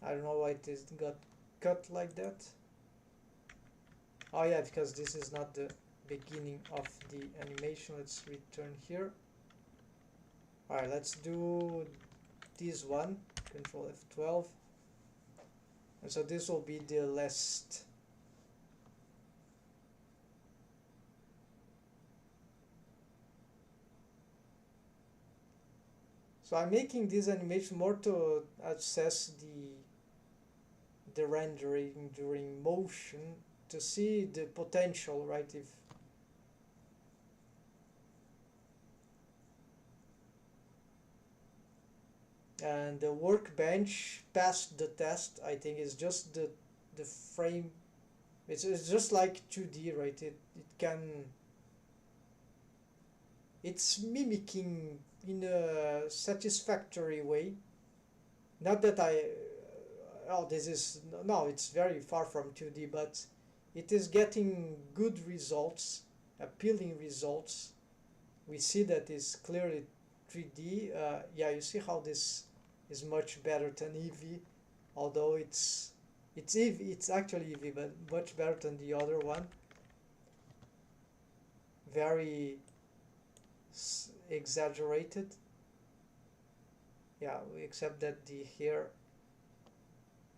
I don't know why it got cut like that. Oh yeah, because this is not the beginning of the animation. Let's return here. Alright, let's do this one, Control F12. And so this will be the last. So I'm making this animation more to assess the rendering during motion, to see the potential, right? If and the workbench passed the test, I think it's just the frame. It's just like 2D, right? It's mimicking in a satisfactory way. Not that this is, no, it's very far from 2D, but it is getting good results, appealing results. We see that it's clearly 3D. Yeah, you see how this is much better than EV, although it's EV, it's actually EV, but much better than the other one. Very exaggerated. Yeah, except that the hair.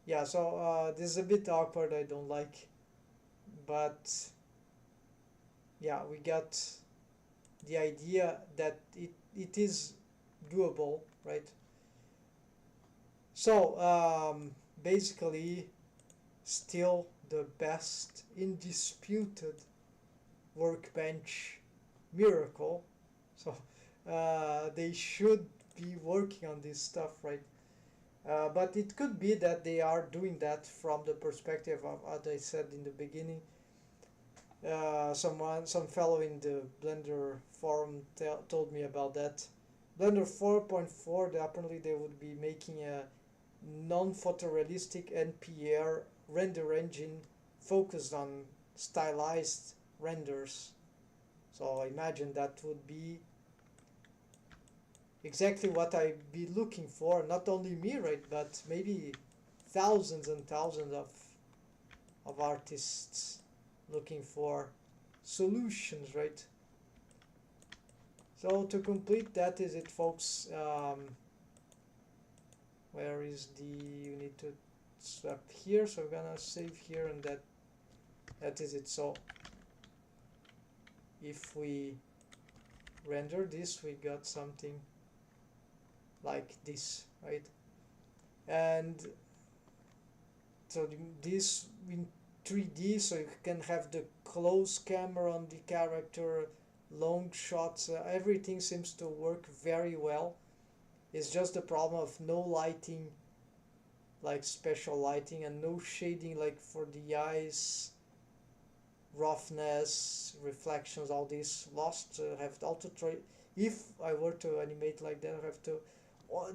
Yeah, so this is a bit awkward. I don't like, but yeah, we got the idea that it is doable, right? So basically still the best undisputed workbench miracle. So they should be working on this stuff, right? But it could be that they are doing that from the perspective of, as I said in the beginning, some fellow in the Blender forum told me about that. Blender 4.4, apparently they would be making a non-photorealistic NPR render engine focused on stylized renders. So I imagine that would be exactly what I'd be looking for. Not only me, right, but maybe thousands and thousands of artists looking for solutions, right? So to complete, that is it, folks. Where is the, you need to swap here, so we're gonna save here, and that is it. So if we render this, we got something like this, right? And so this in 3D, so you can have the close camera on the character, long shots, everything seems to work very well. It's just the problem of no lighting, like special lighting, and no shading, like for the eyes, roughness, reflections, all this lost. Have to also try, if I were to animate like that, I have to,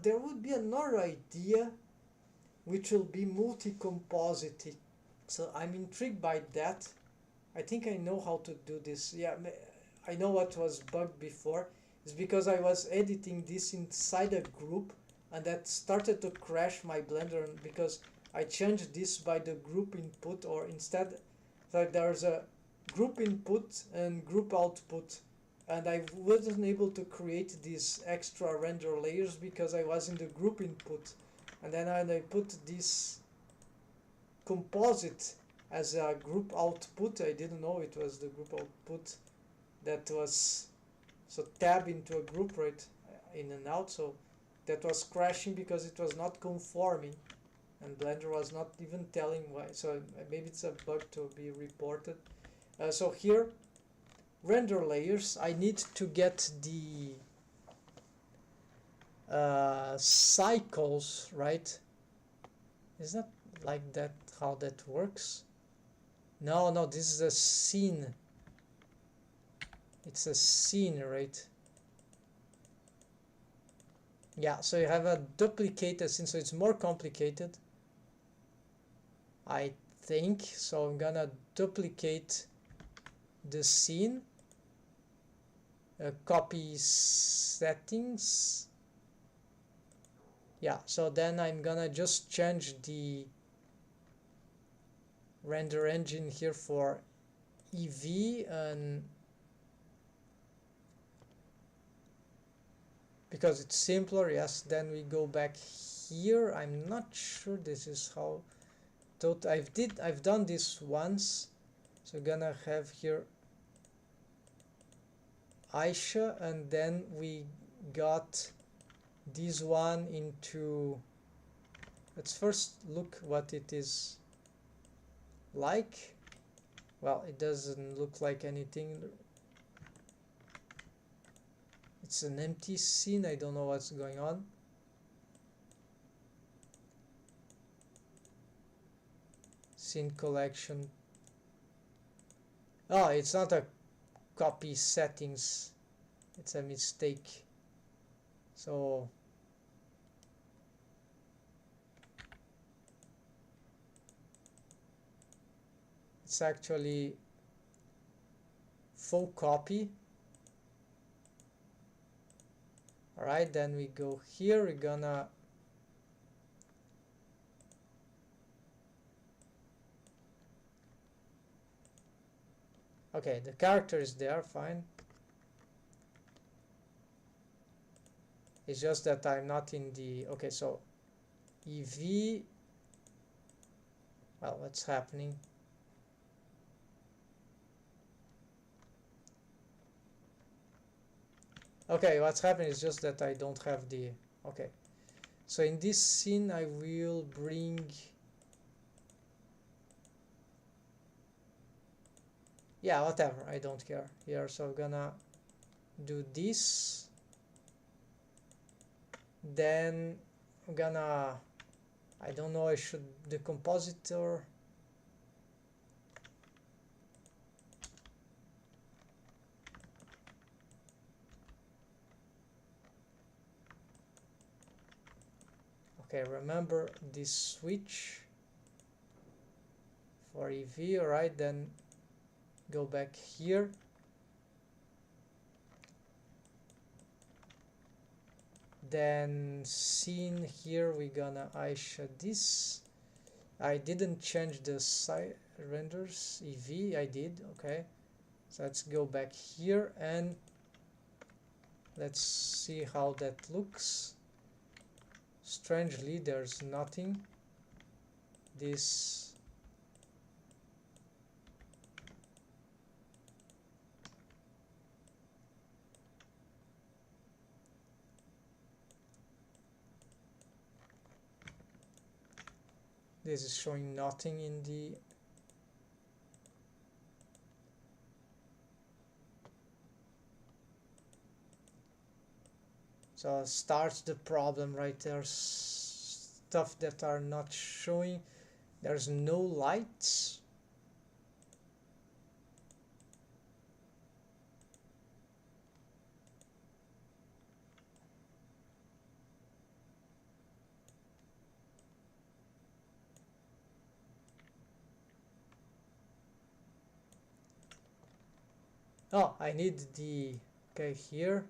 there would be another idea which will be multi-compositing. So I'm intrigued by that. I think I know how to do this. Yeah, I know what was bugged before. It's because I was editing this inside a group, and that started to crash my Blender because I changed this by the group input, or instead, like there's a group input and group output, and I wasn't able to create these extra render layers because I was in the group input. And then when I put this composite as a group output, I didn't know it was the group output that was, so tab into a group, right, in and out, so that was crashing because it was not conforming, and Blender was not even telling why. So maybe it's a bug to be reported. So here, render layers, I need to get the cycles, right? Is that like that, how that works? No, this is a scene. It's a scene, right? Yeah, so you have a duplicated scene, so it's more complicated, I think. So I'm gonna duplicate the scene, copy settings. Yeah, so then I'm gonna just change the render engine here for EV, and because it's simpler. Yes, then we go back here. I'm not sure this is how I've done this once. So we're gonna have here Aisha, and then we got this one into, let's first look what it is like. Well, it doesn't look like anything. It's an empty scene. I don't know what's going on. Scene collection. Oh, it's not a copy settings. It's a mistake. So it's actually full copy. Alright, then we go here. We're gonna okay, the character is there, fine. It's just that I'm not in the, okay, so EV, well, what's happening? Okay, what's happening is just that I don't have the, okay. So in this scene I will bring, yeah, whatever, I don't care here. So I'm gonna do this, then I'm gonna, I don't know, I should, the compositor, okay, remember this switch for EV. Alright, then go back here, then scene here, we're gonna Aisha this. I didn't change the side renders EV, I did, okay. So let's go back here and let's see how that looks. Strangely, there's nothing. This, this is showing nothing in the, so starts the problem right there. Stuff that are not showing. There's no lights. Oh, I need the, okay, here.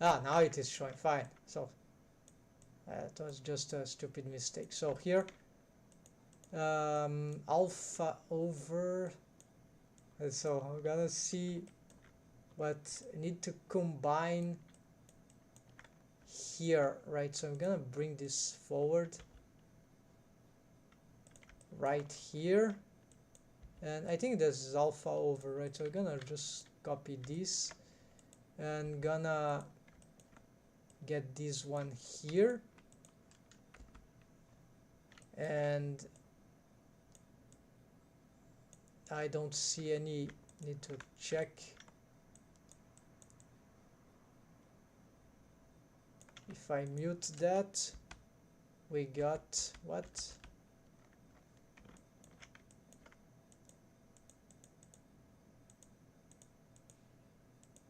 Ah, now it is showing, fine. So it was just a stupid mistake. So here, alpha over, so I'm gonna see what I need to combine here, right? So I'm gonna bring this forward right here, and I think this is alpha over, right? So I'm gonna just copy this and gonna get this one here, and I don't see any, need to check if I mute that. We got what?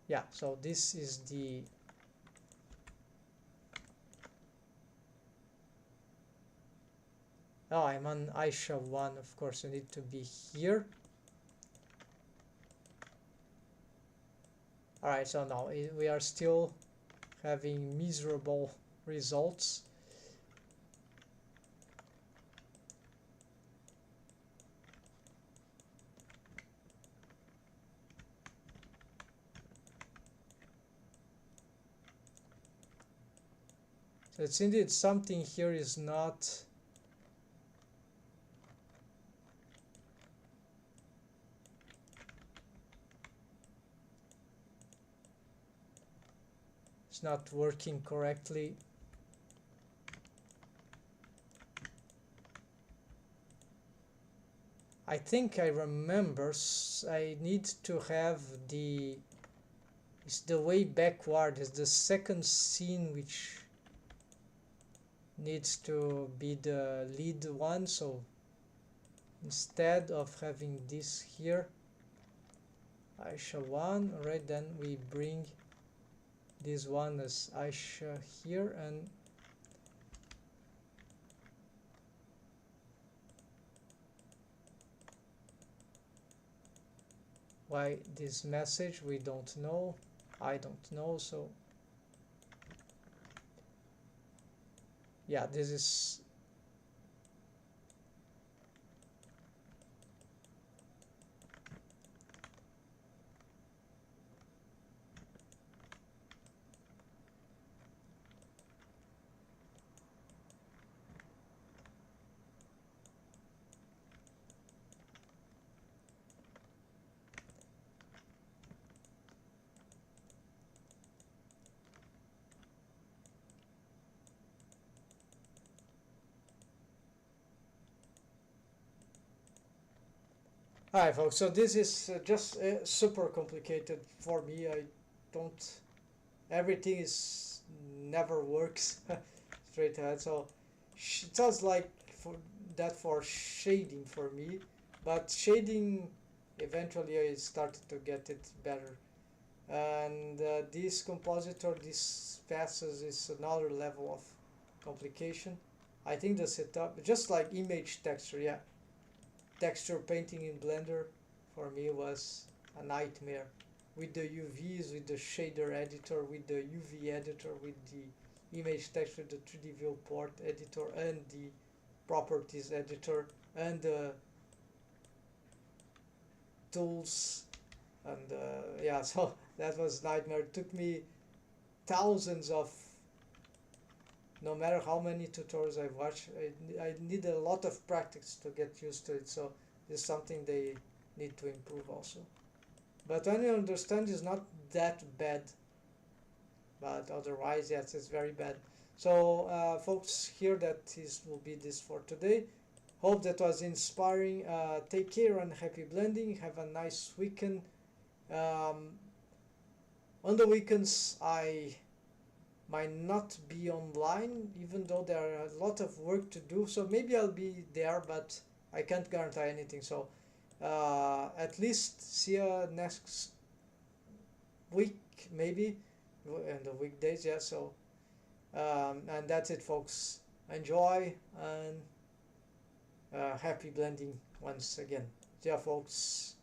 Yeah, so this is the, oh, I'm on Aisha 1, of course I need to be here. Alright, so now we are still having miserable results. So it's indeed something here is not, it's not working correctly. I think I remember I need to have the, it's the way backward, is the second scene which needs to be the lead one. So instead of having this here, Aisha 1, alright, then we bring this one as Aisha here, and why this message we don't know, I don't know. So yeah, this is, Hi folks, so this is just super complicated for me. I don't, everything is never works straight ahead. So it sounds like for that for shading for me, but shading eventually I started to get it better. And this compositor, this passes is another level of complication. I think the setup, just like image texture, yeah, texture painting in Blender for me was a nightmare with the UVs, with the shader editor, with the UV editor, with the image texture, the 3D viewport editor, and the properties editor, and the tools, and yeah, so that was nightmare. It took me thousands of, no matter how many tutorials I watched, I need a lot of practice to get used to it. So it's something they need to improve also. But when you understand, it's not that bad. But otherwise, yes, it's very bad. So, folks, here that is will be this for today. Hope that was inspiring. Take care and happy blending. Have a nice weekend. Um, on the weekends, I might not be online, even though there are a lot of work to do. So maybe I'll be there, but I can't guarantee anything. So at least see you next week, maybe, in the weekdays. Yeah. So and that's it, folks. Enjoy and happy blending once again. See ya, folks.